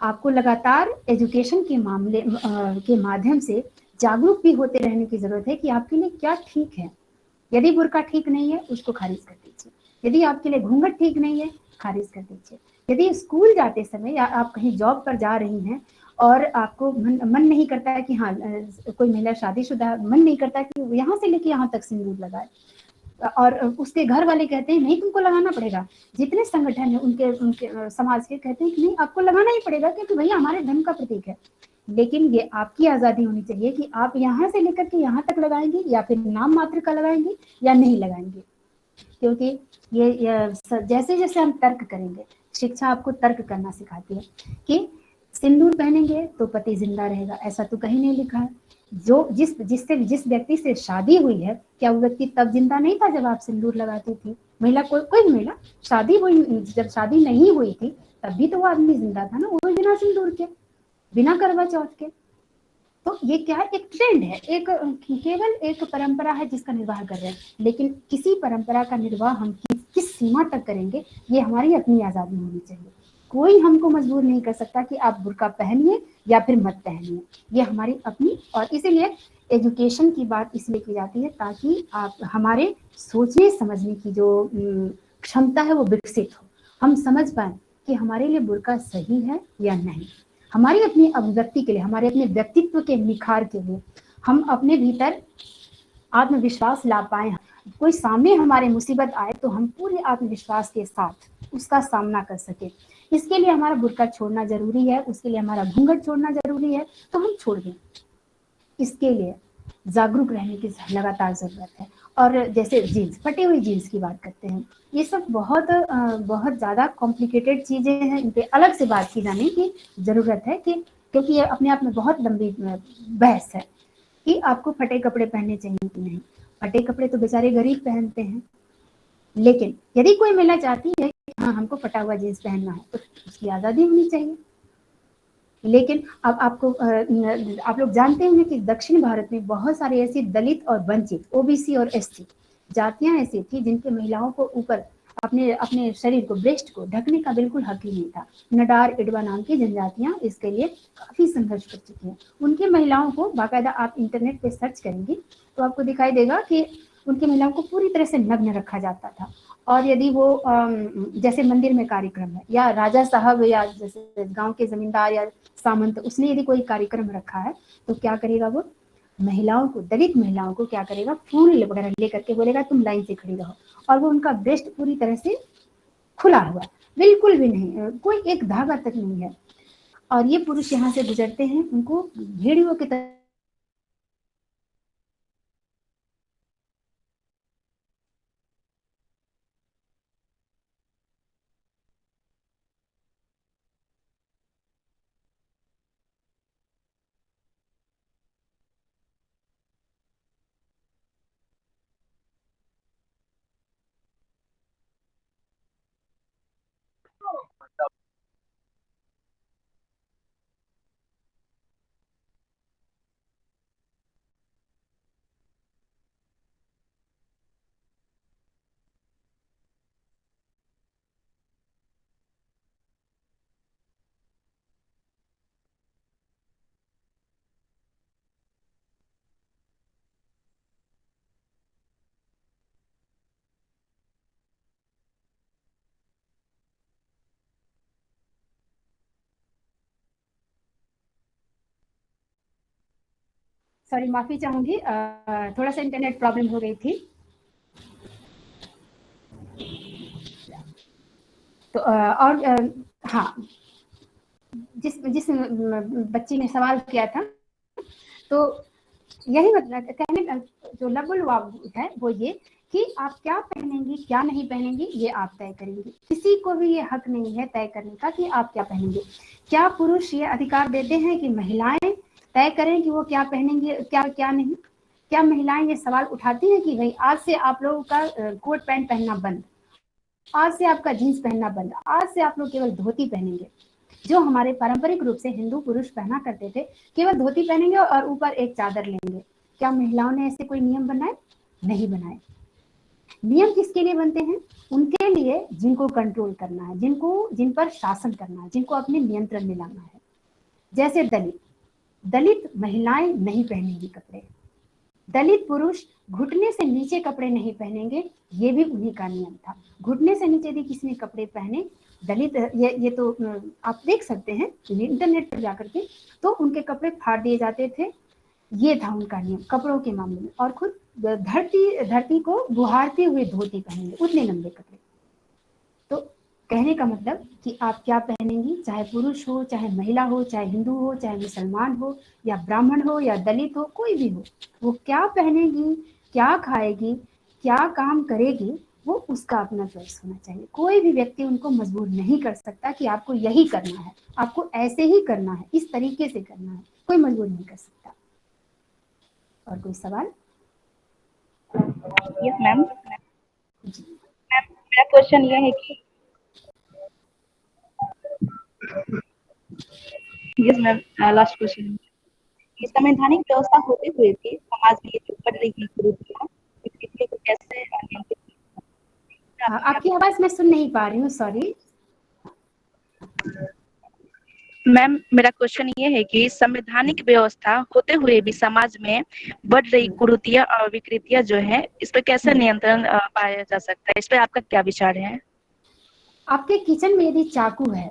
आपको लगातार एजुकेशन के माध्यम से जागरूक भी होते रहने की जरूरत है कि आपके लिए क्या ठीक है। यदि बुर्का ठीक नहीं है उसको खारिज कर दीजिए, यदि आपके लिए घूंघट ठीक नहीं है खारिज कर दीजिए। यदि स्कूल जाते समय या आप कहीं जॉब पर जा रही हैं और आपको मन नहीं करता है कि हाँ कोई महिला शादीशुदा, मन नहीं करता कि यहाँ से लेके यहाँ तक सिंदूर लगाए, और उसके घर वाले कहते हैं नहीं तुमको लगाना पड़ेगा, जितने संगठन है उनके समाज के कहते हैं कि नहीं आपको लगाना ही पड़ेगा क्योंकि भैया हमारे धर्म का प्रतीक है। लेकिन ये आपकी आज़ादी होनी चाहिए कि आप यहाँ से लेकर के यहाँ तक लगाएंगे या फिर नाम मात्र का लगाएंगे या नहीं लगाएंगे, क्योंकि ये जैसे जैसे हम तर्क करेंगे, शिक्षा आपको तर्क करना सिखाती है कि सिंदूर पहनेंगे तो पति जिंदा रहेगा, ऐसा तो कहीं नहीं लिखा है। जिस व्यक्ति से शादी हुई है, क्या वो व्यक्ति तब जिंदा नहीं था जब आप सिंदूर लगाती थी? महिला कोई महिला शादी हुई, जब शादी नहीं हुई थी तब भी तो वो आदमी जिंदा था ना, वो बिना सिंदूर के, बिना करवा चौथ के। तो ये क्या है? एक ट्रेंड है, केवल एक परंपरा है जिसका निर्वाह कर रहे हैं, लेकिन किसी परंपरा का निर्वाह हम किस सीमा तक करेंगे ये हमारी अपनी आजादी होनी चाहिए। कोई हमको मजबूर नहीं कर सकता कि आप बुर्का पहनिए या फिर मत पहनिए, ये हमारी अपनी। और इसीलिए एजुकेशन की बात इसलिए की जाती है ताकि आप हमारे सोचने समझने की जो क्षमता है वो विकसित हो, हम समझ पाए कि हमारे लिए बुर्का सही है या नहीं, हमारी अपनी अभिव्यक्ति के लिए, हमारे अपने व्यक्तित्व के निखार के लिए हम अपने भीतर आत्मविश्वास ला पाए। कोई सामने हमारे मुसीबत आए तो हम पूरे आत्मविश्वास के साथ उसका सामना कर सके। इसके लिए हमारा बुर्का छोड़ना जरूरी है, उसके लिए हमारा घूंघट छोड़ना जरूरी है, तो हम छोड़ दें। इसके लिए जागरूक रहने की लगातार जरूरत है। और जैसे जीन्स, फटी हुई जीन्स की बात करते हैं, ये सब बहुत ज़्यादा कॉम्प्लिकेटेड चीज़ें हैं, इन पे अलग से बात की जाने की ज़रूरत है कि क्योंकि ये अपने आप में बहुत लंबी बहस है कि आपको फटे कपड़े पहनने चाहिए कि नहीं। फटे कपड़े तो बेचारे गरीब पहनते हैं, लेकिन यदि कोई महिला चाहती है कि हाँ हमको फटा हुआ जीन्स पहनना है तो उसकी आज़ादी होनी चाहिए। लेकिन अब आप लोग जानते होंगे कि दक्षिण भारत में बहुत सारे ऐसे दलित और वंचित, ओबीसी और एसटी जातियां ऐसी थी जिनके महिलाओं को ऊपर अपने अपने शरीर को, ब्रेस्ट को ढकने का बिल्कुल हक ही नहीं था। नडार इडवा नाम की जनजातियां इसके लिए काफी संघर्ष कर चुकी हैं। उनकी महिलाओं को बाकायदा आप इंटरनेट पे सर्च करेंगे तो आपको दिखाई देगा कि उनकी महिलाओं को पूरी तरह से नग्न रखा जाता था। और यदि वो जैसे मंदिर में कार्यक्रम है या राजा साहब या जैसे गांव के जमींदार या सामंत, उसने यदि कोई कार्यक्रम रखा है तो क्या करेगा वो, महिलाओं को, दलित महिलाओं को क्या करेगा, फूल वगैरह लेकर के बोलेगा तुम लाइन से खड़ी रहो। और वो उनका ब्रेस्ट पूरी तरह से खुला हुआ, बिल्कुल भी नहीं, कोई एक धागा तक नहीं है। और ये पुरुष यहाँ से गुजरते हैं, उनको भेड़ियों की तरह सॉरी माफी चाहूंगी, थोड़ा सा इंटरनेट प्रॉब्लम हो गई थी। तो हाँ, जिस जिस बच्ची ने सवाल किया था, तो यही मतलब कहने जो लबुल है वो ये कि आप क्या पहनेंगी क्या नहीं पहनेंगी ये आप तय करेंगी। किसी को भी ये हक नहीं है तय करने का कि आप क्या पहनेंगे। क्या पुरुष ये अधिकार देते हैं कि महिलाएं तय करें कि वो क्या पहनेंगी क्या क्या नहीं? क्या महिलाएं ये सवाल उठाती हैं कि भाई आज से आप लोगों का कोट पैंट पहनना बंद, आज से आपका जीन्स पहनना बंद, आज से आप लोग केवल धोती पहनेंगे, जो हमारे पारंपरिक रूप से हिंदू पुरुष पहना करते थे, केवल धोती पहनेंगे और ऊपर एक चादर लेंगे। क्या महिलाओं ने ऐसे कोई नियम बनाए? नहीं बनाए। नियम किसके लिए बनते हैं? उनके लिए जिनको कंट्रोल करना है, जिन पर शासन करना है, जिनको अपने नियंत्रण में लाना है। जैसे दलित महिलाएं नहीं पहनेंगी कपड़े, दलित पुरुष घुटने से नीचे कपड़े नहीं पहनेंगे, ये भी उन्हीं का नियम था। घुटने से नीचे यदि किसी ने कपड़े पहने, दलित ये तो आप देख सकते हैं इंटरनेट पर जाकर के, तो उनके कपड़े फाड़ दिए जाते थे। ये था उनका नियम कपड़ों के मामले में। और खुद धरती को बुहारते हुए धोती पहनेंगे, उतने लंबे कपड़े। तो कहने का मतलब कि आप क्या पहनेंगी, चाहे पुरुष हो, चाहे महिला हो, चाहे हिंदू हो, चाहे मुसलमान हो, या ब्राह्मण हो, या दलित हो, कोई भी हो, वो क्या पहनेगी, क्या खाएगी, क्या काम करेगी, वो उसका अपना चॉइस होना चाहिए। कोई भी व्यक्ति उनको मजबूर नहीं कर सकता कि आपको यही करना है, आपको ऐसे ही करना है, इस तरीके से करना है, कोई मजबूर नहीं कर सकता। और कोई सवाल? Yes ma'am. मैम मेरा क्वेश्चन ये है कि यस मैम, लास्ट क्वेश्चन, कि संवैधानिक व्यवस्था होते हुए भी समाज में ये जो बढ़ रही है कुरीतियां, इसके को कैसे नियंत्रित? आपकी आवाज मैं सुन नहीं पा रही हूँ, सॉरी मैम। मेरा क्वेश्चन ये है कि संवैधानिक व्यवस्था होते हुए भी समाज में बढ़ रही कुरीतियां और विकृतियां जो है, इस पर कैसे नियंत्रण पाया जा सकता है? इस पर आपका क्या विचार है? आपके किचन में यदि चाकू है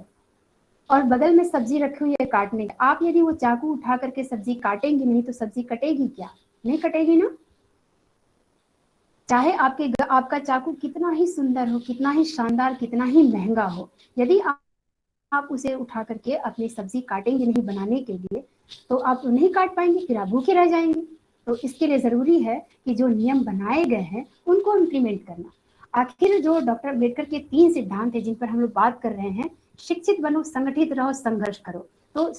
और बगल में सब्जी रखी हुई है काटने की, आप यदि वो चाकू उठा करके सब्जी काटेंगे नहीं तो सब्जी कटेगी क्या? नहीं कटेगी ना। चाहे आपका चाकू कितना ही सुंदर हो, कितना ही शानदार, कितना ही महंगा हो, यदि आप उसे उठा करके अपनी सब्जी काटेंगे नहीं बनाने के लिए, तो आप नहीं काट पाएंगे, फिर आप भूखे रह जाएंगे। तो इसके लिए जरूरी है कि जो नियम बनाए गए हैं उनको इम्प्लीमेंट करना। आखिर जो डॉक्टर अम्बेडकर के 3 सिद्धांत है जिन पर हम लोग बात कर रहे हैं, शिक्षित बनो, संगठित रहो, संघर्ष करो। तो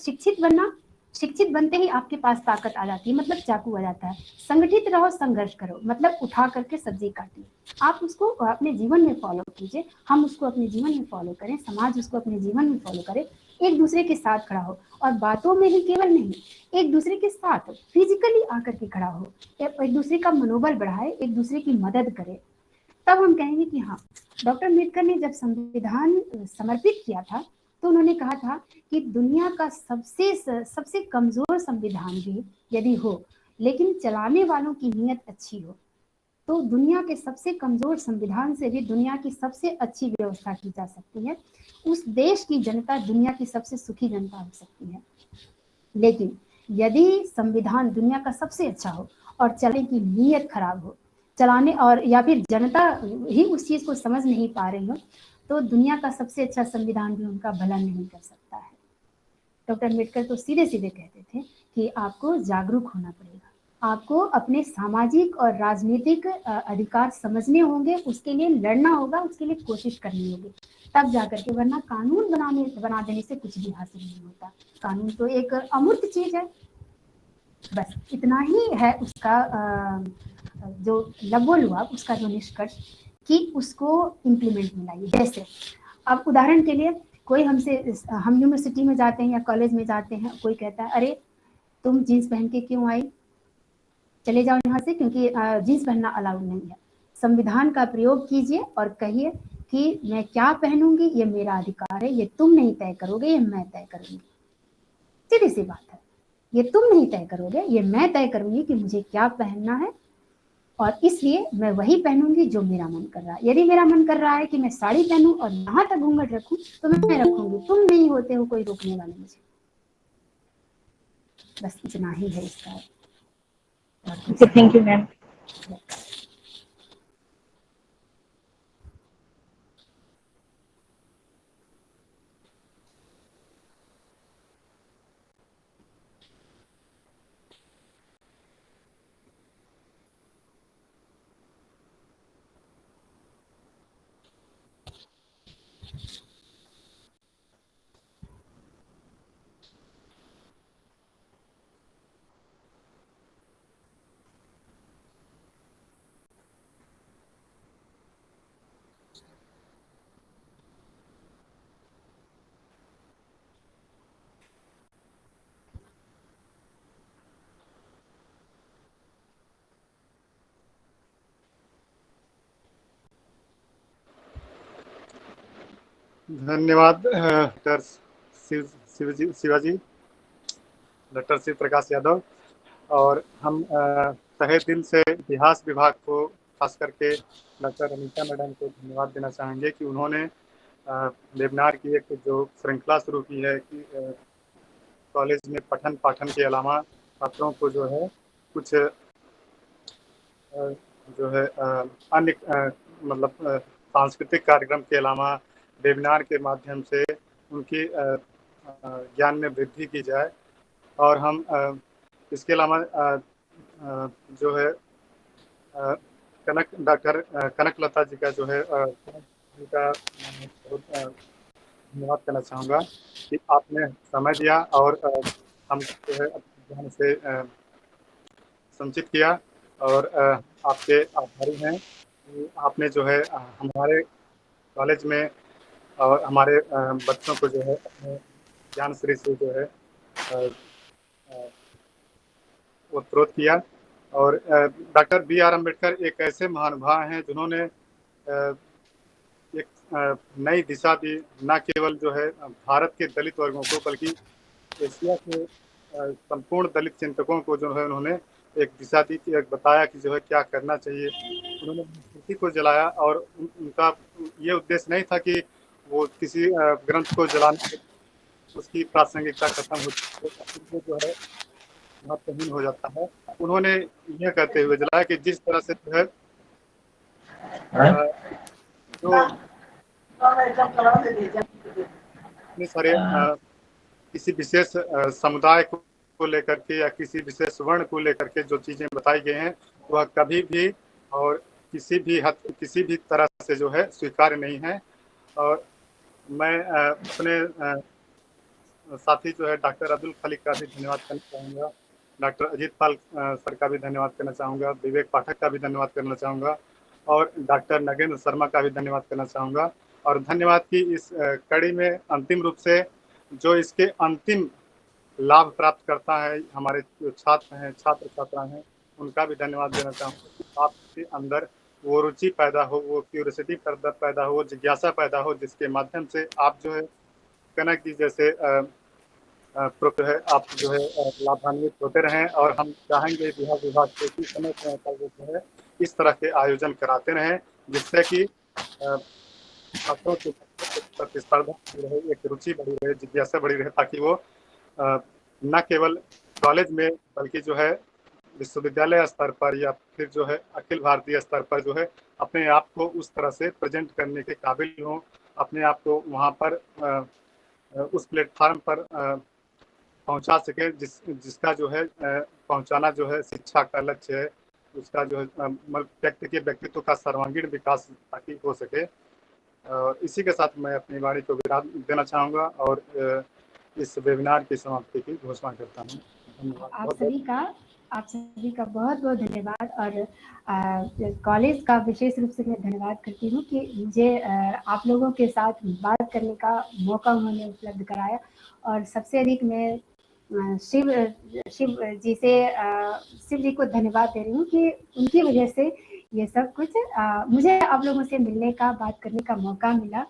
शिक्षित बनते ही आपके पास ताकत आ जाती है, मतलब चाकू आ जाता है। संगठित रहो, संघर्ष करो, मतलब उठा करके सब्जी काटिए। आप उसको अपने जीवन में फॉलो कीजिए, हम उसको अपने जीवन में फॉलो करें, समाज उसको अपने जीवन में फॉलो करे, एक दूसरे के साथ खड़ा हो, और बातों में ही केवल नहीं, एक दूसरे के साथ फिजिकली आकर के खड़ा हो, एक दूसरे का मनोबल बढ़ाए, एक दूसरे की मदद करे। तब हम कहेंगे कि हाँ, डॉक्टर अम्बेडकर ने जब संविधान समर्पित किया था तो उन्होंने कहा था कि दुनिया का सबसे कमजोर संविधान भी यदि हो, लेकिन चलाने वालों की नीयत अच्छी हो, तो दुनिया के सबसे कमजोर संविधान से भी दुनिया की सबसे अच्छी व्यवस्था की जा सकती है। उस देश की जनता दुनिया की सबसे सुखी जनता हो सकती है। लेकिन यदि संविधान दुनिया का सबसे अच्छा हो और चलाने की नीयत खराब हो, चलाने और या फिर जनता ही उस चीज को समझ नहीं पा रही हो, तो दुनिया का सबसे अच्छा संविधान भी उनका भला नहीं कर सकता है। डॉक्टर अम्बेडकर तो सीधे सीधे कहते थे कि आपको जागरूक होना पड़ेगा, आपको अपने सामाजिक और राजनीतिक अधिकार समझने होंगे, उसके लिए लड़ना होगा, उसके लिए कोशिश करनी होगी, तब जाकर के, वरना कानून बना देने से कुछ भी हासिल नहीं होता। कानून तो एक अमूर्त चीज है। बस इतना ही है उसका जो लबोलुआब, उसका जो निष्कर्ष कि उसको इम्प्लीमेंट में लाइए। जैसे अब उदाहरण के लिए हम यूनिवर्सिटी में जाते हैं या कॉलेज में जाते हैं, कोई कहता है अरे तुम जीन्स पहन के क्यों आई, चले जाओ यहाँ से, क्योंकि जीन्स पहनना अलाउड नहीं है। संविधान का प्रयोग कीजिए और कहिए कि मैं क्या पहनूंगी ये मेरा अधिकार है, ये तुम नहीं तय करोगे, ये मैं तय करूंगी। सीधी सी बात है, ये तुम नहीं तय करोगे, ये मैं तय करूंगी कि मुझे क्या पहनना है, और इसलिए मैं वही पहनूंगी जो मेरा मन कर रहा है। यदि मेरा मन कर रहा है कि मैं साड़ी पहनूं और यहाँ तक घूंघट रखूं, तो मैं रखूंगी, तुम नहीं होते हो कोई रोकने वाले मुझे। बस इतना ही है इसका। Thank you ma'am. धन्यवाद डॉक्टर शिवाजी, डॉक्टर शिव प्रकाश यादव। और हम तहे दिल से इतिहास विभाग को, खास करके डॉक्टर अनीता मैडम को धन्यवाद देना चाहेंगे कि उन्होंने वेबिनार की एक जो श्रृंखला शुरू की है कि कॉलेज में पठन पाठन के अलावा छात्रों को जो है कुछ जो है अन्य मतलब सांस्कृतिक कार्यक्रम के अलावा वेबिनार के माध्यम से उनकी ज्ञान में वृद्धि की जाए। और हम इसके अलावा जो है डॉक्टर कनकलता जी का जो है उनका बहुत धन्यवाद करना चाहूँगा कि आपने समय दिया और हम जो है ध्यान से संचित किया, और आपके आभारी हैं कि आपने जो है हमारे कॉलेज में और हमारे बच्चों को जो है अपने ज्ञान श्री से जो है उत्प्रोत किया। और डॉक्टर B.R. अम्बेडकर एक ऐसे महानुभाव हैं जिन्होंने एक नई दिशा दी, न केवल जो है भारत के दलित वर्गों को बल्कि एशिया के संपूर्ण दलित चिंतकों को जो है उन्होंने एक दिशा दी, एक बताया कि जो है क्या करना चाहिए। उन्होंने स्मृति को जलाया और उनका ये उद्देश्य नहीं था कि वो किसी ग्रंथ को जलाने उसकी प्रासंगिकता खत्म हो जो है महत्वहीन हो जाता है। उन्होंने यह कहते हुए जलाया कि जिस तरह से जो है जो इतने सारे किसी विशेष समुदाय को लेकर के या किसी विशेष वर्ण को लेकर के जो चीजें बताई गई हैं वह कभी भी और किसी भी तरह से जो है स्वीकार्य नहीं है। और मैं अपने साथी जो है डॉक्टर अब्दुल खलीक का भी धन्यवाद करना चाहूँगा, डॉक्टर अजीत पाल सर का भी धन्यवाद करना चाहूँगा, विवेक पाठक का भी धन्यवाद करना चाहूँगा और डॉक्टर नगेंद्र शर्मा का भी धन्यवाद करना चाहूँगा। और धन्यवाद की इस कड़ी में अंतिम रूप से जो इसके अंतिम लाभ प्राप्त करता है हमारे जो छात्र हैं, छात्र छात्राएं हैं, उनका भी धन्यवाद देना चाहूँगा कि आपके अंदर वो रुचि पैदा हो, वो क्यूरियोसिटी पैदा हो, जिज्ञासा पैदा हो, जिसके माध्यम से आप जो है कनक जी जैसे जो है आप जो है लाभान्वित होते रहें। और हम चाहेंगे बिहार विभाग से कि समय समय पर जो है इस तरह के आयोजन कराते रहें, जिससे कि छात्रों की प्रतिस्पर्धा बढ़ी रहे, एक रुचि बढ़ी रहे, जिज्ञासा बढ़ी रहे, ताकि वो न केवल कॉलेज में बल्कि जो है विश्वविद्यालय स्तर पर या फिर जो है अखिल भारतीय स्तर पर जो है अपने आप को उस तरह से प्रेजेंट करने के काबिल हों, अपने आप को वहाँ पर उस प्लेटफार्म पर पहुँचा सके जिसका जो है पहुँचाना जो है शिक्षा का लक्ष्य है, उसका जो है व्यक्ति के व्यक्तित्व का सर्वांगीण विकास ताकि हो सके। और इसी के साथ मैं अपनी वाणी को विराम देना चाहूँगा और इस वेबिनार की समाप्ति की घोषणा करता हूँ। धन्यवाद। आप सभी का बहुत बहुत धन्यवाद। और कॉलेज का विशेष रूप से मैं धन्यवाद करती हूँ कि मुझे आप लोगों के साथ बात करने का मौका उन्होंने उपलब्ध कराया। और सबसे अधिक मैं शिव जी को धन्यवाद दे रही हूँ कि उनकी वजह से ये सब कुछ मुझे आप लोगों से मिलने का, बात करने का मौका मिला।